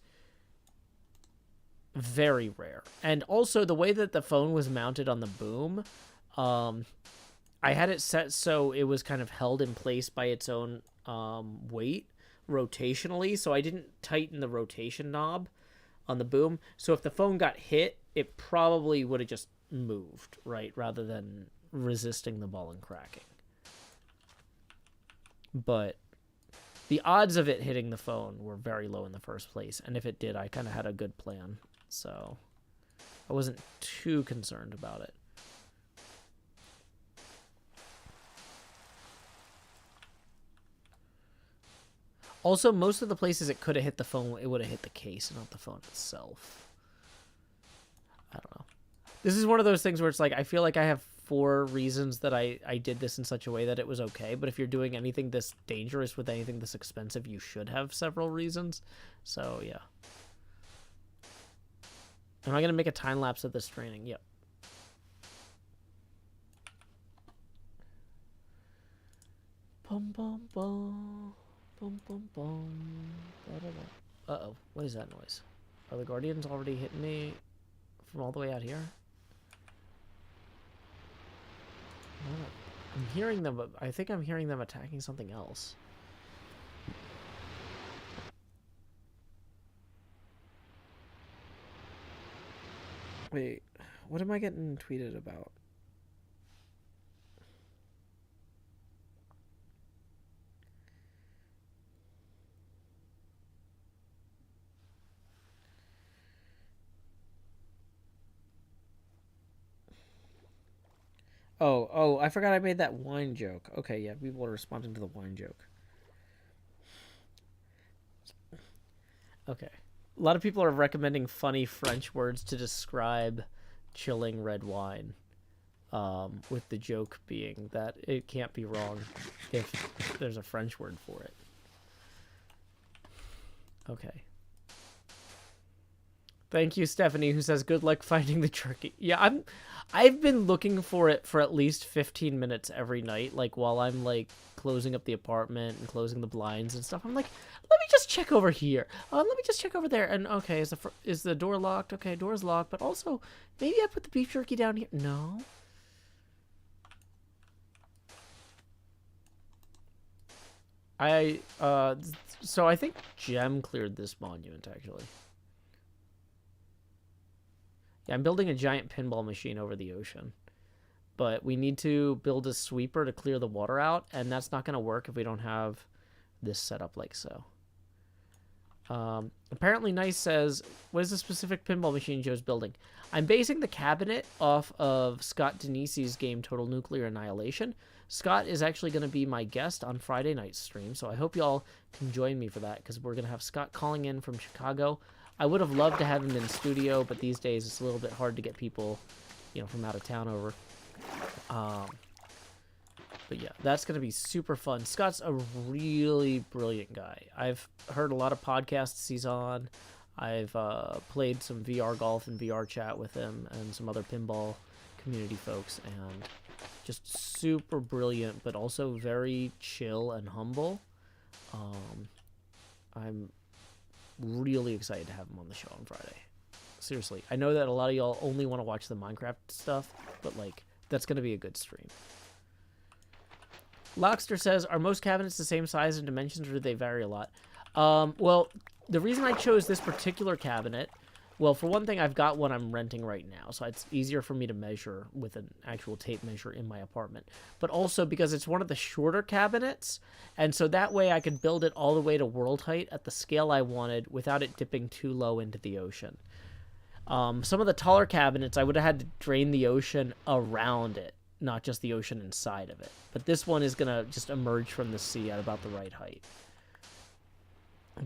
very rare. And also the way that the phone was mounted on the boom, I had it set so it was kind of held in place by its own weight rotationally, so I didn't tighten the rotation knob on the boom. So if the phone got hit, it probably would have just moved, right, rather than resisting the ball and cracking. But the odds of it hitting the phone were very low in the first place, and if it did, I kind of had a good plan, so I wasn't too concerned about it. Also, most of the places it could have hit the phone, it would have hit the case, not the phone itself. I don't know. This is one of those things where it's like, I feel like I have 4 reasons that I did this in such a way that it was okay, but if you're doing anything this dangerous with anything this expensive, you should have several reasons. So, yeah. Am I going to make a time lapse of this training? Yep. Bum, bum, bum. Bum, bum, bum. Uh-oh. What is that noise? Are the Guardians already hitting me from all the way out here? I'm hearing them, but I think I'm hearing them attacking something else. Wait, what am I getting tweeted about? Oh, I forgot I made that wine joke. Okay, yeah, people are responding to the wine joke. Okay. A lot of people are recommending funny French words to describe chilling red wine. With the joke being that it can't be wrong if there's a French word for it. Okay. Thank you, Stephanie, who says, good luck finding the jerky. Yeah, I've been looking for it for at least 15 minutes every night, like, while I'm, like, closing up the apartment and closing the blinds and stuff. I'm like, let me just check over here. Let me just check over there. And, okay, is the door locked? Okay, door's locked. But also, maybe I put the beef jerky down here. No. So I think Gem cleared this monument, actually. Yeah, I'm building a giant pinball machine over the ocean. But we need to build a sweeper to clear the water out, and that's not going to work if we don't have this set up like so. Apparently Nice says, what is the specific pinball machine Joe's building? I'm basing the cabinet off of Scott Denise's game Total Nuclear Annihilation. Scott is actually going to be my guest on Friday night's stream, so I hope y'all can join me for that, because we're going to have Scott calling in from Chicago. I would have loved to have him in studio, but these days it's a little bit hard to get people, from out of town over. But yeah, that's going to be super fun. Scott's a really brilliant guy. I've heard a lot of podcasts he's on. I've played some VR golf and VR chat with him and some other pinball community folks, and just super brilliant, but also very chill and humble. I'm really excited to have him on the show on Friday. Seriously, I know that a lot of y'all only want to watch the Minecraft stuff, but like, that's going to be a good stream. Lockster says, are most cabinets the same size and dimensions, or do they vary a lot? Well, the reason I chose this particular cabinet, well, for one thing, I've got one I'm renting right now, so it's easier for me to measure with an actual tape measure in my apartment. But also because it's one of the shorter cabinets, and so that way I could build it all the way to world height at the scale I wanted without it dipping too low into the ocean. Some of the taller cabinets, I would have had to drain the ocean around it, not just the ocean inside of it. But this one is going to just emerge from the sea at about the right height.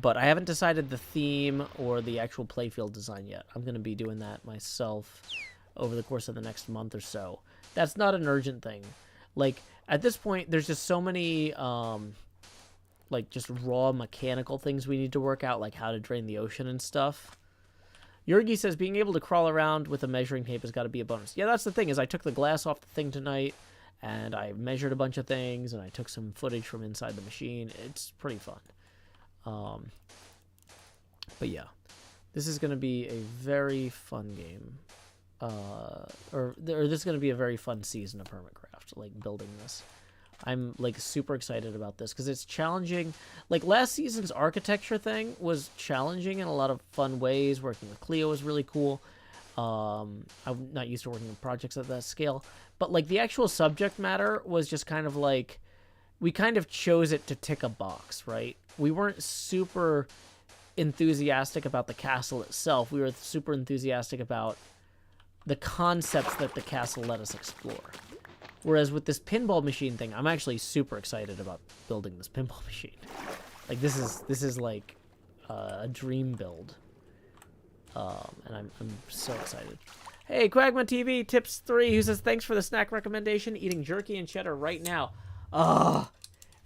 But I haven't decided the theme or the actual playfield design yet. I'm going to be doing that myself over the course of the next month or so. That's not an urgent thing. Like, at this point, there's just so many, like, just raw mechanical things we need to work out, like how to drain the ocean and stuff. Yergi says, being able to crawl around with a measuring tape has got to be a bonus. Yeah, that's the thing, is I took the glass off the thing tonight, and I measured a bunch of things, and I took some footage from inside the machine. It's pretty fun. But yeah, this is going to be a very fun game. Or this is going to be a very fun season of HermitCraft. HermitCraft, like, building this. I'm, like, super excited about this because it's challenging. Like, last season's architecture thing was challenging in a lot of fun ways. Working with Cleo was really cool. I'm not used to working on projects at that scale. But, like, the actual subject matter was just kind of like, we kind of chose it to tick a box, right? We weren't super enthusiastic about the castle itself. We were super enthusiastic about the concepts that the castle let us explore. Whereas with this pinball machine thing, I'm actually super excited about building this pinball machine. Like, this is like a dream build. And I'm so excited. Hey, Quagma TV, Tips 3, who says, thanks for the snack recommendation. Eating jerky and cheddar right now. Oh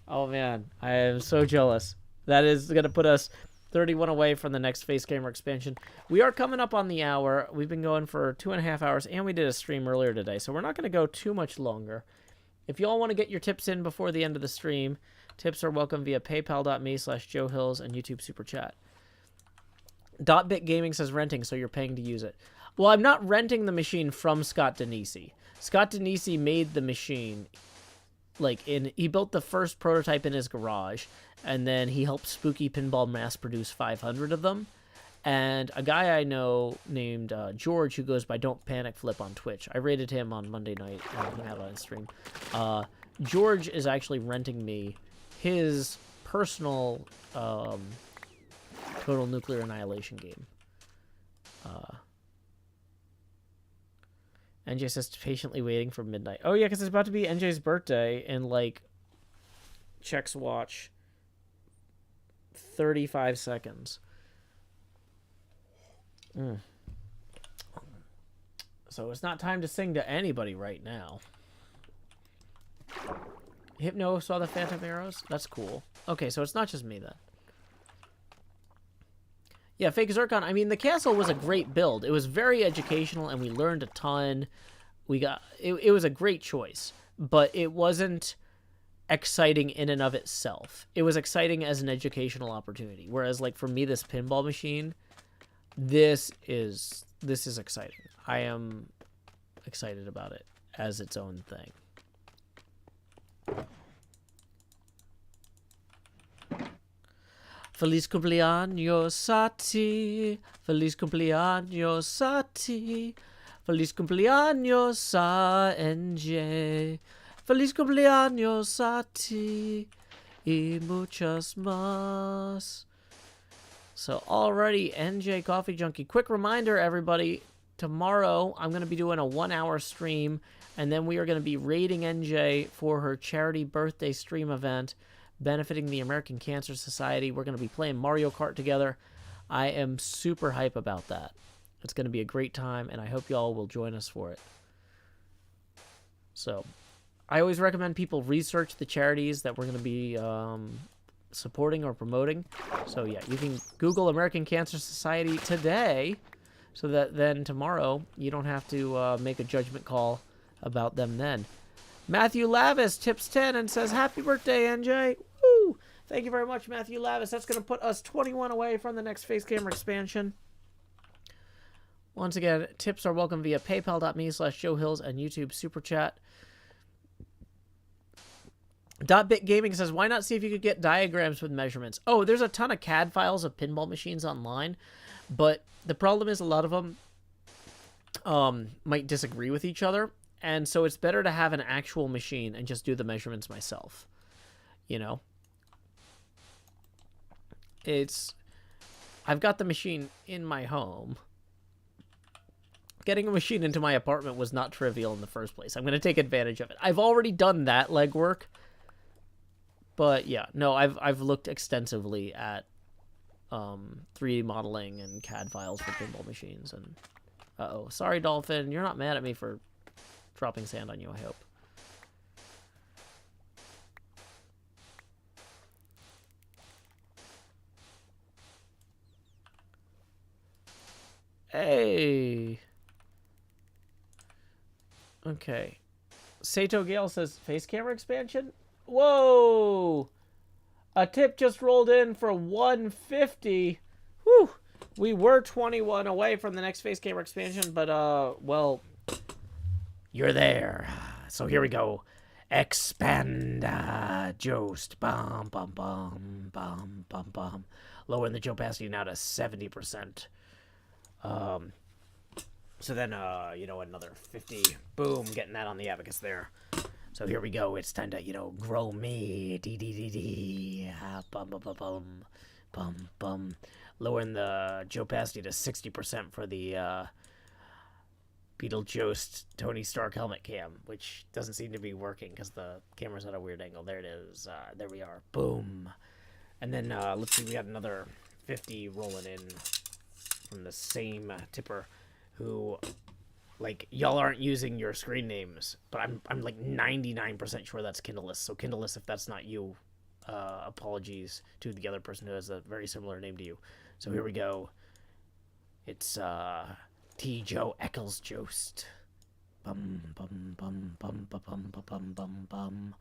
man, I am so jealous. That is going to put us 31 away from the next Facecam expansion. We are coming up on the hour. We've been going for 2.5 hours, and we did a stream earlier today, so we're not going to go too much longer. If you all want to get your tips in before the end of the stream, tips are welcome via paypal.me/JoeHills and YouTube Super Chat. Dotbit Gaming says renting, so you're paying to use it. Well, I'm not renting the machine from Scott Denisi. Scott Denisi made the machine. Like, he built the first prototype in his garage, and then he helped Spooky Pinball mass produce 500 of them. And a guy I know named George, who goes by Don't Panic Flip on Twitch. I rated him on Monday night and hung out on his stream. George is actually renting me his personal Total Nuclear Annihilation game. NJ says patiently waiting for midnight. Oh, yeah, because it's about to be NJ's birthday in, like, checks watch 35 seconds. So it's not time to sing to anybody right now. Hypno saw the Phantom Arrows? That's cool. Okay, so it's not just me then. Yeah, Fake Zircon, I mean, the castle was a great build. It was very educational, and we learned a ton. It was a great choice, but it wasn't exciting in and of itself. It was exciting as an educational opportunity. Whereas, like, for me, this pinball machine, this is exciting. I am excited about it as its own thing. Feliz cumpleaños a ti, feliz cumpleaños a ti, feliz cumpleaños a NJ, feliz cumpleaños a ti, y muchas más. So already, NJ Coffee Junkie. Quick reminder, everybody, tomorrow I'm going to be doing a 1-hour stream, and then we are going to be raiding NJ for her charity birthday stream event, benefiting the American Cancer Society. We're going to be playing Mario Kart together. I am super hype about that. It's going to be a great time, and I hope y'all will join us for it. So, I always recommend people research the charities that we're going to be supporting or promoting. So, yeah, you can Google American Cancer Society today, so that then tomorrow you don't have to make a judgment call about them then. Matthew Lavis tips 10 and says, happy birthday, NJ. Woo! Thank you very much, Matthew Lavis. That's going to put us 21 away from the next Facecam expansion. Once again, tips are welcome via paypal.me/JoeHills and YouTube Super Chat. Dotbit Gaming says, why not see if you could get diagrams with measurements? Oh, there's a ton of CAD files of pinball machines online, but the problem is a lot of them might disagree with each other. And so it's better to have an actual machine and just do the measurements myself. You know? I've got the machine in my home. Getting a machine into my apartment was not trivial in the first place. I'm going to take advantage of it. I've already done that legwork. But yeah, no, I've looked extensively at 3D modeling and CAD files for pinball machines. And uh-oh. Sorry, Dolphin. You're not mad at me for dropping sand on you, I hope. Hey. Okay. Sato Gale says, face camera expansion? Whoa! A tip just rolled in for 150. Whew! We were 21 away from the next face camera expansion, but, well, you're there. So here we go. Expand Jost. Bum, bum, bum, bum, bum, bum. Lowering the opacity now to 70%. So then, you know, another 50. Boom, getting that on the abacus there. So here we go. It's time to, you know, grow me. Dee. Bum, bum, bum, bum. Bum, bum. Lowering the opacity to 60% for the, Beetlejuice Tony Stark helmet cam, which doesn't seem to be working because the camera's at a weird angle. There it is. There we are. Boom. And then, let's see, we got another 50 rolling in from the same tipper who, like, y'all aren't using your screen names, but I'm like 99% sure that's Kindleless. So Kindleless, if that's not you, apologies to the other person who has a very similar name to you. So here we go. It's, T. Joe Eccles Jost. Bum, bum, bum, bum, bum, bum, bum, bum, bum.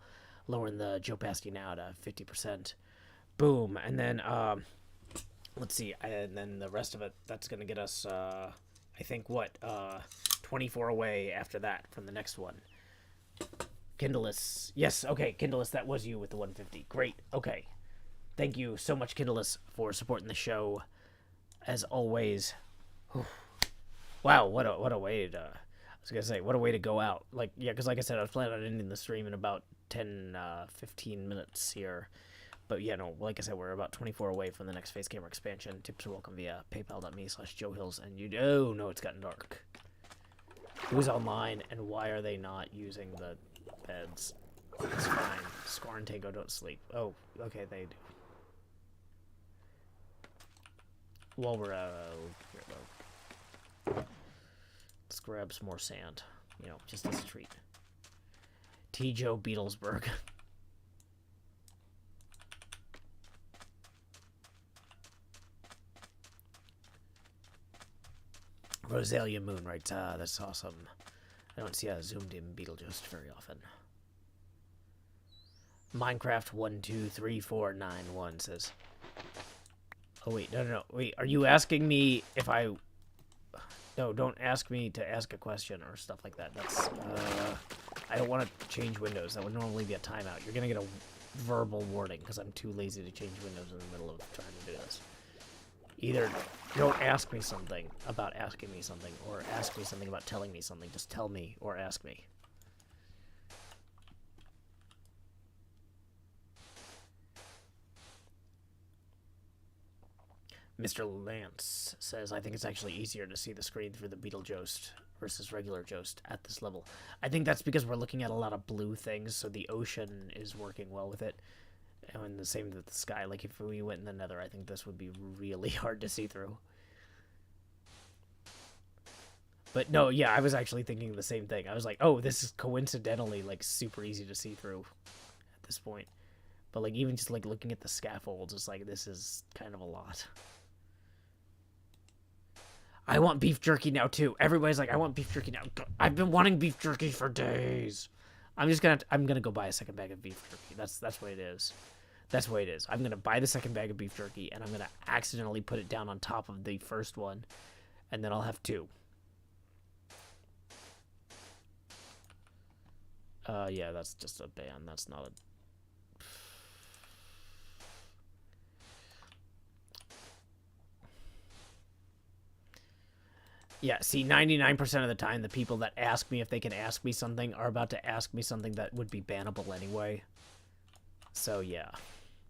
Lowering the opacity now to 50%. Boom. And then, let's see. And then the rest of it, that's going to get us, I think, what, 24 away after that from the next one. Kindleless. Yes, okay, Kindleless, that was you with the 150. Great, okay. Thank you so much, Kindleless, for supporting the show, as always. Whew. Wow, what a way to, I was going to say, what a way to go out. Like, yeah, because like I said, I was planning on ending the stream in about 10, 15 minutes here. But, yeah, no, like I said, we're about 24 away from the next Facecam expansion. Tips are welcome via paypal.me/JoeHills. And you, oh, no, it's gotten dark. Who's online, and why are they not using the beds? It's fine. Score and Tango don't sleep. Oh, okay, they do. While we're here, though. Let's grab some more sand, you know, just as a treat. T. Joe Beatlesburg. Rosalia Moon writes, that's awesome. I don't see a zoomed in Beetlejuice very often. Minecraft 123491 says, oh wait, no, wait, are you asking me if I... No, don't ask me to ask a question or stuff like that. That's, I don't want to change windows. That would normally be a timeout. You're going to get a verbal warning because I'm too lazy to change windows in the middle of trying to do this. Either don't ask me something about asking me something, or ask me something about telling me something. Just tell me or ask me. Mr. Lance says, I think it's actually easier to see the screen through the Beetlejuice versus regular Jost at this level. I think that's because we're looking at a lot of blue things, so the ocean is working well with it. And the same with the sky. Like, if we went in the nether, I think this would be really hard to see through. But no, yeah, I was actually thinking the same thing. I was like, oh, this is coincidentally, like, super easy to see through at this point. But, like, even just, like, looking at the scaffolds, it's like, this is kind of a lot. I want beef jerky now, too. Everybody's like, I want beef jerky now. I've been wanting beef jerky for days. I'm gonna go buy a second bag of beef jerky. That's what it is. That's what it is. I'm gonna buy the second bag of beef jerky, and I'm gonna accidentally put it down on top of the first one, and then I'll have two. Yeah, that's just a ban. That's not a... Yeah, see, 99% of the time, the people that ask me if they can ask me something are about to ask me something that would be bannable anyway. So, yeah.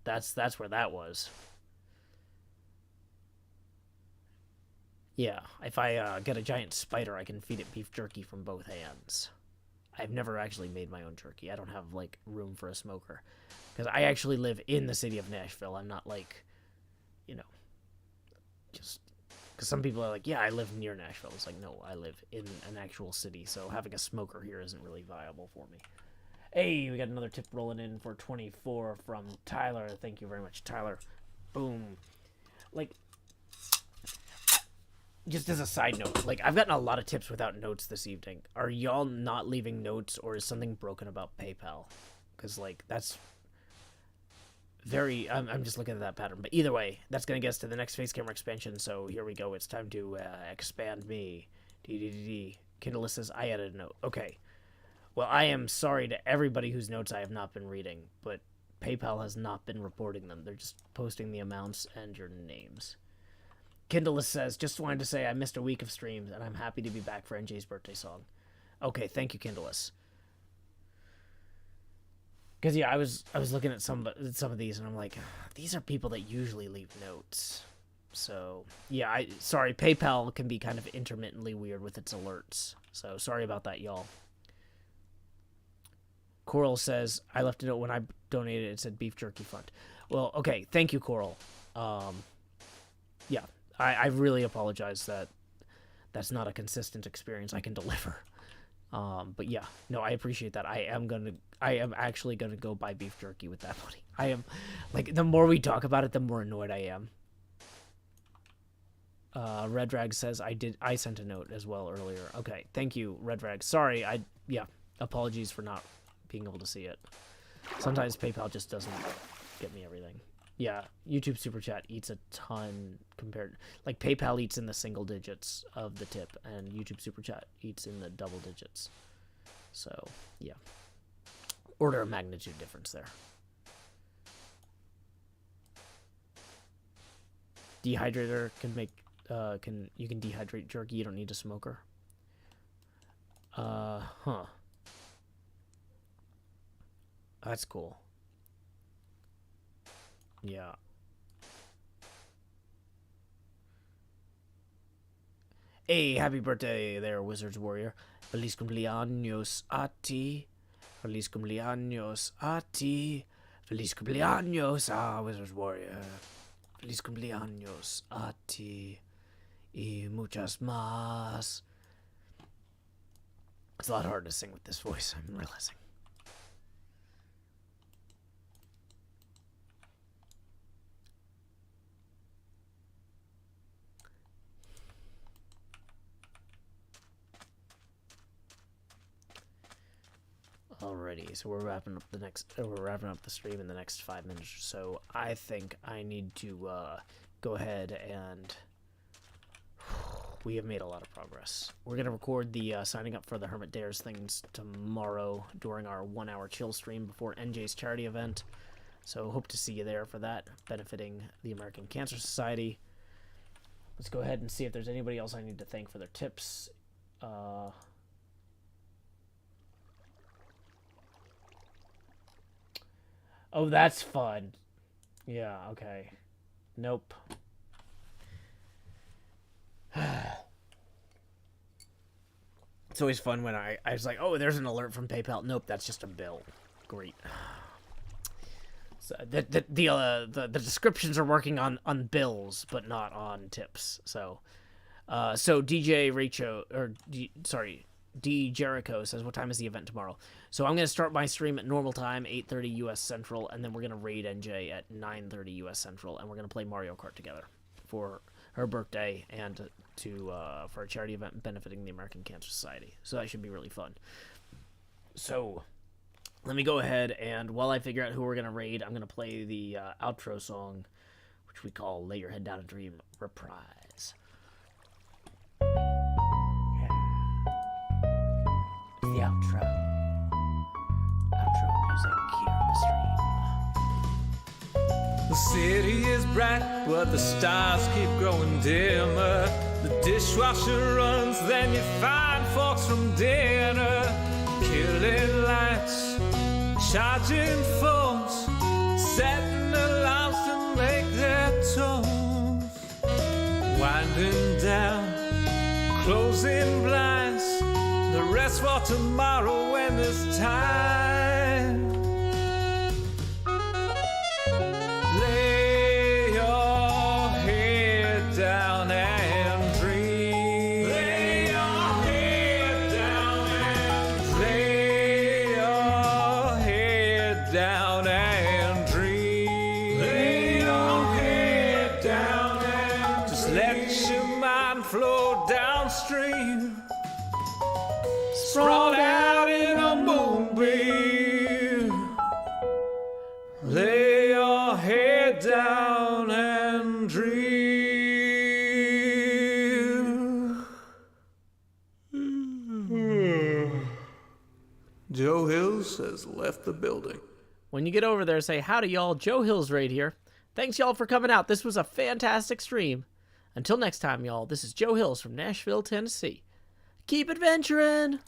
That's where that was. Yeah, if I get a giant spider, I can feed it beef jerky from both hands. I've never actually made my own jerky. I don't have, like, room for a smoker. Because I actually live in the city of Nashville. I'm not, like, you know, just... Because some people are like, yeah, I live near Nashville. It's like, no, I live in an actual city, so having a smoker here isn't really viable for me. Hey, we got another tip rolling in for 24 from Tyler. Thank you very much, Tyler. Boom. Like, just as a side note, like, I've gotten a lot of tips without notes this evening. Are y'all not leaving notes, or is something broken about PayPal? Because, like, that's... very, I'm just looking at that pattern. But either way, that's going to get us to the next face camera expansion. So here we go. It's time to expand me. Kindle says, I added a note. Okay. Well, I am sorry to everybody whose notes I have not been reading, but PayPal has not been reporting them. They're just posting the amounts and your names. Kindleless says, just wanted to say I missed a week of streams, and I'm happy to be back for NJ's birthday song. Okay, thank you, Kindleless. Because, yeah, I was looking at some of these, and I'm like, these are people that usually leave notes. So, yeah, sorry, PayPal can be kind of intermittently weird with its alerts. So, sorry about that, y'all. Coral says, I left a note when I donated. It said Beef Jerky Fund. Well, okay, thank you, Coral. Yeah, I really apologize that that's not a consistent experience I can deliver. But yeah, no, I appreciate that. I am actually gonna go buy beef jerky with that money. I am, like, the more we talk about it, the more annoyed I am. Red Rag says I sent a note as well earlier. Okay, thank you, Red Rag. Sorry, yeah, apologies for not being able to see it. Sometimes PayPal just doesn't get me everything. Yeah, YouTube Super Chat eats a ton compared... Like, PayPal eats in the single digits of the tip, and YouTube Super Chat eats in the double digits. So, yeah. Order of magnitude difference there. Dehydrator can make... you can dehydrate jerky. You don't need a smoker. Huh. That's cool. Yeah. Hey, happy birthday there, Wizards Warrior. Feliz cumpleaños a ti. Feliz cumpleaños a ti. Feliz cumpleaños a Wizards Warrior. Feliz cumpleaños a ti. Y muchas más. It's a lot harder to sing with this voice, I'm realizing. Alrighty, so we're wrapping up the stream in the next 5 minutes or so. I think I need to go ahead and we have made a lot of progress. We're gonna record the signing up for the Hermit Dares things tomorrow during our 1 hour chill stream before NJ's charity event. So hope to see you there for that, benefiting the American Cancer Society. Let's go ahead and see if there's anybody else I need to thank for their tips. Oh, that's fun. Yeah, okay. Nope. It's always fun when I was like, oh, there's an alert from PayPal. Nope, that's just a bill. Great. So the descriptions are working on bills, but not on tips. So DJ Rachel, or D Jericho says, what time is the event tomorrow? So I'm going to start my stream at normal time, 8:30 US Central, and then we're going to raid NJ at 9:30 US Central, and we're going to play Mario Kart together for her birthday and for a charity event benefiting the American Cancer Society. So that should be really fun. So let me go ahead, and while I figure out who we're going to raid, I'm going to play the outro song, which we call Lay Your Head Down and Dream Reprise. The outro music here on the stream. The city is bright, but the stars keep growing dimmer. The dishwasher runs, then you find forks from dinner. Killing lights, charging phones, setting alarms to make their tones. Winding down, closing blinds. The rest for tomorrow when there's time. Lay your head down and dream. Lay your head down and lay your head down and dream. Lay your head down and just let your mind flow downstream. Sprawled out in a moonbeam. Lay your head down and dream. Joe Hills has left the building. When you get over there, say, howdy, y'all. Joe Hills right here. Thanks, y'all, for coming out. This was a fantastic stream. Until next time, y'all, this is Joe Hills from Nashville, Tennessee. Keep adventuring!